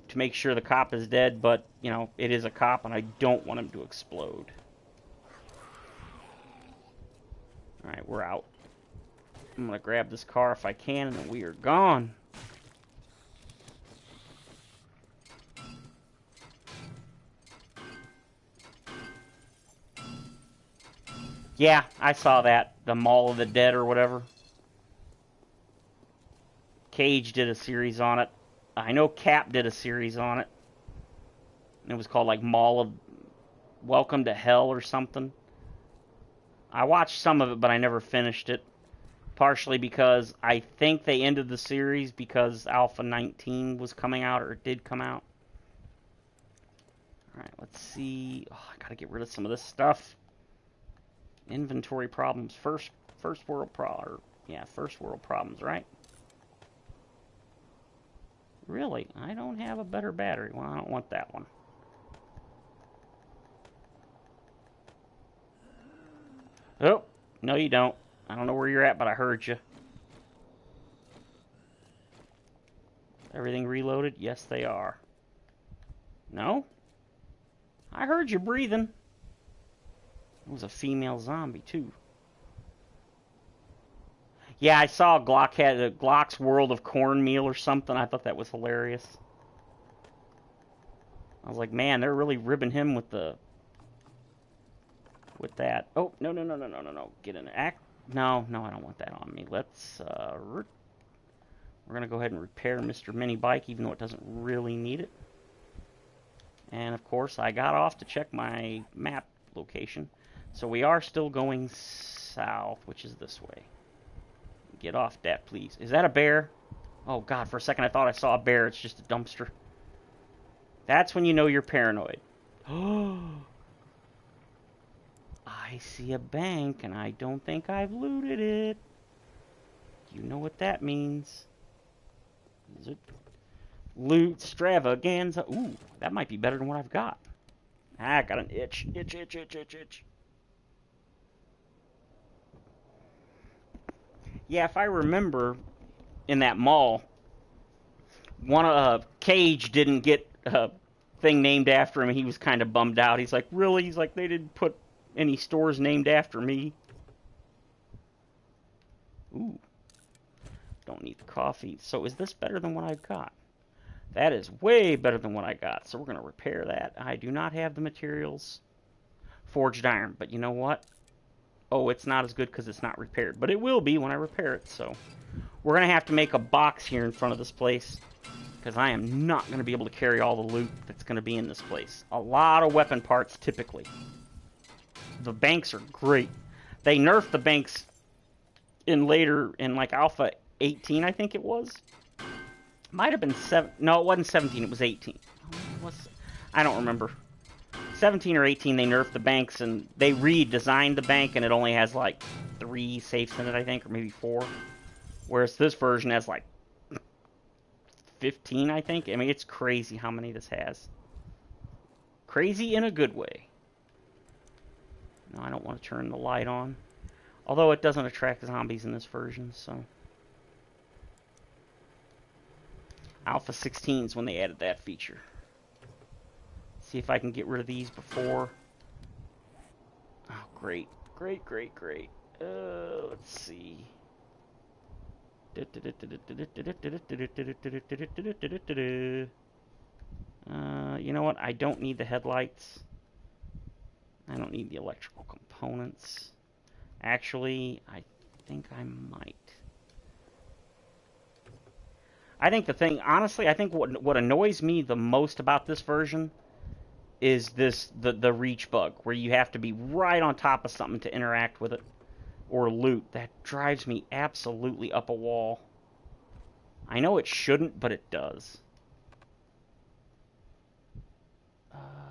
to make sure the cop is dead, but, you know, it is a cop and I don't want him to explode. Alright, we're out. I'm going to grab this car if I can, and then we are gone. Yeah, I saw that. The Mall of the Dead or whatever. Cage did a series on it. I know Cap did a series on it. It was called like Mall of Welcome to Hell or something. I watched some of it, but I never finished it. Partially because I think they ended the series because Alpha 19 was coming out, or it did come out. Alright, let's see. Oh, I gotta get rid of some of this stuff. Inventory problems. First world problems, right? Really? I don't have a better battery. Well, I don't want that one. Oh, no you don't. I don't know where you're at, but I heard you. Everything reloaded? Yes, they are. No? I heard you breathing. It was a female zombie, too. Yeah, I saw Glock had a Glock's World of Cornmeal or something. I thought that was hilarious. I was like, man, they're really ribbing him with that. Oh, no. Get in there. No, I don't want that on me. Let's, we're going to go ahead and repair Mr. Mini Bike, even though it doesn't really need it. And, of course, I got off to check my map location. So we are still going south, which is this way. Get off that, please. Is that a bear? Oh, God, for a second I thought I saw a bear. It's just a dumpster. That's when you know you're paranoid. Oh, I see a bank, and I don't think I've looted it. You know what that means. Is it loot extravaganza? Ooh, that might be better than what I've got. I got an itch. Itch. Yeah, if I remember, in that mall, Cage didn't get a thing named after him, and he was kind of bummed out. He's like, really? He's like, they didn't put any stores named after me. Ooh. Don't need the coffee. So is this better than what I've got? That is way better than what I got. So we're going to repair that. I do not have the materials. Forged iron. But you know what? Oh, it's not as good because it's not repaired. But it will be when I repair it. So we're going to have to make a box here in front of this place, because I am not going to be able to carry all the loot that's going to be in this place. A lot of weapon parts, typically. The banks are great. They nerfed the banks in like Alpha 18, I think it was. Might have been 7. No, it wasn't 17. It was 18. I don't remember. 17 or 18, they nerfed the banks, and they redesigned the bank, and it only has like 3 safes in it, I think, or maybe 4. Whereas this version has like 15, I think. I mean, it's crazy how many this has. Crazy in a good way. No, I don't want to turn the light on. Although it doesn't attract zombies in this version, so. Alpha 16 is when they added that feature. See if I can get rid of these before. Oh, great. Great. Let's see. You know what? I don't need the headlights. I don't need the electrical components. Actually, I think I might. I think the thing, honestly, I think what annoys me the most about this version is the reach bug, where you have to be right on top of something to interact with it or loot. That drives me absolutely up a wall. I know it shouldn't, but it does.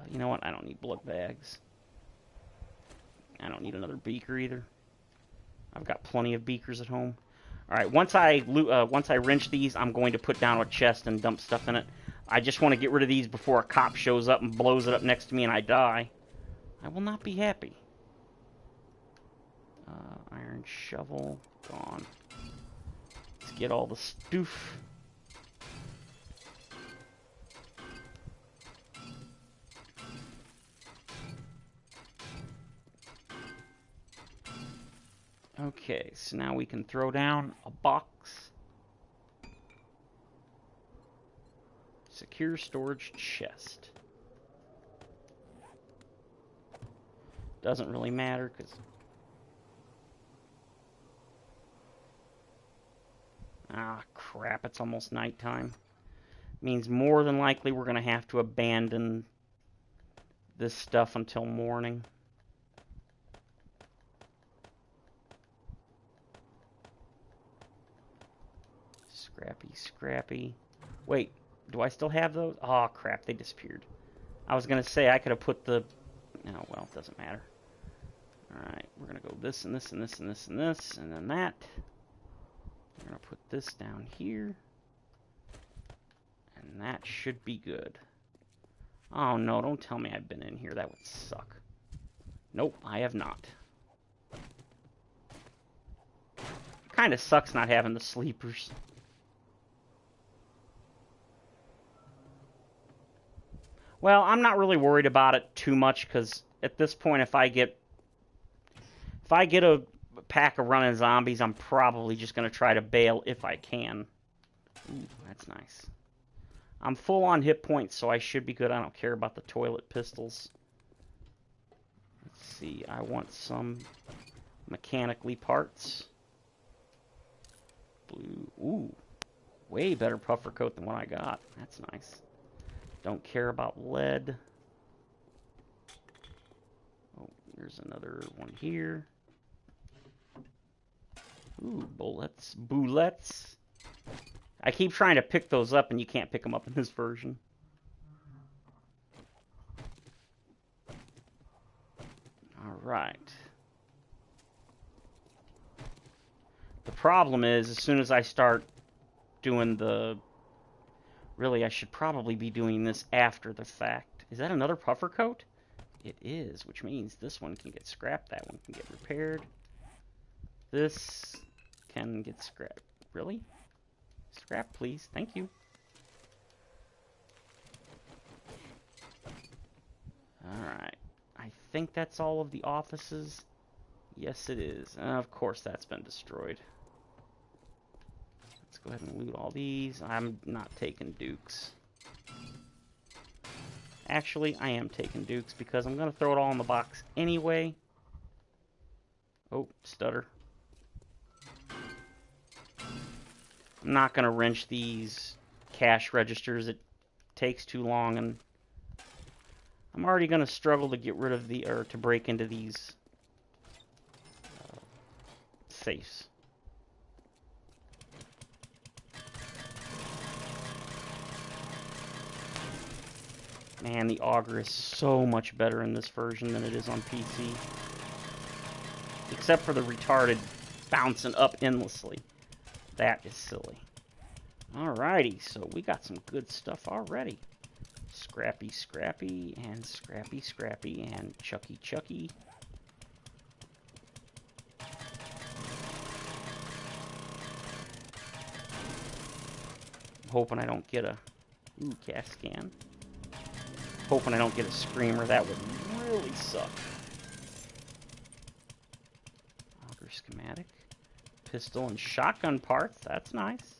You know what? I don't need blood bags. I don't need another beaker either. I've got plenty of beakers at home. Alright, once I wrench these, I'm going to put down a chest and dump stuff in it. I just want to get rid of these before a cop shows up and blows it up next to me and I die. I will not be happy. Iron shovel, gone. Let's get all the stoof. Okay, so now we can throw down a box. Secure storage chest. Doesn't really matter because... Ah, crap, it's almost nighttime. Means more than likely we're going to have to abandon this stuff until morning. Scrappy, scrappy. Wait, do I still have those? Oh, crap, they disappeared. I was going to say I could have put the... Oh, well, it doesn't matter. Alright, we're going to go this and this and this and this and this, and then that. We're going to put this down here. And that should be good. Oh, no, don't tell me I've been in here. That would suck. Nope, I have not. Kind of sucks not having the sleepers. Well, I'm not really worried about it too much, because at this point, if I get a pack of running zombies, I'm probably just going to try to bail if I can. Ooh, that's nice. I'm full on hit points, so I should be good. I don't care about the toilet pistols. Let's see, I want some mechanically parts. Blue, ooh, way better puffer coat than what I got. That's nice. Don't care about lead. Oh, there's another one here. Ooh, bullets. Bullets. I keep trying to pick those up, and you can't pick them up in this version. Alright. The problem is, as soon as I start doing the... Really, I should probably be doing this after the fact. Is that another puffer coat? It is, which means this one can get scrapped, that one can get repaired. This can get scrapped. Really? Scrap, please. Thank you. Alright. I think that's all of the offices. Yes, it is. Of course, that's been destroyed. Let's go ahead and loot all these. I'm not taking dukes. Actually, I am taking dukes because I'm going to throw it all in the box anyway. Oh, stutter. I'm not going to wrench these cash registers. It takes too long, and I'm already going to struggle to get rid of the, or to break into these safes. Man, the auger is so much better in this version than it is on PC. Except for the retarded bouncing up endlessly. That is silly. Alrighty, so we got some good stuff already. Scrappy, scrappy, and scrappy, scrappy, and chucky, chucky. I'm hoping I don't get a... Ooh, cast scan. Hoping I don't get a screamer. That would really suck. Auger schematic. Pistol and shotgun parts. That's nice.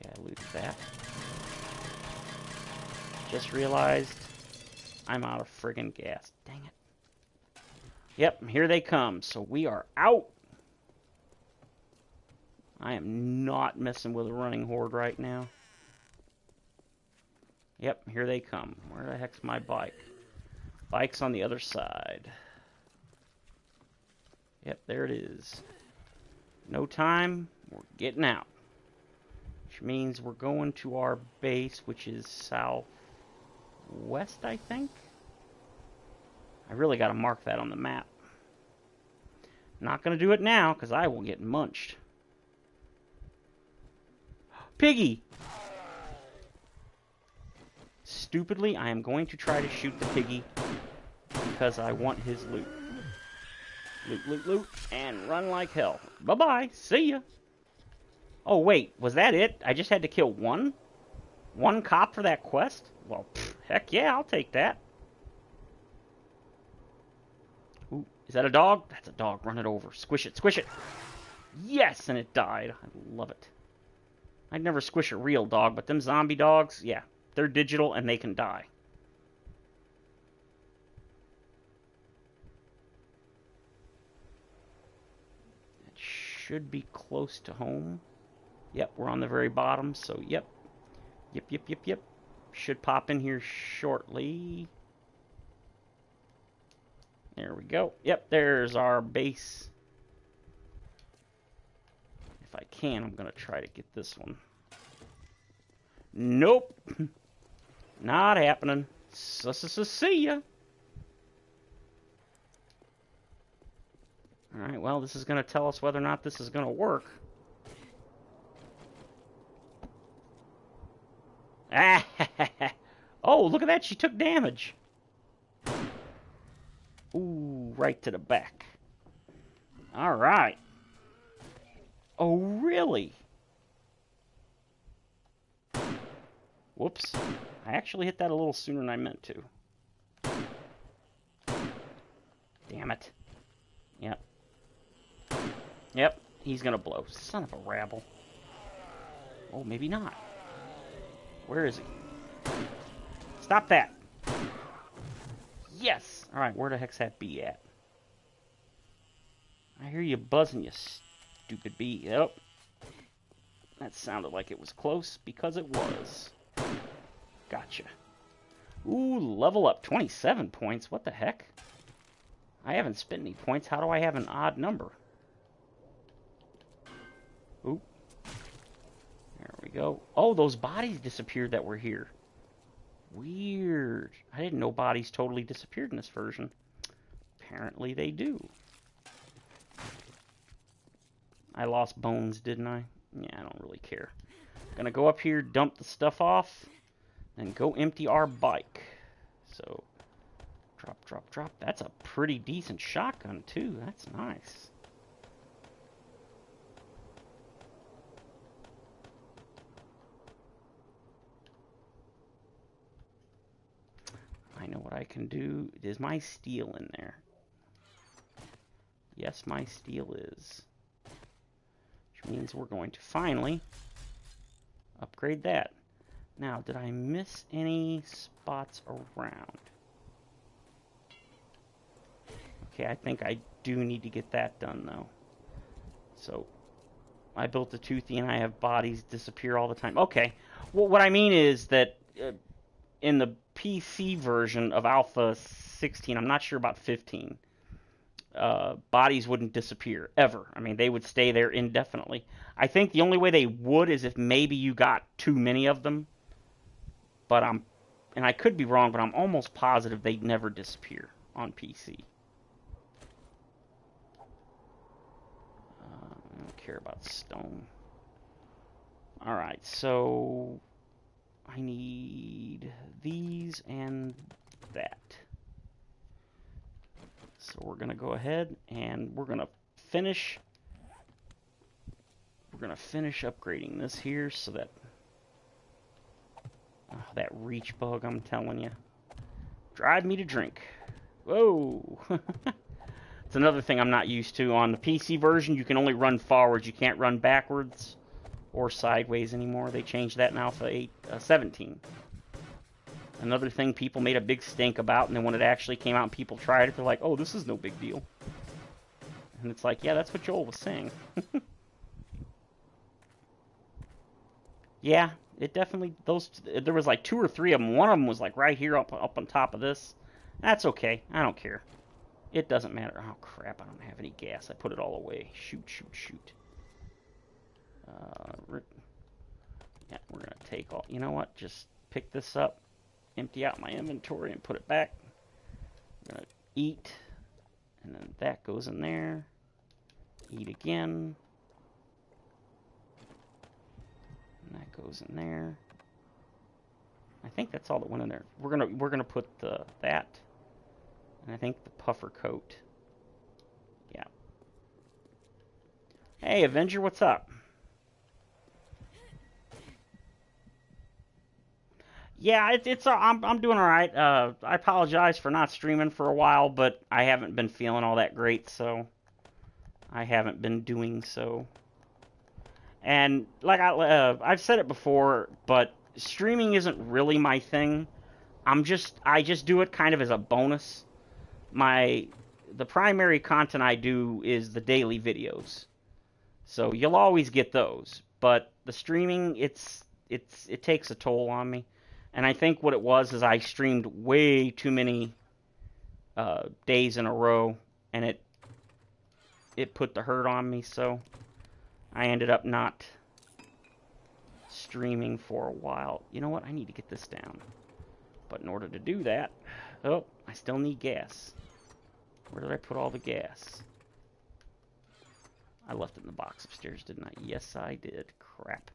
Okay, I looted that. Just realized I'm out of friggin' gas. Dang it. Yep, here they come. So we are out. I am not messing with a running horde right now. Yep, here they come. Where the heck's my bike? Bike's on the other side. Yep, there it is. No time, we're getting out. Which means we're going to our base, which is southwest, I think? I really got to mark that on the map. Not going to do it now, because I will get munched. Piggy! Stupidly, I am going to try to shoot the piggy, because I want his loot. Loot, loot, loot, and run like hell. Bye-bye, see ya! Oh, wait, was that it? I just had to kill one? One cop for that quest? Well, heck yeah, I'll take that. Ooh, is that a dog? That's a dog. Run it over. Squish it, squish it. Yes, and it died. I love it. I'd never squish a real dog, but them zombie dogs, yeah, they're digital and they can die. It should be close to home. Yep, we're on the very bottom, so yep. Yep. Should pop in here shortly. There we go. Yep, there's our base. If I can, I'm going to try to get this one. Nope. Not happening. See ya. Alright, well, this is going to tell us whether or not this is going to work. Oh, look at that. She took damage. Ooh, right to the back. Alright. Oh, really? Whoops. I actually hit that a little sooner than I meant to. Damn it. Yep. Yep, he's gonna blow. Son of a rabble. Oh, maybe not. Where is he? Stop that! Yes! Alright, where the heck's that bee at? I hear you buzzing, you stupid bee. Yep. That sounded like it was close, because it was. Gotcha. Ooh, level up. 27 points. What the heck? I haven't spent any points. How do I have an odd number? Ooh. There we go. Oh, those bodies disappeared that were here. Weird. I didn't know bodies totally disappeared in this version. Apparently they do. I lost bones, didn't I? Yeah, I don't really care. Gonna go up here, dump the stuff off, and go empty our bike. So, drop. That's a pretty decent shotgun, too. That's nice. I know what I can do. Is my steel in there? Yes, my steel is. Which means we're going to finally upgrade that. Now, did I miss any spots around? Okay, I think I do need to get that done, though. So, I built a toothy and I have bodies disappear all the time. Okay, well, what I mean is that in the PC version of Alpha 16, I'm not sure about 15, bodies wouldn't disappear, ever. I mean, they would stay there indefinitely. I think the only way they would is if maybe you got too many of them. But and I could be wrong, but I'm almost positive they'd never disappear on PC. I don't care about stone. Alright, so I need these and that. So we're going to go ahead and we're going to finish upgrading this here so that that reach bug, I'm telling you. Drive me to drink. Whoa. It's another thing I'm not used to. On the PC version, you can only run forwards. You can't run backwards or sideways anymore. They changed that in Alpha 17. Another thing people made a big stink about, and then when it actually came out and people tried it, they're like, oh, this is no big deal. And it's like, yeah, that's what Joel was saying. Yeah, it definitely, there was like 2 or 3 of them. One of them was like right here up on top of this. That's okay. I don't care. It doesn't matter. Oh, crap. I don't have any gas. I put it all away. Shoot, shoot, shoot. Yeah, we're going to take all... You know what? Just pick this up, empty out my inventory, and put it back. I'm going to eat, and then that goes in there. Eat again. And that goes in there. I think that's all that went in there. We're gonna put that, and I think the puffer coat. Yeah. Hey, Avenger, what's up? Yeah, I'm doing all right. I apologize for not streaming for a while, but I haven't been feeling all that great, so I haven't been doing so. And like I've said it before, but streaming isn't really my thing. I just do it kind of as a bonus. The primary content I do is the daily videos. So you'll always get those, but the streaming it takes a toll on me. And I think what it was is I streamed way too many days in a row, and it put the hurt on me, so I ended up not streaming for a while. You know what? I need to get this down. But in order to do that, oh, I still need gas. Where did I put all the gas? I left it in the box upstairs, didn't I? Yes, I did. Crap.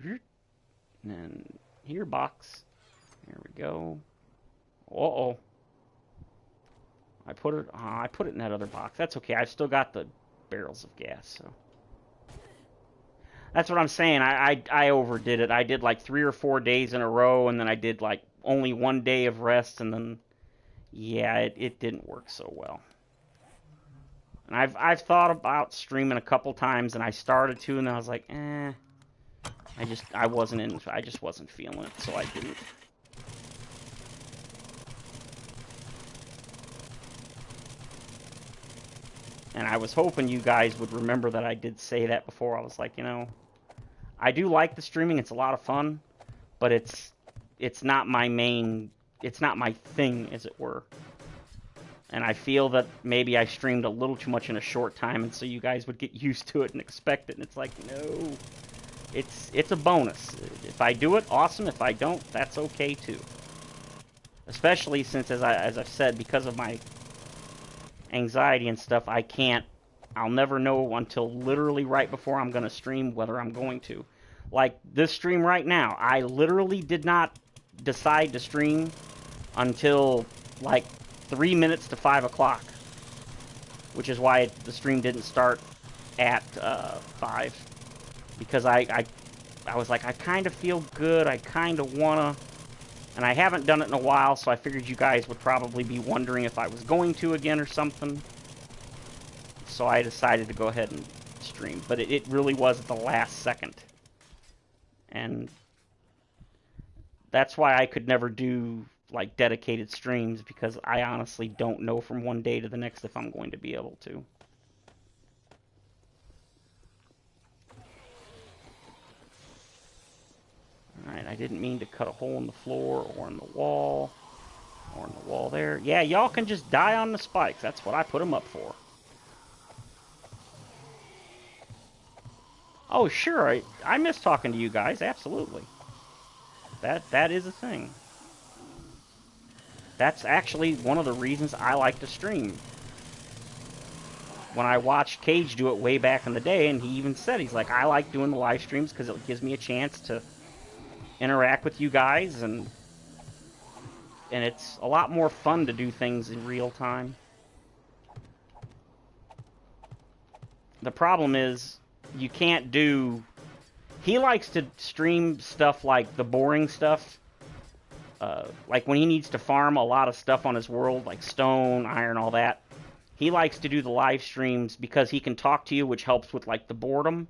And then here, box. There we go. Uh-oh. I put it in that other box. That's okay. I've still got the barrels of gas, so. That's what I'm saying. I overdid it. I did like 3 or 4 days in a row, and then I did like only 1 day of rest, and then, yeah, it didn't work so well. And I've thought about streaming a couple times, and I started to, and then I was like, I just wasn't feeling it, so I didn't. And I was hoping you guys would remember that I did say that before. I was like, you know, I do like the streaming. It's a lot of fun, but it's not my main, it's not my thing, as it were. And I feel that maybe I streamed a little too much in a short time, and so you guys would get used to it and expect it. And it's like, no, it's a bonus. If I do it, awesome. If I don't, that's okay too. Especially since, as I've said, because of my anxiety and stuff, I'll never know until literally right before I'm going to stream whether I'm going to. Like this stream right now, I literally did not decide to stream until like 3 minutes to 5 o'clock, which is why the stream didn't start at 5, because I was like, I kind of feel good, I kind of wanna, and I haven't done it in a while, so I figured you guys would probably be wondering if I was going to again or something. So I decided to go ahead and stream. But it really was at the last second. And that's why I could never do like dedicated streams, because I honestly don't know from one day to the next if I'm going to be able to. Alright, I didn't mean to cut a hole in the floor or in the wall. Or in the wall there. Yeah, y'all can just die on the spikes. That's what I put them up for. Oh, sure. I miss talking to you guys. Absolutely. That is a thing. That's actually one of the reasons I like to stream. When I watched Cage do it way back in the day, and he even said, he's like, I like doing the live streams because it gives me a chance to interact with you guys, and it's a lot more fun to do things in real time. The problem is, you can't do... He likes to stream stuff like the boring stuff. Like when he needs to farm a lot of stuff on his world, like stone, iron, all that. He likes to do the live streams because he can talk to you, which helps with like the boredom.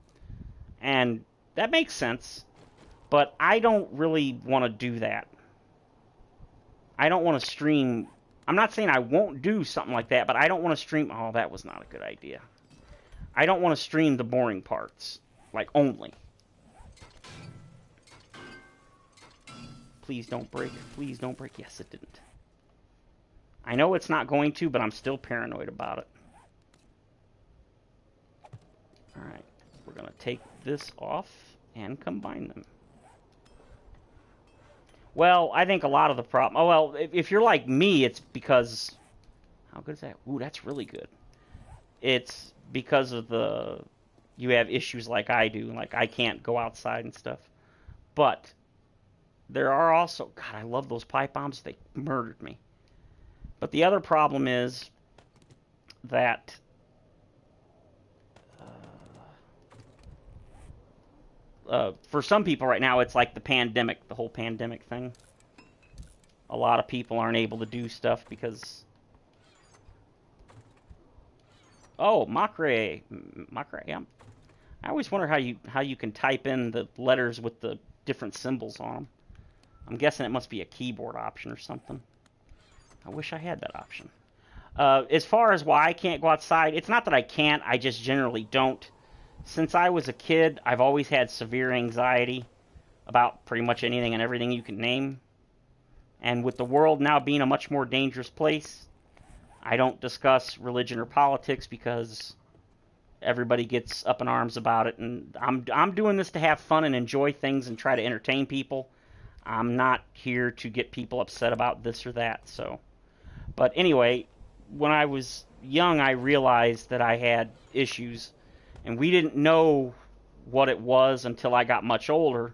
And that makes sense. But I don't really want to do that. I don't want to stream... I'm not saying I won't do something like that, but I don't want to stream... Oh, that was not a good idea. I don't want to stream the boring parts. Like, only. Please don't break. Please don't break. Yes, it didn't. I know it's not going to, but I'm still paranoid about it. Alright. We're going to take this off and combine them. Well, I think a lot of the problem... Oh, well, if you're like me, it's because... How good is that? Ooh, that's really good. It's because of the... You have issues like I do. Like, I can't go outside and stuff. But there are also... God, I love those pipe bombs. They murdered me. But the other problem is that... for some people right now, it's like the pandemic, the whole pandemic thing. A lot of people aren't able to do stuff because... Oh, Macrae. Macrae. I always wonder how you can type in the letters with the different symbols on them. I'm guessing it must be a keyboard option or something. I wish I had that option. As far as why I can't go outside, it's not that I can't, I just generally don't. Since I was a kid, I've always had severe anxiety about pretty much anything and everything you can name. And with the world now being a much more dangerous place, I don't discuss religion or politics because everybody gets up in arms about it. And I'm doing this to have fun and enjoy things and try to entertain people. I'm not here to get people upset about this or that. So, but anyway, when I was young, I realized that I had issues. And we didn't know what it was until I got much older,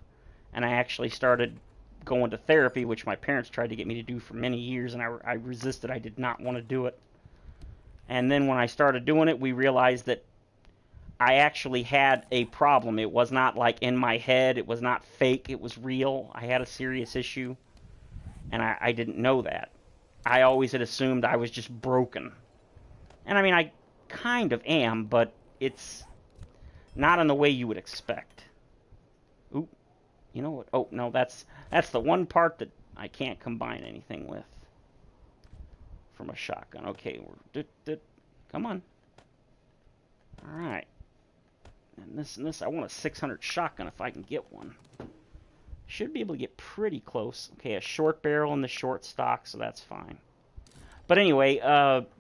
and I actually started going to therapy, which my parents tried to get me to do for many years, and I resisted. I did not want to do it. And then when I started doing it, we realized that I actually had a problem. It was not like in my head. It was not fake. It was real. I had a serious issue, and I didn't know that. I always had assumed I was just broken. And I mean, I kind of am, but it's... not in the way you would expect. Oop. You know what? Oh, no, that's the one part that I can't combine anything with. From a shotgun. Okay, come on. Alright. And this, I want a 600 shotgun if I can get one. Should be able to get pretty close. Okay, a short barrel in the short stock, so that's fine. But anyway,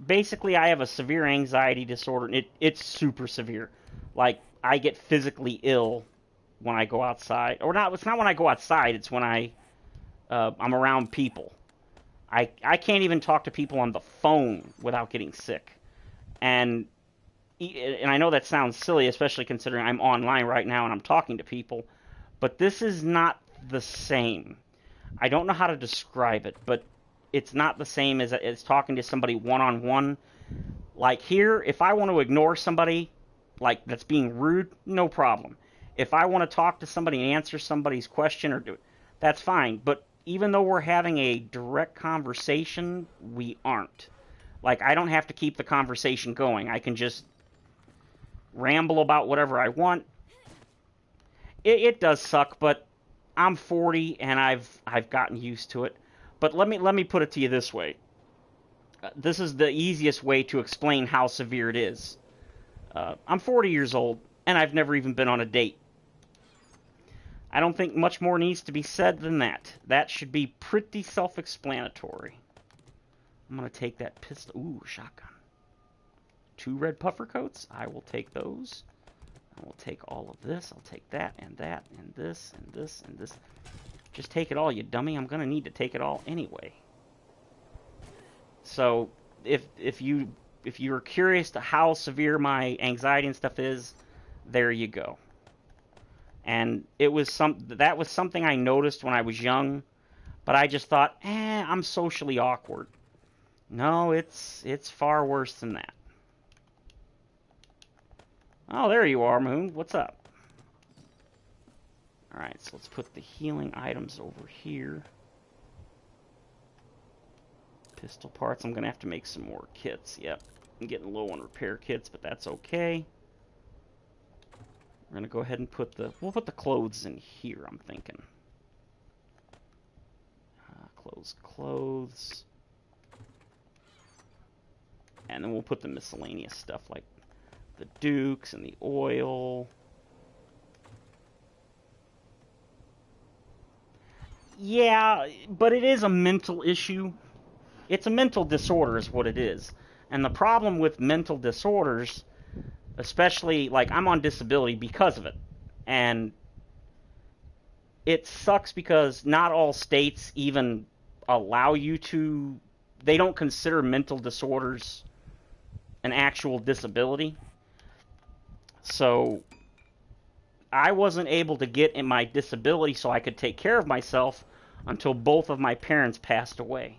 basically I have a severe anxiety disorder, and it's super severe. Like, I get physically ill when I go outside. Or not, it's not when I go outside, it's when I'm around people. I can't even talk to people on the phone without getting sick. And I know that sounds silly, especially considering I'm online right now and I'm talking to people. But this is not the same. I don't know how to describe it, but it's not the same as talking to somebody one-on-one. Like here, if I want to ignore somebody... like, that's being rude, no problem. If I want to talk to somebody and answer somebody's question or do it, that's fine. But even though we're having a direct conversation, we aren't. Like, I don't have to keep the conversation going. I can just ramble about whatever I want. It does suck, but I'm 40 and I've gotten used to it. But let me put it to you this way. This is the easiest way to explain how severe it is. I'm 40 years old, and I've never even been on a date. I don't think much more needs to be said than that. That should be pretty self-explanatory. I'm going to take that pistol. Ooh, shotgun. 2 red puffer coats. I will take those. I will take all of this. I'll take that, and this, and this, and this. Just take it all, you dummy. I'm going to need to take it all anyway. So, if you're curious to how severe my anxiety and stuff is, there you go. And that was something I noticed when I was young, but I just thought, I'm socially awkward. No, it's far worse than that. Oh, there you are, Moon. What's up? Alright, so let's put the healing items over here. Pistol parts. I'm going to have to make some more kits. Yep. I'm getting low on repair kits, but that's okay. We're going to go ahead and we'll put the clothes in here, I'm thinking. Clothes. And then we'll put the miscellaneous stuff like the Dukes and the oil. Yeah, but it is a mental issue. It's a mental disorder is what it is. And the problem with mental disorders, especially, like, I'm on disability because of it. And it sucks because not all states even allow you to, they don't consider mental disorders an actual disability. So I wasn't able to get in my disability so I could take care of myself until both of my parents passed away.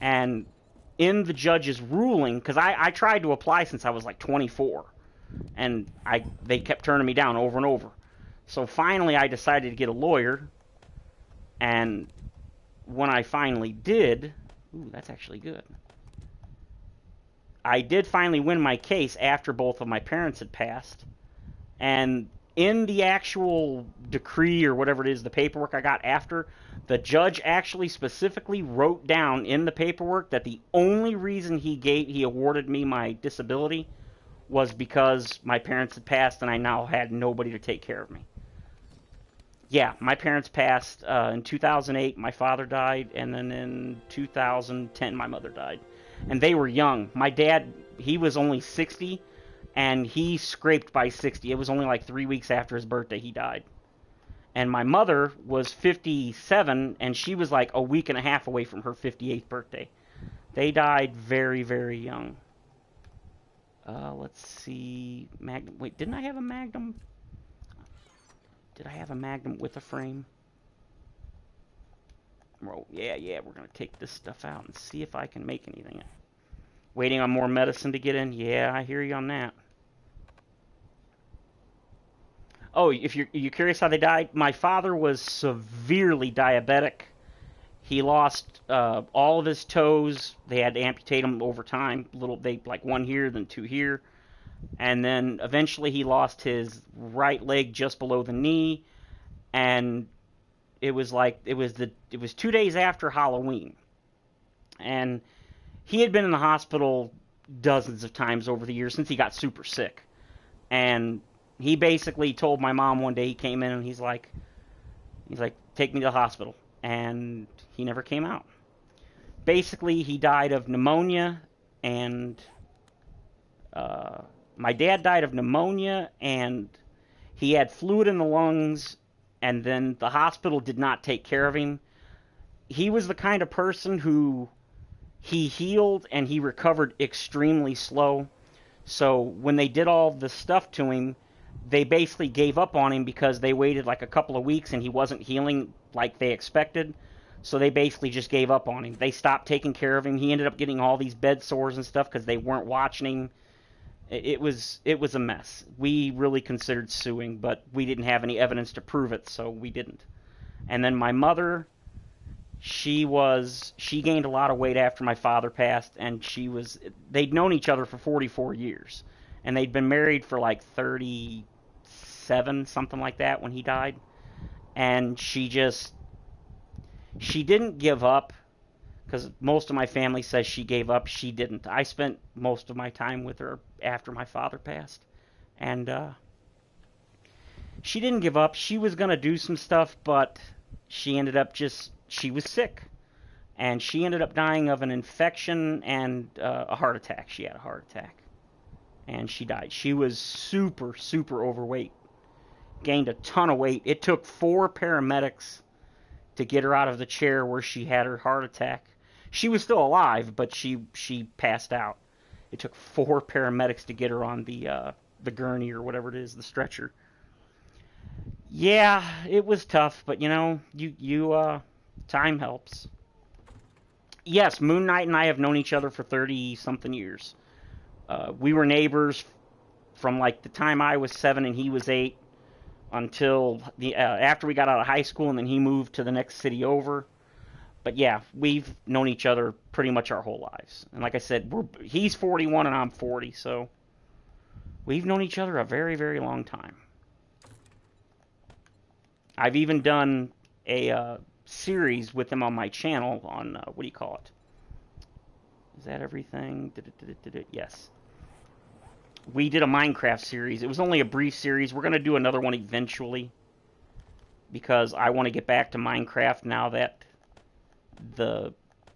And in the judge's ruling, because I tried to apply since I was like 24, and they kept turning me down over and over. So finally I decided to get a lawyer, and when I finally did, ooh, that's actually good. I did finally win my case after both of my parents had passed, and in the actual decree or whatever it is, the paperwork I got after, the judge actually specifically wrote down in the paperwork that the only reason he awarded me my disability was because my parents had passed and I now had nobody to take care of me. Yeah, my parents passed in 2008. My father died, and then in 2010 my mother died, and they were young. My dad, he was only 60. And he scraped by 60. It was only like 3 weeks after his birthday he died. And my mother was 57, and she was like a week and a half away from her 58th birthday. They died very, very young. Let's see. Magnum. Wait, didn't I have a Magnum? Did I have a Magnum with a frame? Oh, yeah, we're going to take this stuff out and see if I can make anything. Waiting on more medicine to get in? Yeah, I hear you on that. Oh, if you're curious how they died, my father was severely diabetic. He lost all of his toes. They had to amputate them over time. Like one here, then two here, and then eventually he lost his right leg just below the knee. And it was 2 days after Halloween, and he had been in the hospital dozens of times over the years since he got super sick. And he basically told my mom one day, he came in and he's like, take me to the hospital. And he never came out. Basically, he died of pneumonia, and my dad died of pneumonia, and he had fluid in the lungs, and then the hospital did not take care of him. He was the kind of person who he healed and he recovered extremely slow. So when they did all the stuff to him, they basically gave up on him because they waited like a couple of weeks and he wasn't healing like they expected. So they basically just gave up on him. They stopped taking care of him. He ended up getting all these bed sores and stuff because they weren't watching him. It was a mess. We really considered suing, but we didn't have any evidence to prove it, so we didn't. And then my mother, she gained a lot of weight after my father passed, and they'd known each other for 44 years. And they'd been married for like 37, something like that, when he died. And she didn't give up, because most of my family says she gave up. She didn't. I spent most of my time with her after my father passed. And she didn't give up. She was going to do some stuff, but she ended up she was sick. And she ended up dying of an infection and a heart attack. She had a heart attack. And she died. She was super, super overweight. Gained a ton of weight. It took 4 paramedics to get her out of the chair where she had her heart attack. She was still alive, but she passed out. It took 4 paramedics to get her on the gurney or whatever it is, the stretcher. Yeah, it was tough, but time helps. Yes, Moon Knight and I have known each other for 30-something years. We were neighbors from like the time I was 7 and he was 8 until after we got out of high school, and then he moved to the next city over. But yeah, we've known each other pretty much our whole lives. And like I said, he's 41 and I'm 40, so we've known each other a very, very long time. I've even done a series with him on my channel on, what do you call it? Is that everything? Yes. we did a Minecraft series. It was only a brief series. We're going to do another one eventually, because I want to get back to Minecraft now that the,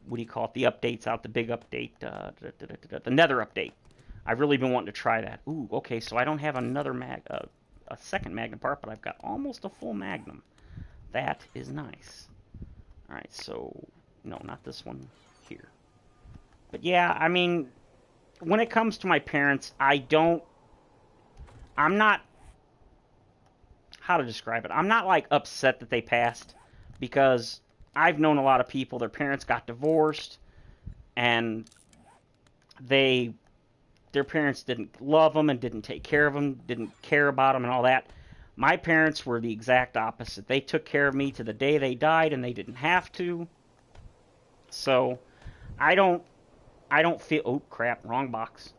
what do you call it, the update's out, the big update, the Nether update. I've really been wanting to try that. Ooh, okay, so I don't have another a second Magnum part, but I've got almost a full Magnum. That is nice. Alright, so, no, not this one here. But yeah, I mean, when it comes to my parents, I'm not, how to describe it? I'm not, like, upset that they passed, because I've known a lot of people, their parents got divorced, and their parents didn't love them and didn't take care of them, didn't care about them and all that. My parents were the exact opposite. They took care of me to the day they died, and they didn't have to. So, I don't feel, oh crap, wrong box.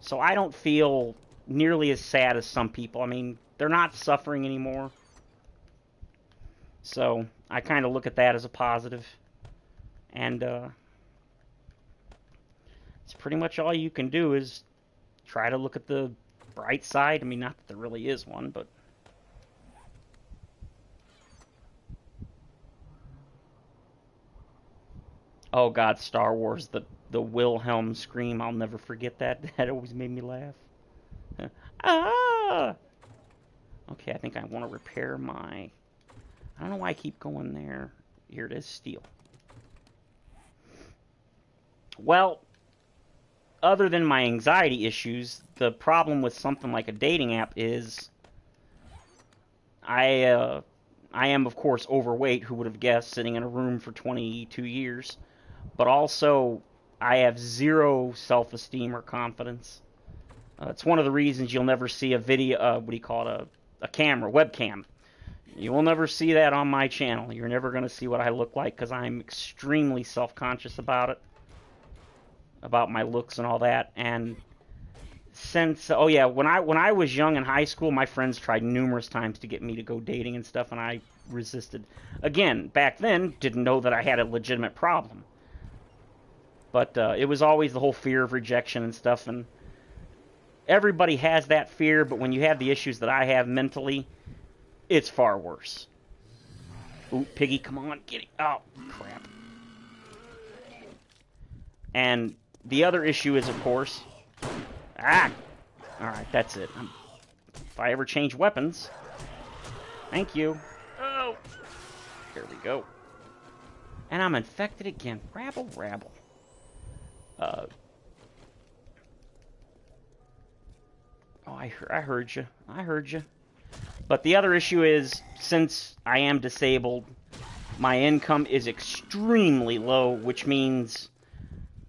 So I don't feel nearly as sad as some people. I mean, they're not suffering anymore. So, I kind of look at that as a positive. And, it's pretty much all you can do is try to look at the bright side. I mean, not that there really is one, but... Oh god, Star Wars, the Wilhelm scream, I'll never forget that. That always made me laugh. Ah! Okay, I think I want to repair my... I don't know why I keep going there. Here it is, steel. Well, other than my anxiety issues, the problem with something like a dating app is I am, of course, overweight. Who would have guessed, sitting in a room for 22 years. But also, I have zero self-esteem or confidence. It's one of the reasons you'll never see a video, what do you call it, a camera, webcam. You will never see that on my channel. You're never going to see what I look like, because I'm extremely self-conscious about it. About my looks and all that. And since, oh yeah, when I was young in high school, my friends tried numerous times to get me to go dating and stuff, and I resisted. Again, back then, didn't know that I had a legitimate problem. But it was always the whole fear of rejection and stuff, and everybody has that fear, but when you have the issues that I have mentally, it's far worse. Ooh, Piggy, come on, get it. Oh, crap. And the other issue is, of course... Ah! Alright, that's it. If I ever change weapons... Thank you. Oh! There we go. And I'm infected again. Rabble, rabble. Oh, I heard you. I heard you. But the other issue is, since I am disabled, my income is extremely low, which means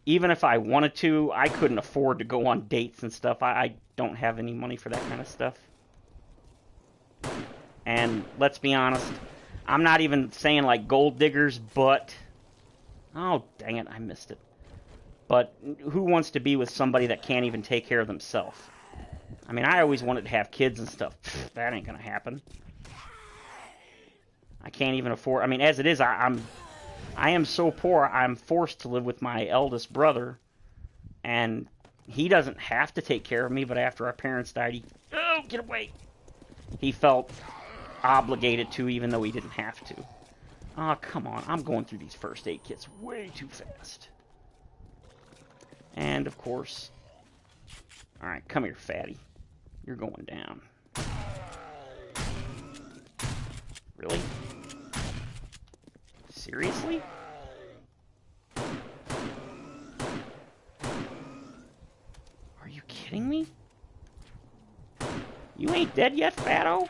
even if I wanted to, I couldn't afford to go on dates and stuff. I don't have any money for that kind of stuff. And let's be honest, I'm not even saying like gold diggers, but... Oh, dang it, I missed it. But who wants to be with somebody that can't even take care of themselves? I mean, I always wanted to have kids and stuff. Pfft, that ain't gonna happen. I can't even afford... I mean, as it is, I am so poor, I'm forced to live with my eldest brother. And he doesn't have to take care of me, but after our parents died, he... Oh, get away! He felt obligated to, even though he didn't have to. Oh, come on. I'm going through these first aid kits way too fast. And, of course... Alright, come here, fatty. You're going down. Really? Seriously? Are you kidding me? You ain't dead yet, fatto?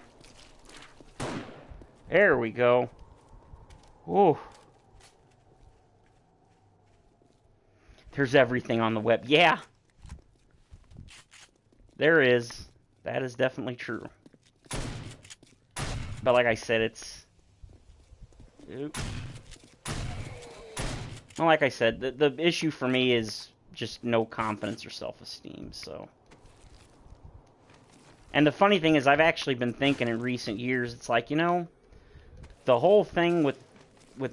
There we go. Whoa. There's everything on the web. Yeah. There is. That is definitely true. But like I said, it's... Oop. Well, like I said, the issue for me is just no confidence or self-esteem, so... And the funny thing is, I've actually been thinking in recent years, it's like, you know, the whole thing with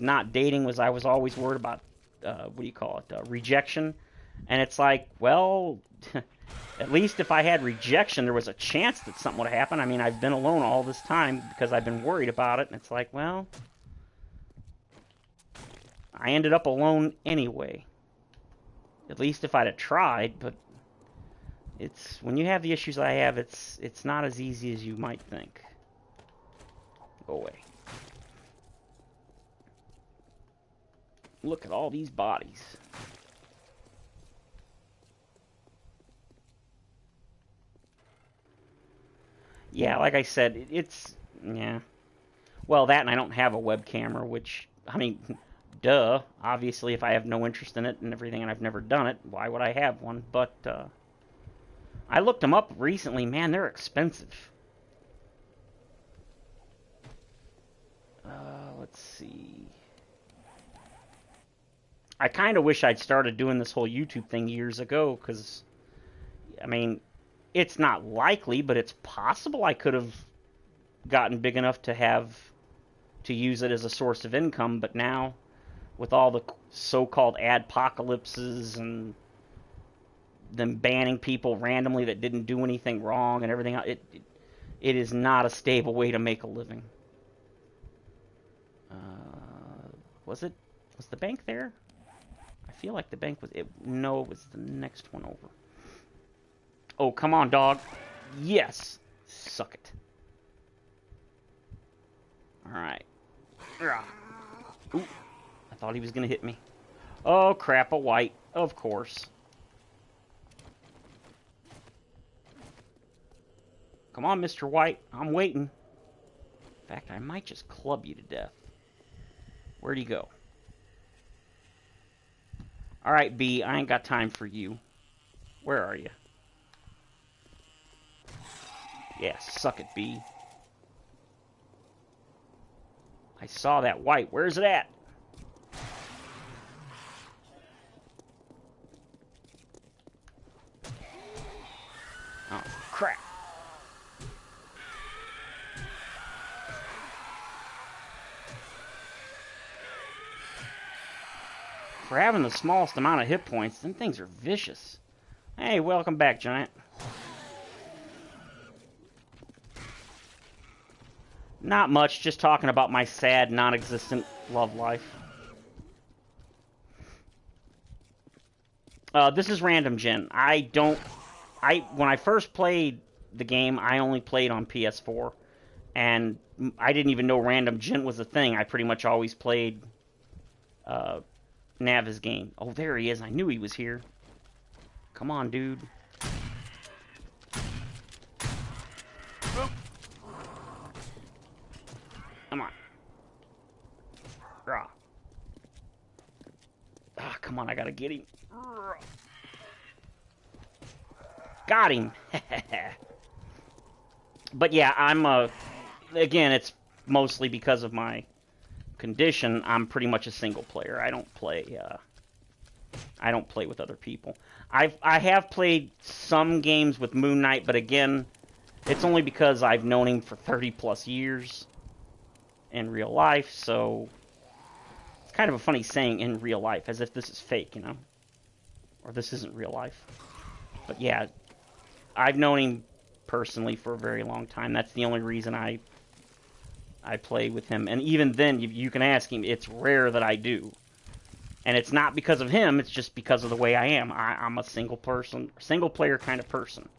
not dating was I was always worried about, what do you call it, rejection. And it's like, well, at least if I had rejection, there was a chance that something would happen. I mean, I've been alone all this time because I've been worried about it. And it's like, well, I ended up alone anyway. At least if I'd have tried, but it's when you have the issues I have, it's not as easy as you might think. Go away. Look at all these bodies. Yeah, like I said, it's yeah. Well, that and I don't have a web camera, which I mean, duh. Obviously, if I have no interest in it and everything, and I've never done it, why would I have one? But I looked them up recently. Man, they're expensive. Let's see. I kind of wish I'd started doing this whole YouTube thing years ago, because, I mean, it's not likely, but it's possible I could have gotten big enough to use it as a source of income, but now, with all the so-called adpocalypses and them banning people randomly that didn't do anything wrong and everything, it is not a stable way to make a living. Was the bank there? I feel like the bank was... No, it was the next one over. Oh, come on, dog. Yes. Suck it. Alright. Ooh. I thought he was going to hit me. Oh, crap, a white. Of course. Come on, Mr. White. I'm waiting. In fact, I might just club you to death. Where'd he go? Alright, B, I ain't got time for you. Where are you? Yeah, suck it, B. I saw that white. Where's it at? Oh, crap. For having the smallest amount of hit points, them things are vicious. Hey, welcome back, Giant. Not much, just talking about my sad, non-existent love life. This is Random Gen. When I first played the game, I only played on PS4. And I didn't even know Random Gen was a thing. I pretty much always played Navis game. Oh, there he is. I knew he was here. Come on, dude. Come on. Ah, come on, I gotta get him. Got him. But yeah, again, it's mostly because of my condition. I'm pretty much a single player. I don't play with other people. I have played some games with Moon Knight, but again, it's only because I've known him for 30 plus years in real life, so it's kind of a funny saying in real life, as if this is fake, you know? Or this isn't real life. But yeah, I've known him personally for a very long time. That's the only reason I play with him. And even then, you can ask him, it's rare that I do. And it's not because of him, it's just because of the way I am. I'm a single player kind of person.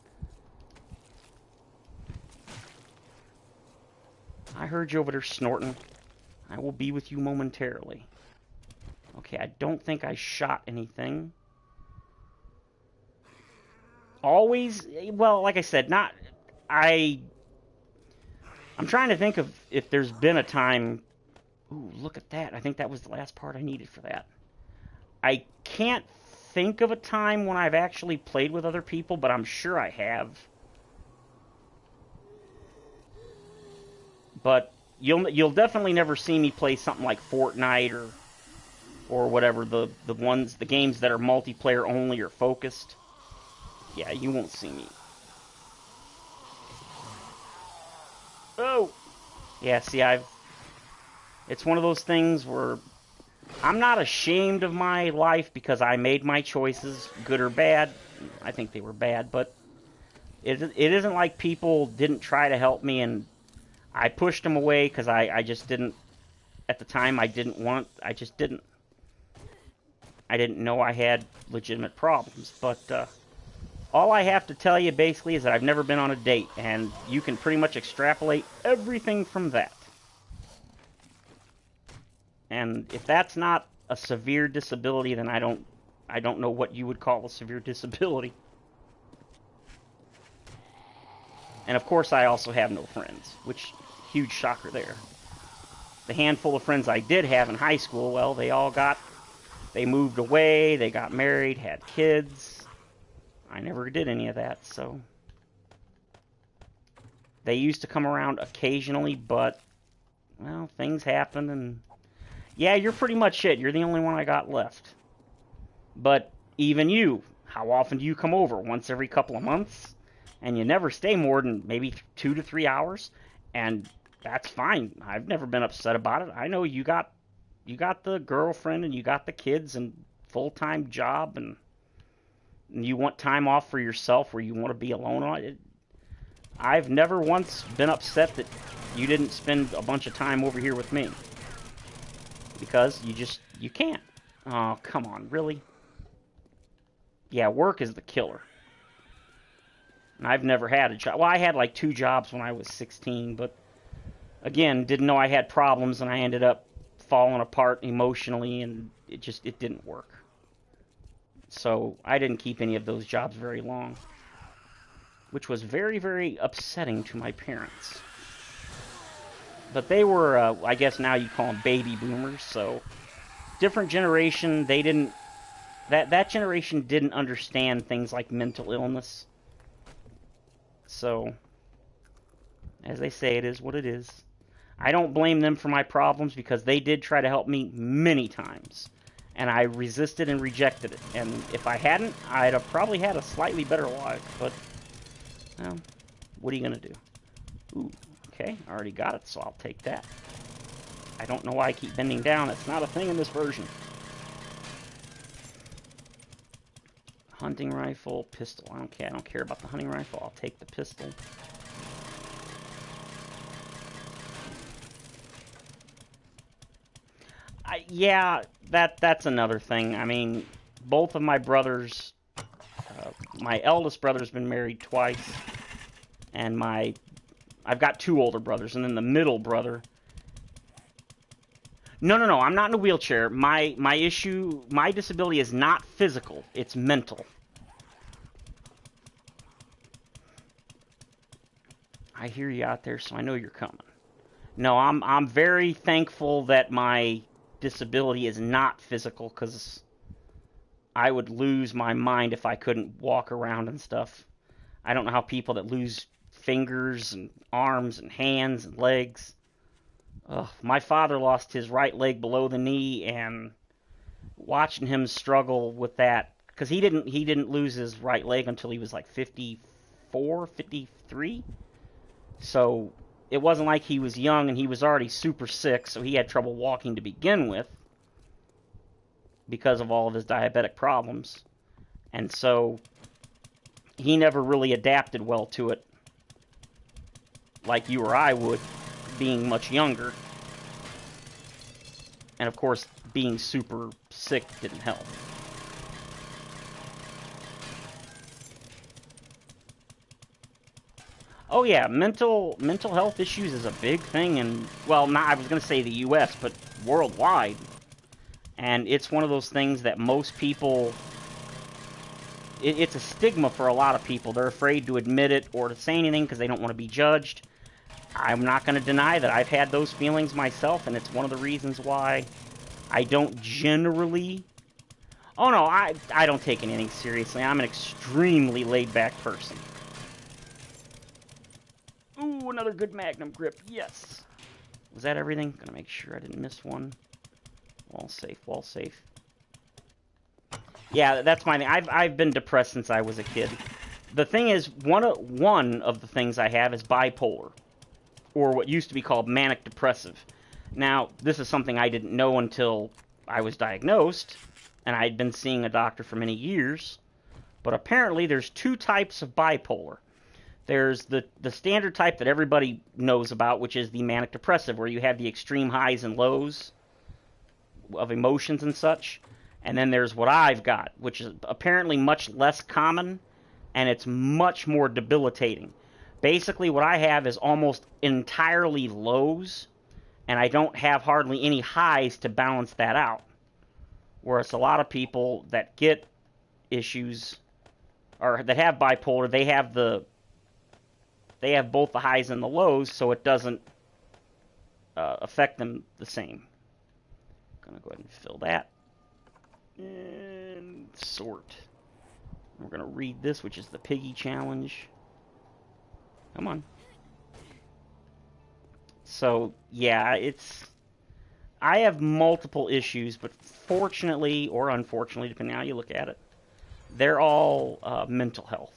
I heard you over there snorting. I will be with you momentarily. Okay, I don't think I shot anything. Always, well, like I said, I'm trying to think of if there's been a time... Ooh, look at that. I think that was the last part I needed for that. I can't think of a time when I've actually played with other people, but I'm sure I have. But you'll definitely never see me play something like Fortnite or whatever, the games that are multiplayer only or focused. Yeah, you won't see me. Oh! Yeah, see, it's one of those things where I'm not ashamed of my life because I made my choices, good or bad. I think they were bad, but it isn't like people didn't try to help me and I pushed them away because I just didn't, at the time I just didn't. I didn't know I had legitimate problems, but all I have to tell you basically is that I've never been on a date, and you can pretty much extrapolate everything from that. And if that's not a severe disability, then I don't know what you would call a severe disability. And of course I also have no friends, which, huge shocker there. The handful of friends I did have in high school, well, they moved away, they got married, had kids. I never did any of that, so. They used to come around occasionally, but, well, things happen, and yeah, you're pretty much it. You're the only one I got left. But even you, how often do you come over? Once every couple of months? And you never stay more than maybe 2 to 3 hours, and that's fine. I've never been upset about it. I know you got the girlfriend and you got the kids and full-time job, and you want time off for yourself where you want to be alone on it. I've never once been upset that you didn't spend a bunch of time over here with me. Because you can't. Oh, come on, really? Yeah, work is the killer. And I've never had a job. Well, I had like 2 jobs when I was 16, but again, didn't know I had problems, and I ended up falling apart emotionally, and it didn't work. So I didn't keep any of those jobs very long, which was very, very upsetting to my parents. But they were, I guess now you call them baby boomers, so different generation. They didn't, that generation didn't understand things like mental illness. So, as they say, it is what it is. I don't blame them for my problems because they did try to help me many times. And I resisted and rejected it. And if I hadn't, I'd have probably had a slightly better life. But, well, what are you going to do? Ooh, okay, I already got it, so I'll take that. I don't know why I keep bending down. It's not a thing in this version. Hunting rifle, pistol. I don't care about the hunting rifle. I'll take the pistol. Yeah, that's another thing. I mean, both of my brothers, my eldest brother's been married twice, and I've got 2 older brothers, and then the middle brother. No, I'm not in a wheelchair. My disability is not physical, it's mental. I hear you out there, so I know you're coming. No, I'm very thankful that my disability is not physical, because I would lose my mind if I couldn't walk around and stuff. I don't know how people that lose fingers and arms and hands and legs. Ugh, my father lost his right leg below the knee, and watching him struggle with that, because he didn't lose his right leg until he was like 54, 53. So it wasn't like he was young and he was already super sick, so he had trouble walking to begin with because of all of his diabetic problems. And so he never really adapted well to it like you or I would, being much younger. And of course, being super sick didn't help. Oh yeah, mental health issues is a big thing, and well, I was going to say the U.S., but worldwide. And it's one of those things that most people, it's a stigma for a lot of people. They're afraid to admit it or to say anything because they don't want to be judged. I'm not going to deny that I've had those feelings myself, and it's one of the reasons why I don't generally... Oh no, I don't take anything seriously. I'm an extremely laid-back person. Ooh, another good magnum grip. Yes. Was that everything? Gonna make sure I didn't miss one. Wall safe, wall safe. Yeah, that's my thing. I've been depressed since I was a kid. The thing is, one of the things I have is bipolar, or what used to be called manic depressive. Now, this is something I didn't know until I was diagnosed, and I'd been seeing a doctor for many years, but apparently there's two types of bipolar. There's the standard type that everybody knows about, which is the manic depressive, where you have the extreme highs and lows of emotions and such. And then there's what I've got, which is apparently much less common, and it's much more debilitating. Basically, what I have is almost entirely lows, and I don't have hardly any highs to balance that out. Whereas a lot of people that get issues, or that have bipolar, they have both the highs and the lows, so it doesn't affect them the same. I'm going to go ahead and fill that. And sort. We're going to read this, which is the Piggy Challenge. Come on. So, yeah, I have multiple issues, but fortunately, or unfortunately, depending on how you look at it, they're all mental health.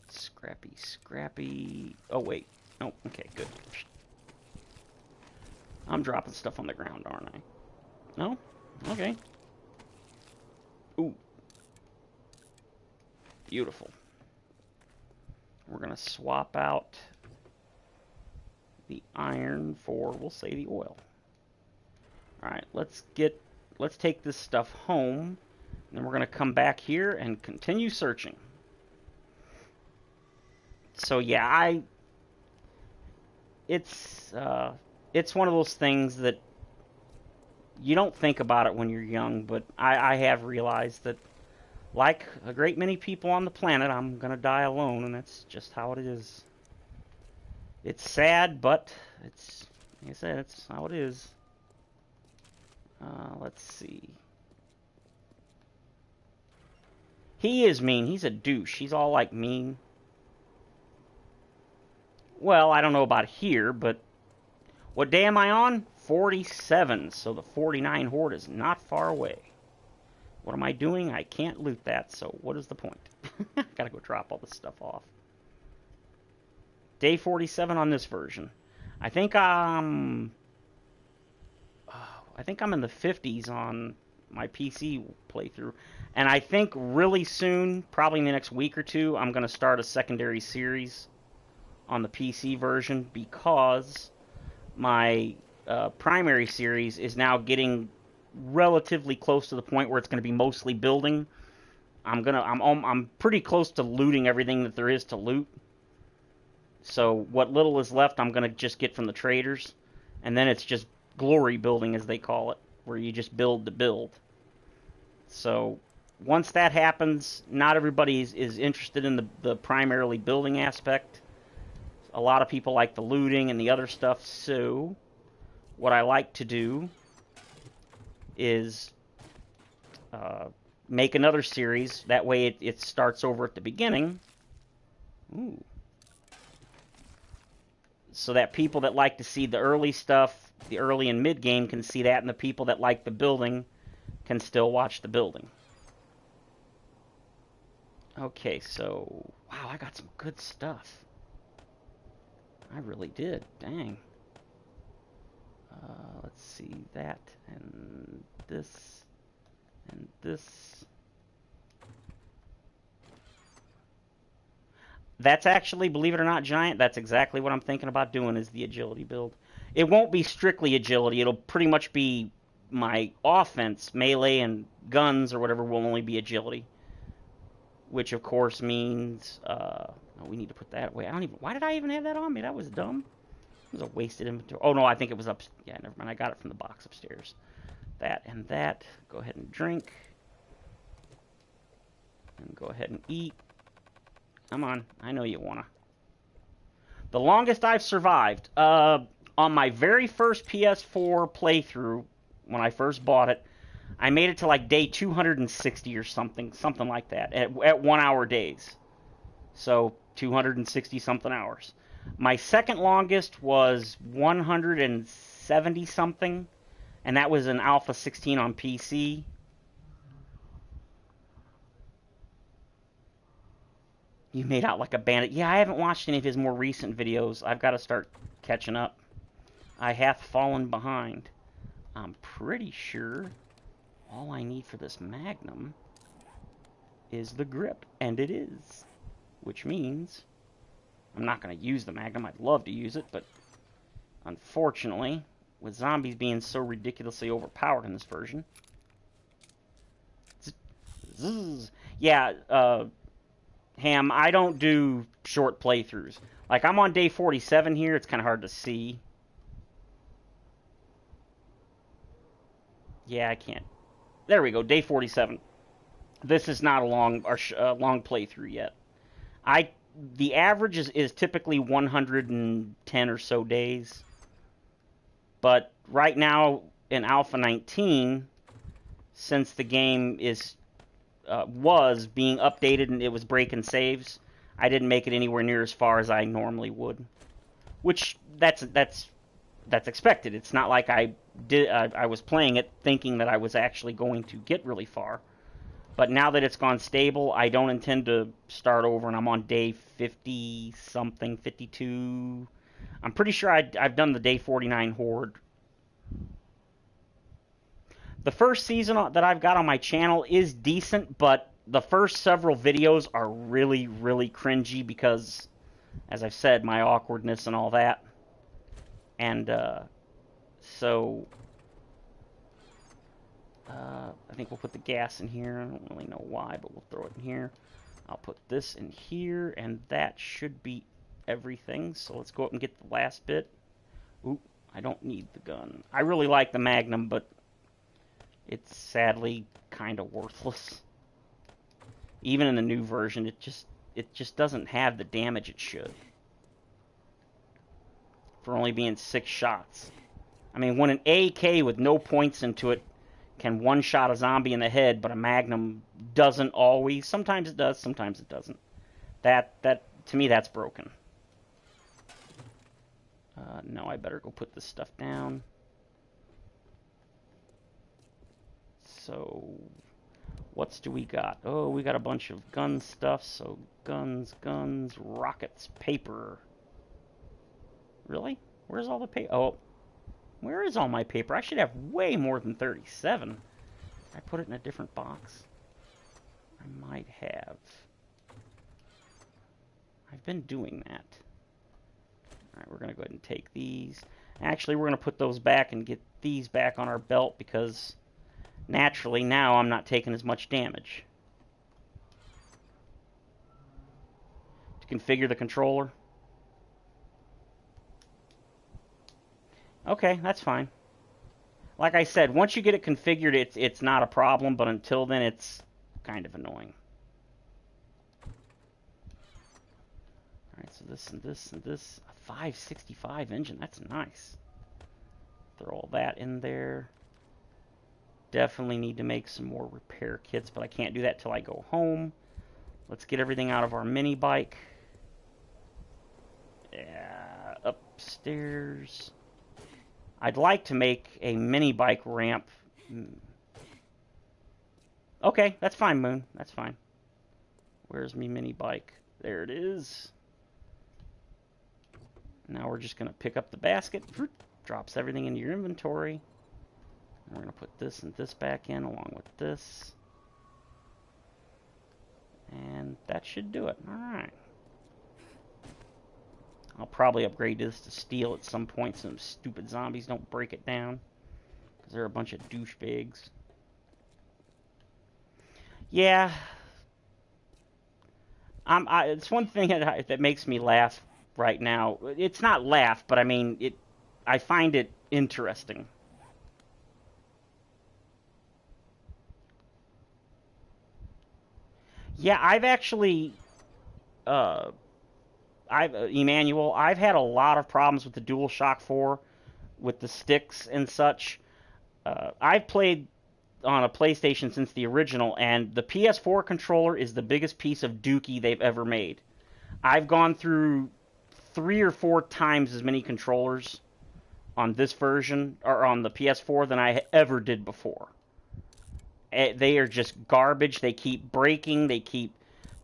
Scrappy. Oh, wait. Oh, okay, good. I'm dropping stuff on the ground, aren't I? No? Okay. Ooh. Beautiful. We're going to swap out the iron for, we'll say, the oil. Alright, let's take this stuff home, and then we're going to come back here and continue searching. So yeah, it's one of those things that you don't think about it when you're young, but I have realized that, like a great many people on the planet, I'm gonna die alone, and that's just how it is. It's sad, but it's, like I said, it's how it is. Let's see. He is mean. He's a douche. He's all like mean. Well, I don't know about here, but what day am I on? 47, so the 49 horde is not far away. What am I doing? I can't loot that, so what is the point? Gotta go drop all this stuff off. Day 47 on this version. I think I'm in the 50s on my PC playthrough. And I think really soon, probably in the next week or two, I'm going to start a secondary series on the PC version, because my primary series is now getting relatively close to the point where it's going to be mostly building. I'm pretty close to looting everything that there is to loot. So what little is left, I'm going to just get from the traders, and then it's just glory building, as they call it, where you just build to build. So once that happens, not everybody is interested in the primarily building aspect. A lot of people like the looting and the other stuff, so what I like to do is make another series. That way it starts over at the beginning. Ooh. So that people that like to see the early stuff, the early and mid game, can see that, and the people that like the building can still watch the building. Okay, so wow, I got some good stuff. I really did. Dang. Let's see, that and this and this. That's actually, believe it or not, Giant, that's exactly what I'm thinking about doing, is the agility build. It won't be strictly agility. It'll pretty much be my offense, melee and guns or whatever will only be agility. Which, of course, means... oh, we need to put that away. Why did I even have that on me? That was dumb. It was a wasted inventory. Oh, no, I think it was up... Yeah, never mind. I got it from the box upstairs. That and that. Go ahead and drink. And go ahead and eat. Come on. I know you wanna. The longest I've survived. On my very first PS4 playthrough, when I first bought it, I made it to like day 260 or something like that, at 1 hour days. So 260 something hours. My second longest was 170 something, and that was an Alpha 16 on PC. You made out like a bandit. Yeah, I haven't watched any of his more recent videos. I've got to start catching up. I have fallen behind. I'm pretty sure all I need for this Magnum is the grip, and it is. Which means I'm not going to use the Magnum. I'd love to use it, but unfortunately, with zombies being so ridiculously overpowered in this version. Yeah, Ham, I don't do short playthroughs. Like, I'm on day 47 here. It's kind of hard to see. Yeah, I can't. There we go, day 47. This is not a long playthrough yet. The average is typically 110 or so days. But right now in Alpha 19, since the game was being updated and it was breaking saves, I didn't make it anywhere near as far as I normally would. Which that's expected. It's not like I was playing it thinking that I was actually going to get really far. But now that it's gone stable, I don't intend to start over, and I'm on day 50-something, 52. I'm pretty sure I've done the day 49 Horde. The first season that I've got on my channel is decent, but the first several videos are really, really cringy because, as I've said, my awkwardness and all that. And so I think we'll put the gas in here. I don't really know why, but we'll throw it in here. I'll put this in here, and that should be everything. So let's go up and get the last bit. Ooh, I don't need the gun. I really like the Magnum, but it's sadly kind of worthless. Even in the new version, it just doesn't have the damage it should. For only being 6 shots. I mean, when an AK with no points into it can one-shot a zombie in the head, but a Magnum doesn't always. Sometimes it does, sometimes it doesn't. That to me, that's broken. No, I better go put this stuff down. So, what do we got? Oh, we got a bunch of gun stuff. So, guns, rockets, paper. Really? Where's all the paper? Oh, where is all my paper? I should have way more than 37. I put it in a different box. I might have. I've been doing that. Alright, we're going to go ahead and take these. Actually, we're going to put those back and get these back on our belt because naturally now I'm not taking as much damage. To configure the controller. Okay, that's fine. Like I said, once you get it configured, it's not a problem, but until then, it's kind of annoying. Alright, so this and this and this. A 565 engine, that's nice. Throw all that in there. Definitely need to make some more repair kits, but I can't do that till I go home. Let's get everything out of our mini bike. Yeah, upstairs. I'd like to make a mini bike ramp. Okay, that's fine, Moon. That's fine. Where's me mini bike? There it is. Now we're just going to pick up the basket. Drops everything into your inventory. And we're going to put this and this back in along with this. And that should do it. Alright. I'll probably upgrade this to steel at some point so them stupid zombies don't break it down. Because they're a bunch of douchebags. Yeah. It's one thing that makes me laugh right now. It's not laugh, but I mean, I find it interesting. Yeah, I've actually... Emmanuel, I've had a lot of problems with the DualShock 4, with the sticks and such. I've played on a PlayStation since the original, and the PS4 controller is the biggest piece of dookie they've ever made. I've gone through 3 or 4 times as many controllers on this version, or on the PS4, than I ever did before. They are just garbage. They keep breaking. They keep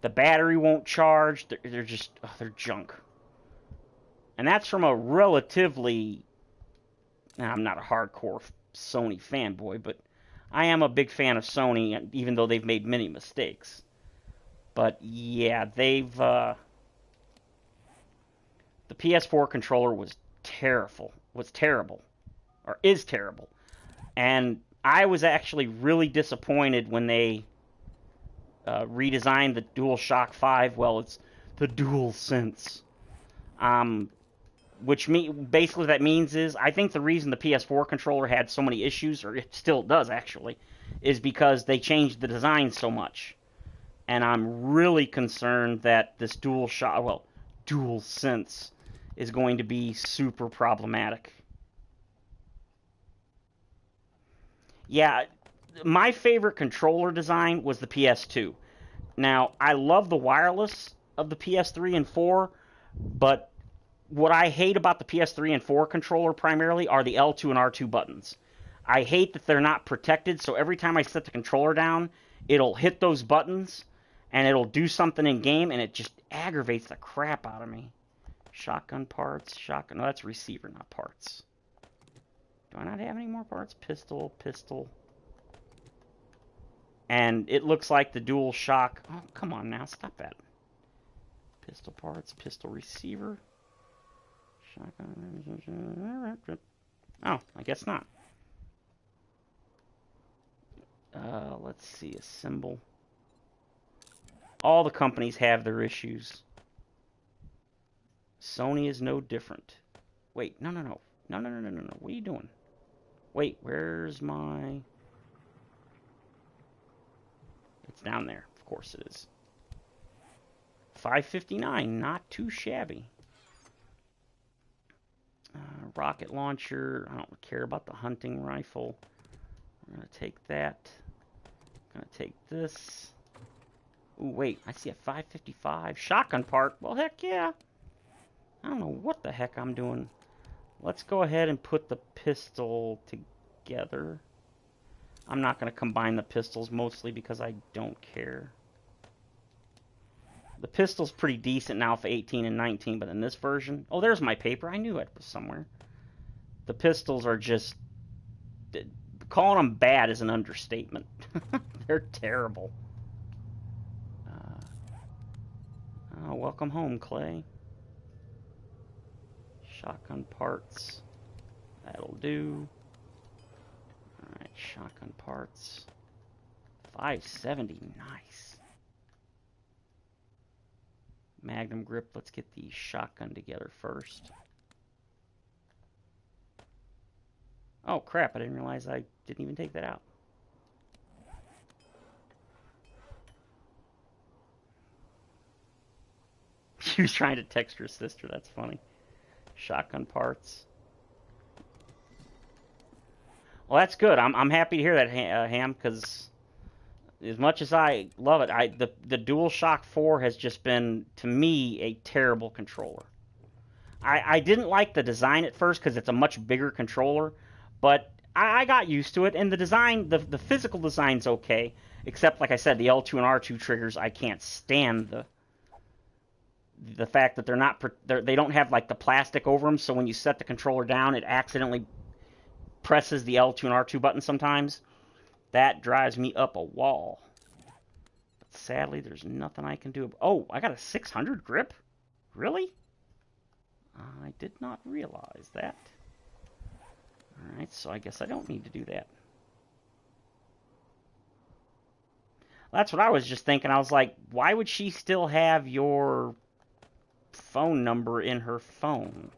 The battery won't charge. They're just, they're junk. And that's from a relatively, now I'm not a hardcore Sony fanboy, but I am a big fan of Sony, even though they've made many mistakes. But yeah, the PS4 controller was terrible, or is terrible. And I was actually really disappointed when they redesigned the DualShock 5. Well, it's the DualSense. Which basically that means is, I think the reason the PS4 controller had so many issues, or it still does actually, is because they changed the design so much. And I'm really concerned that this DualSense is going to be super problematic. Yeah, my favorite controller design was the PS2. Now, I love the wireless of the PS3 and 4, but what I hate about the PS3 and 4 controller primarily are the L2 and R2 buttons. I hate that they're not protected, so every time I set the controller down, it'll hit those buttons, and it'll do something in game, and it just aggravates the crap out of me. Shotgun parts, shotgun, no, that's receiver, not parts. Do I not have any more parts? Pistol. And it looks like the DualShock, oh, come on now, stop that. Pistol parts, pistol receiver. Shotgun. Oh, I guess not. Let's see, assemble. All the companies have their issues. Sony is no different. Wait, no. What are you doing? Wait, where's my... It's down there. Of course it is. $5.59, not too shabby. Rocket launcher. I don't care about the hunting rifle. We're going to take that. Going to take this. Ooh, wait. I see a $5.55 shotgun part. Well, heck yeah. I don't know what the heck I'm doing. Let's go ahead and put the pistol together. I'm not going to combine the pistols, mostly because I don't care. The pistol's pretty decent now for 18 and 19, but in this version... Oh, there's my paper. I knew it was somewhere. The pistols are just... Calling them bad is an understatement. They're terrible. Oh, welcome home, Clay. Shotgun parts. That'll do. Alright, shotgun parts. $5.70. Nice. Magnum grip. Let's get the shotgun together first. Oh, crap. I didn't realize I didn't even take that out. She was trying to text her sister. That's funny. Shotgun parts. Well, that's good. I'm happy to hear that, Ham, because as much as I love it, the DualShock 4 has just been, to me, a terrible controller. I didn't like the design at first because it's a much bigger controller, but I got used to it, and the design, the physical design's okay, except, like I said, the L2 and R2 triggers, I can't stand the fact that they don't have like the plastic over them, so when you set the controller down, it accidentally presses the L2 and R2 button sometimes. That drives me up a wall. But sadly, there's nothing I can do. Oh, I got a 600 grip? Really? I did not realize that. Alright, so I guess I don't need to do that. That's what I was just thinking. I was like, why would she still have your phone number in her phone?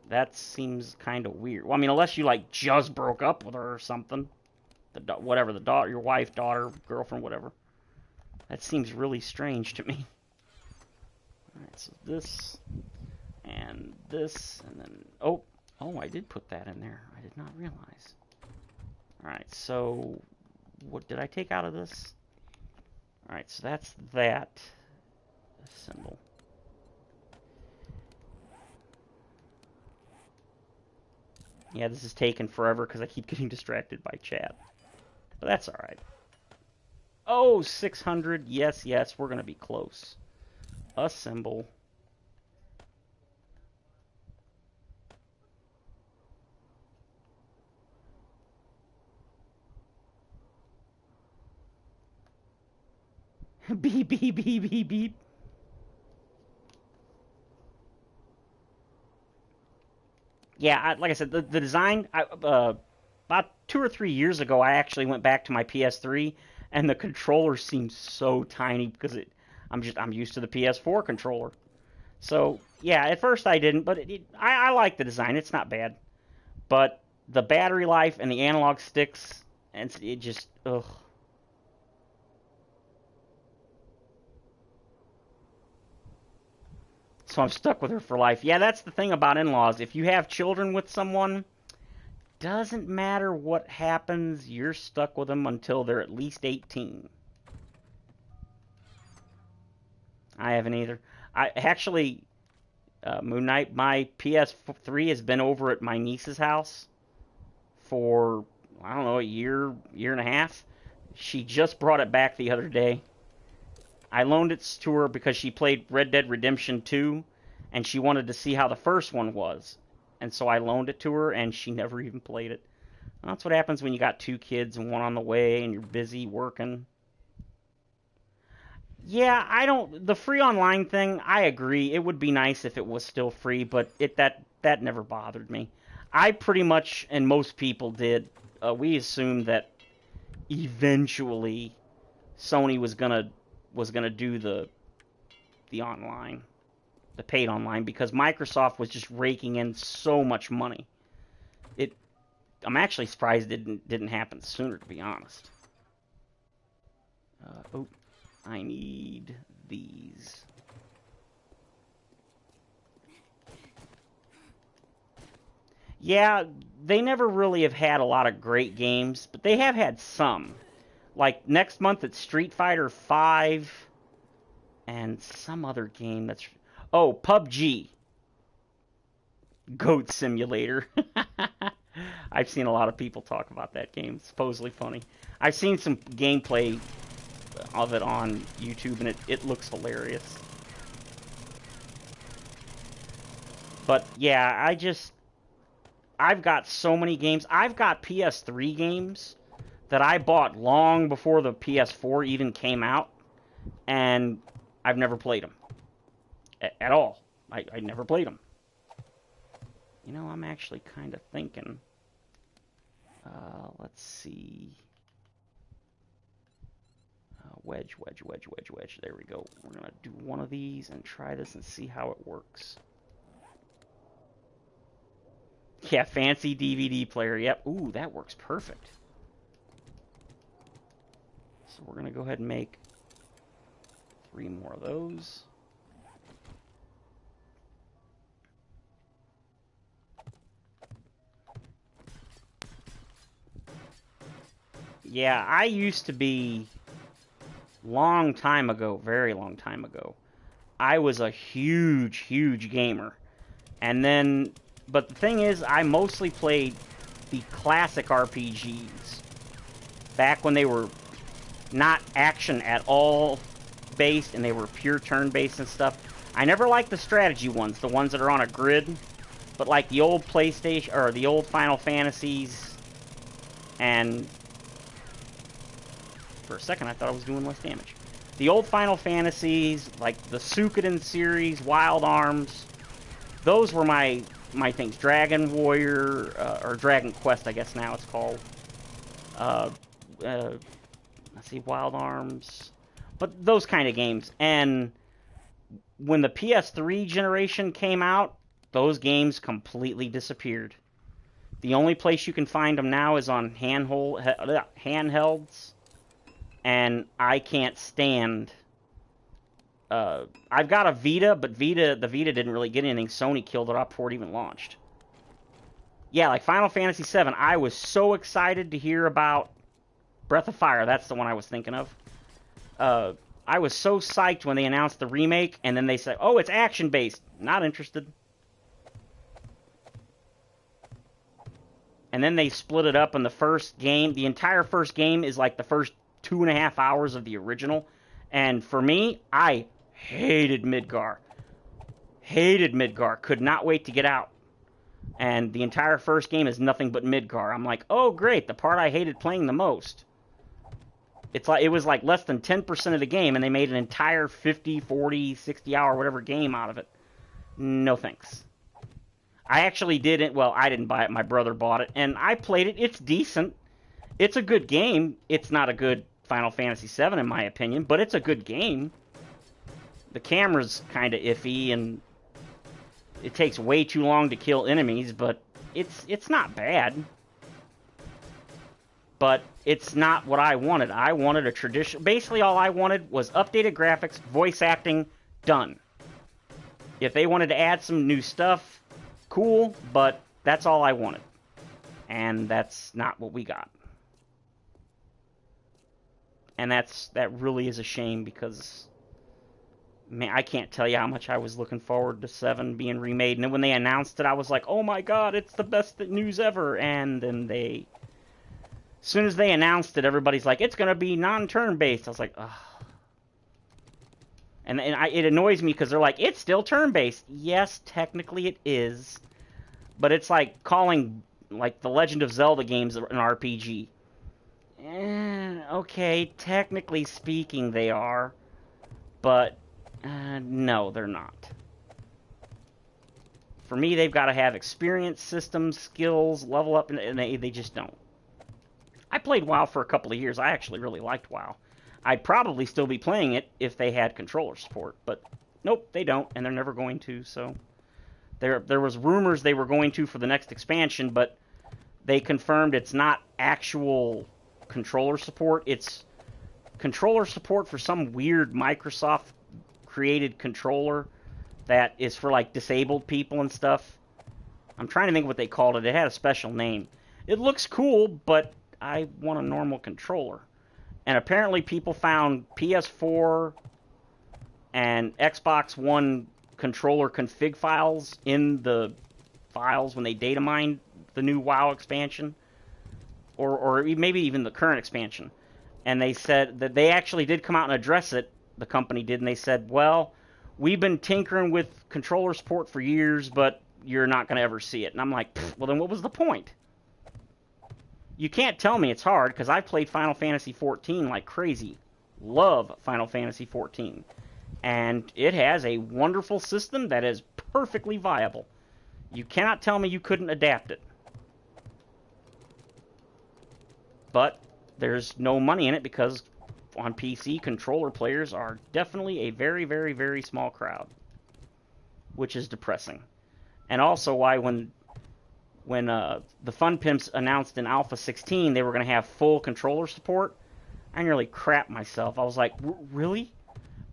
That seems kind of weird. Well, I mean, unless you like just broke up with her or something. Whatever, the daughter, your wife, daughter, girlfriend, whatever. That seems really strange to me. Alright, so this, and then, oh, I did put that in there. I did not realize. Alright, so, what did I take out of this? Alright, so that's that. Assemble. Yeah, this is taking forever because I keep getting distracted by chat. But that's alright. Oh, 600. Yes, yes, we're going to be close. Assemble. Beep, beep, beep, beep, beep. Yeah, like I said, the design, about 2 or 3 years ago, I actually went back to my PS3, and the controller seems so tiny because I'm used to the PS4 controller. So yeah, at first I didn't, but I like the design. It's not bad, but the battery life and the analog sticks, and it just ugh. So I'm stuck with her for life. Yeah, that's the thing about in-laws. If you have children with someone, doesn't matter what happens, you're stuck with them until they're at least 18. I haven't either. I actually, Moon Knight, my PS3 has been over at my niece's house for, I don't know, a year, year and a half. She just brought it back the other day. I loaned it to her because she played Red Dead Redemption 2, and she wanted to see how the first one was. And so I loaned it to her, and she never even played it. Well, that's what happens when you got 2 kids and one on the way, and you're busy working. Yeah, I don't. The free online thing, I agree. It would be nice if it was still free, but that never bothered me. I pretty much, and most people did, we assumed that eventually Sony was gonna do the online, the paid online, because Microsoft was just raking in so much money. It I'm actually surprised it didn't happen sooner, to be honest. Oh, I need these. Yeah, they never really have had a lot of great games, but they have had some. Like next month it's Street Fighter 5 and some other game that's PUBG, Goat Simulator. I've seen a lot of people talk about that game. It's supposedly funny. I've seen some gameplay of it on YouTube, and it looks hilarious. But yeah, I've got so many games. I've got PS3 games that I bought long before the PS4 even came out, and I've never played them at all. I never played them. You know, I'm actually kind of thinking. Let's see. Wedge, wedge, wedge, wedge, wedge. There we go. We're going to do one of these and try this and see how it works. Yeah, fancy DVD player. Yep. Ooh, that works perfect. So we're going to go ahead and make 3 more of those. Yeah, I used to be, long time ago, very long time ago, I was a huge, huge gamer. And then, but the thing is, I mostly played the classic RPGs. Back when they were not action at all based and they were pure turn-based and stuff. I never liked the strategy ones, the ones that are on a grid. But like the old PlayStation, or the old Final Fantasies, and for a second I thought I was doing less damage. The old Final Fantasies, like the Suikoden series, Wild Arms, those were my things. Dragon Warrior, or Dragon Quest, I guess now it's called. Let's see, Wild Arms. But those kind of games. And when the PS3 generation came out, those games completely disappeared. The only place you can find them now is on handhelds. And I can't stand... I've got a Vita, but the Vita didn't really get anything. Sony killed it up before it even launched. Yeah, like Final Fantasy VII, I was so excited to hear about Breath of Fire. That's the one I was thinking of. I was so psyched when they announced the remake, and then they said, oh, it's action-based. Not interested. And then they split it up, and the first game, the entire first game is like the first 2.5 hours of the original. And for me, I hated Midgar. Hated Midgar. Could not wait to get out. And the entire first game is nothing but Midgar. I'm like, oh great, the part I hated playing the most. It was like less than 10% of the game, and they made an entire 50, 40, 60 hour, whatever game out of it. No thanks. I actually didn't, well, I didn't buy it, my brother bought it, and I played it. It's decent. It's a good game. It's not a good Final Fantasy VII, in my opinion, but it's a good game. The camera's kind of iffy, and it takes way too long to kill enemies, but it's not bad. But it's not what I wanted. I wanted a traditional... Basically, all I wanted was updated graphics, voice acting, done. If they wanted to add some new stuff, cool, but that's all I wanted. And that's not what we got. And that really is a shame because... Man, I can't tell you how much I was looking forward to 7 being remade. And then when they announced it, I was like, oh my god, it's the best news ever. And then they... As soon as they announced it, everybody's like, it's going to be non-turn-based. I was like, ugh. And it annoys me because they're like, it's still turn-based. Yes, technically it is. But it's like calling like the Legend of Zelda games an RPG. Okay, technically speaking they are. But, no, they're not. For me, they've got to have experience, systems, skills, level up, and they just don't. I played WoW for a couple of years. I actually really liked WoW. I'd probably still be playing it if they had controller support, but nope, they don't, and they're never going to, so... There was rumors they were going to for the next expansion, but they confirmed it's not actual controller support. It's controller support for some weird Microsoft-created controller that is for, like, disabled people and stuff. I'm trying to think what they called it. It had a special name. It looks cool, but I want a normal controller. And apparently people found PS4 and Xbox One controller config files in the files when they data mined the new WoW expansion. Or maybe even the current expansion. And they said that they actually did come out and address it, the company did, and they said, well, we've been tinkering with controller support for years, but you're not going to ever see it. And I'm like, well, then what was the point? You can't tell me it's hard, because I've played Final Fantasy XIV like crazy. Love Final Fantasy XIV. And it has a wonderful system that is perfectly viable. You cannot tell me you couldn't adapt it. But there's no money in it because on PC, controller players are definitely a very, very, very small crowd. Which is depressing. And also why when the Fun Pimps announced in Alpha 16 they were going to have full controller support, I nearly crapped myself. I was like, really?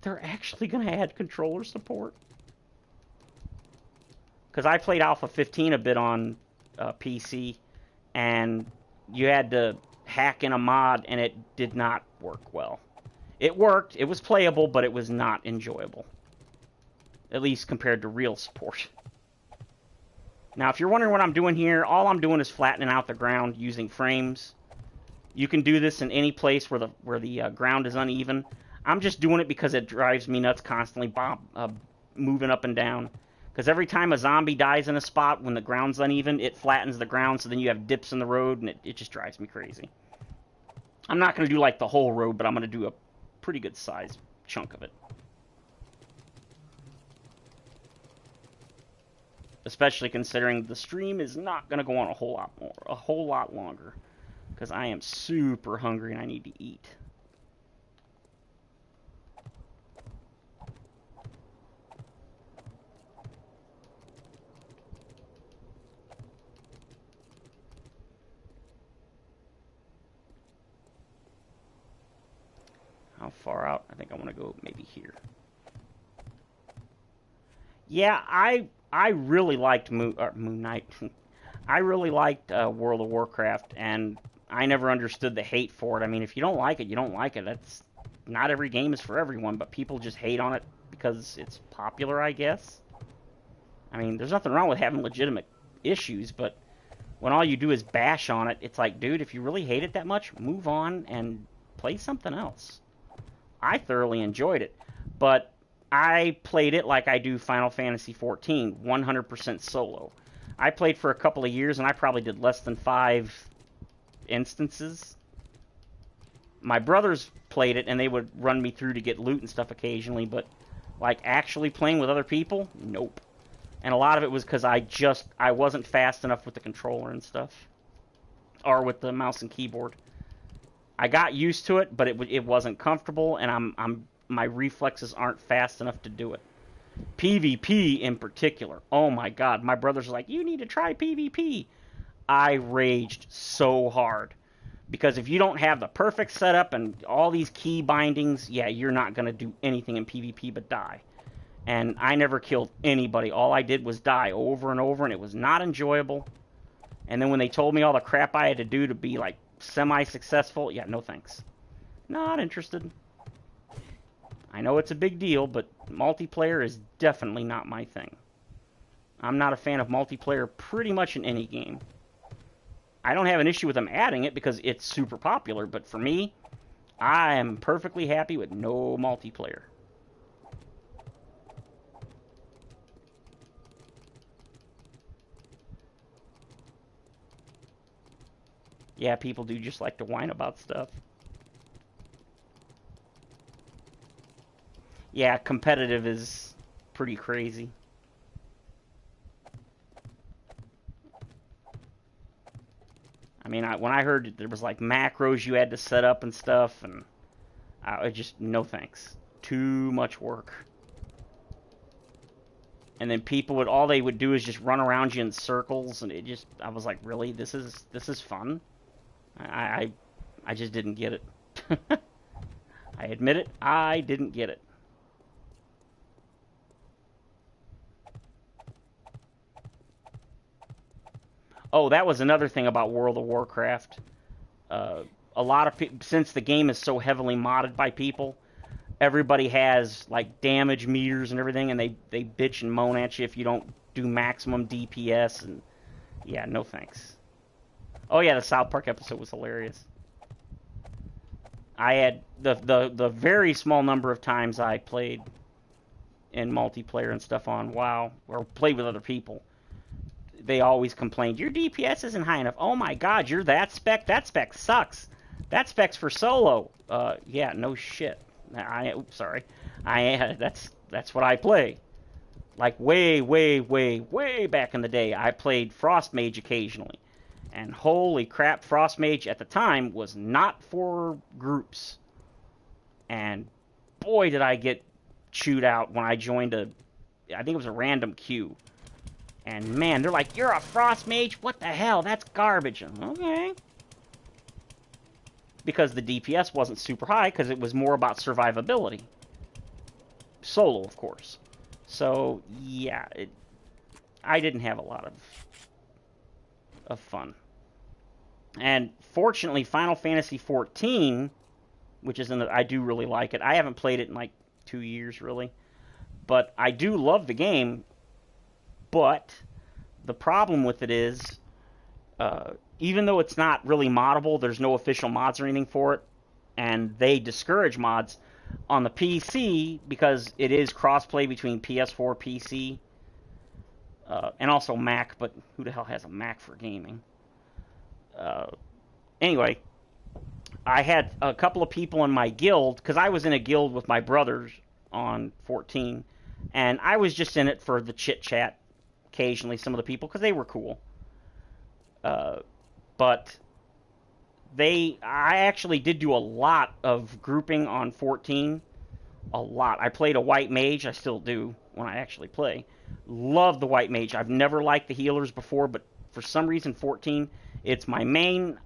They're actually going to add controller support? Because I played Alpha 15 a bit on PC, and you had to hack in a mod, and it did not work well. It worked, it was playable, but it was not enjoyable. At least compared to real support. Now, if you're wondering what I'm doing here, all I'm doing is flattening out the ground using frames. You can do this in any place where the ground is uneven. I'm just doing it because it drives me nuts constantly moving up and down. Because every time a zombie dies in a spot when the ground's uneven, it flattens the ground, so then you have dips in the road, and it just drives me crazy. I'm not going to do like the whole road, but I'm going to do a pretty good size chunk of it. Especially considering the stream is not going to go on a whole lot longer. Because I am super hungry and I need to eat. How far out? I think I want to go maybe here. Yeah, I really liked Moon Knight. I really liked World of Warcraft, and I never understood the hate for it. I mean, if you don't like it, you don't like it. That's not every game is for everyone, but people just hate on it because it's popular, I guess. I mean, there's nothing wrong with having legitimate issues, but when all you do is bash on it, it's like, dude, if you really hate it that much, move on and play something else. I thoroughly enjoyed it, but I played it like I do Final Fantasy XIV, 100% solo. I played for a couple of years, and I probably did less than 5 instances. My brothers played it, and they would run me through to get loot and stuff occasionally, but like actually playing with other people, nope. And a lot of it was because I wasn't fast enough with the controller and stuff, or with the mouse and keyboard. I got used to it, but it wasn't comfortable, and my reflexes aren't fast enough to do it. PvP in particular, oh my god, my brothers were like, you need to try PvP. I raged so hard, because if you don't have the perfect setup and all these key bindings, yeah, you're not going to do anything in PvP but die. And I never killed anybody. All I did was die over and over, and it was not enjoyable. And then when they told me all the crap I had to do to be, like, semi-successful, yeah, no thanks. Not interested. I know it's a big deal, but multiplayer is definitely not my thing. I'm not a fan of multiplayer pretty much in any game. I don't have an issue with them adding it because it's super popular, but for me, I am perfectly happy with no multiplayer. Yeah, people do just like to whine about stuff. Yeah, competitive is pretty crazy. I mean, when I heard there was like macros you had to set up and stuff, and I just, no thanks. Too much work. And then people all they would do is just run around you in circles, and I was like, really? This is fun? I just didn't get it. I admit it, I didn't get it. Oh, that was another thing about World of Warcraft. A lot of people, since the game is so heavily modded by people, everybody has like damage meters and everything, and they bitch and moan at you if you don't do maximum DPS, and yeah, no thanks. Oh yeah, the South Park episode was hilarious. I had the very small number of times I played in multiplayer and stuff on WoW, or played with other people, they always complained, your DPS isn't high enough. Oh my god, you're that spec? That spec sucks. That spec's for solo. Yeah, no shit. Oops, sorry. That's what I play. Like way back in the day, I played Frost Mage occasionally. And holy crap, Frost Mage at the time was not for groups. And boy, did I get chewed out when I joined I think it was a random queue. And man, they're like, you're a Frost Mage? What the hell? That's garbage. Okay. Because the DPS wasn't super high, because it was more about survivability. Solo, of course. So, yeah, I didn't have a lot of fun. And fortunately, Final Fantasy XIV, which is I do really like it. I haven't played it in like 2 years, really. But I do love the game. But the problem with it is, even though it's not really moddable, there's no official mods or anything for it, and they discourage mods on the PC because it is crossplay between PS4, PC, and also Mac, but who the hell has a Mac for gaming? Anyway, I had a couple of people in my guild, because I was in a guild with my brothers on 14, and I was just in it for the chit-chat, occasionally, some of the people, because they were cool. But I actually did do a lot of grouping on 14. A lot. I played a white mage. I still do when I actually play. Love the white mage. I've never liked the healers before, but for some reason 14, it's my main.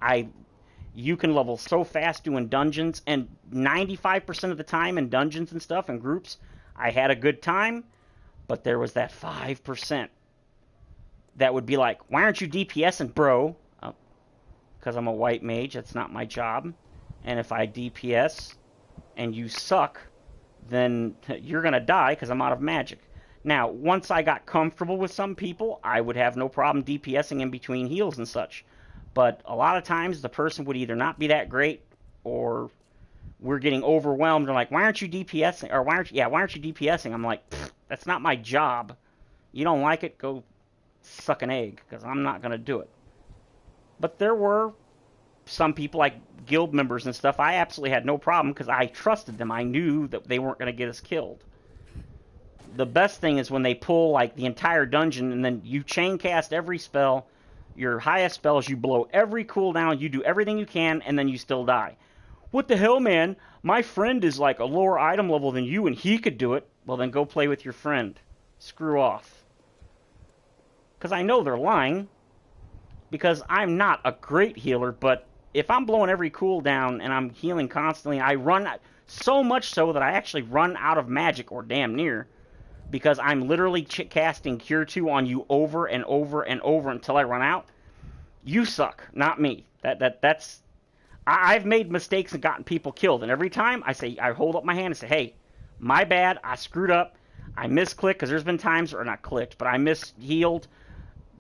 You can level so fast doing dungeons, and 95% of the time in dungeons and stuff and groups, I had a good time, but there was that 5% that would be like, why aren't you DPSing, bro? Because I'm a white mage, that's not my job. And if I DPS and you suck, then you're going to die because I'm out of magic. Now, once I got comfortable with some people, I would have no problem DPSing in between heals and such. But a lot of times, the person would either not be that great, or we're getting overwhelmed. They're like, why aren't you DPSing? Or why aren't you DPSing? I'm like, that's not my job. You don't like it? Go suck an egg, because I'm not going to do it. But there were some people, like guild members and stuff, I absolutely had no problem because I trusted them. I knew that they weren't going to get us killed. The best thing is when they pull like the entire dungeon and then you chain cast every spell, your highest spells, you blow every cooldown, you do everything you can, and then you still die. What the hell, man? My friend is like a lower item level than you and he could do it. Well, then go play with your friend. Screw off. Because I know they're lying. Because I'm not a great healer, but if I'm blowing every cooldown and I'm healing constantly, I run so much so that I actually run out of magic, or damn near, because I'm literally casting Cure 2 on you over and over and over until I run out. You suck, not me. That's I've made mistakes and gotten people killed, and every time I hold up my hand and say, hey, my bad, I screwed up, I misclicked, because there's been times, or not clicked, but I mishealed.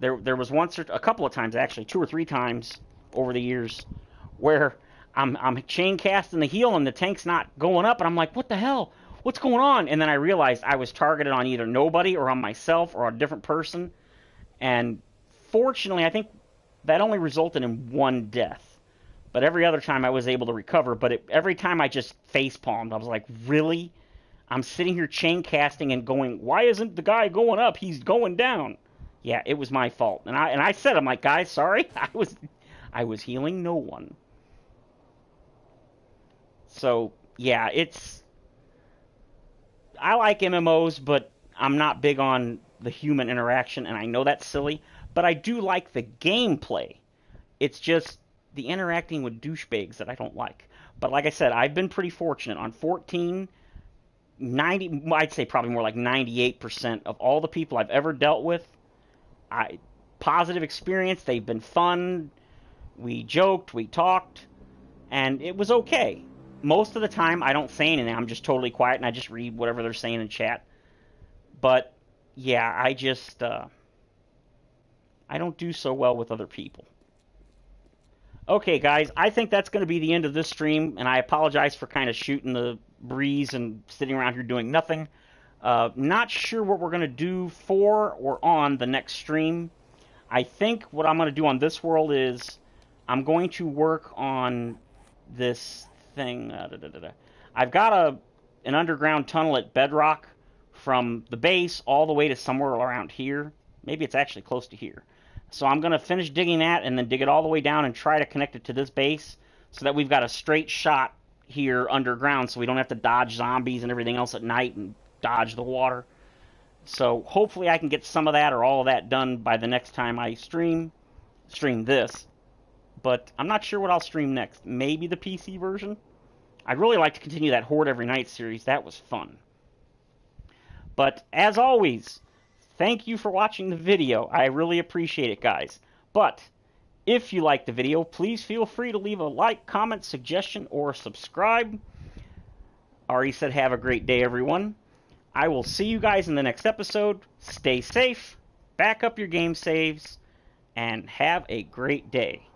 There was once, or a couple of times actually, 2 or 3 times over the years, where I'm chain casting the heal and the tank's not going up, and I'm like, what the hell? What's going on? And then I realized I was targeted on either nobody or on myself or a different person. And fortunately, I think that only resulted in 1 death. But every other time I was able to recover. But every time I just face-palmed. I was like, really? I'm sitting here chain casting and going, why isn't the guy going up? He's going down. Yeah, it was my fault. And I said, I'm like, guys, sorry. I was healing no one. So, yeah, I like MMOs, but I'm not big on the human interaction, and I know that's silly, but I do like the gameplay. It's just the interacting with douchebags that I don't like. But like I said, I've been pretty fortunate. On 14, I'd say probably more like 98% of all the people I've ever dealt with, positive experience. They've been fun. We joked, we talked, and it was okay. Most of the time, I don't say anything. I'm just totally quiet, and I just read whatever they're saying in chat. But, yeah, I don't do so well with other people. Okay, guys, I think that's going to be the end of this stream, and I apologize for kind of shooting the breeze and sitting around here doing nothing. Not sure what we're going to do for or on the next stream. I think what I'm going to do on this world is I'm going to work on this thing. I've got an underground tunnel at Bedrock from the base all the way to somewhere around here. Maybe it's actually close to here. So I'm going to finish digging that and then dig it all the way down and try to connect it to this base so that we've got a straight shot here underground so we don't have to dodge zombies and everything else at night and dodge the water. So hopefully I can get some of that or all of that done by the next time I stream this. But I'm not sure what I'll stream next. Maybe the PC version? I'd really like to continue that Horde Every Night series. That was fun. But as always, thank you for watching the video. I really appreciate it, guys. But if you like the video, please feel free to leave a like, comment, suggestion, or subscribe. Ari said have a great day, everyone. I will see you guys in the next episode. Stay safe, back up your game saves, and have a great day.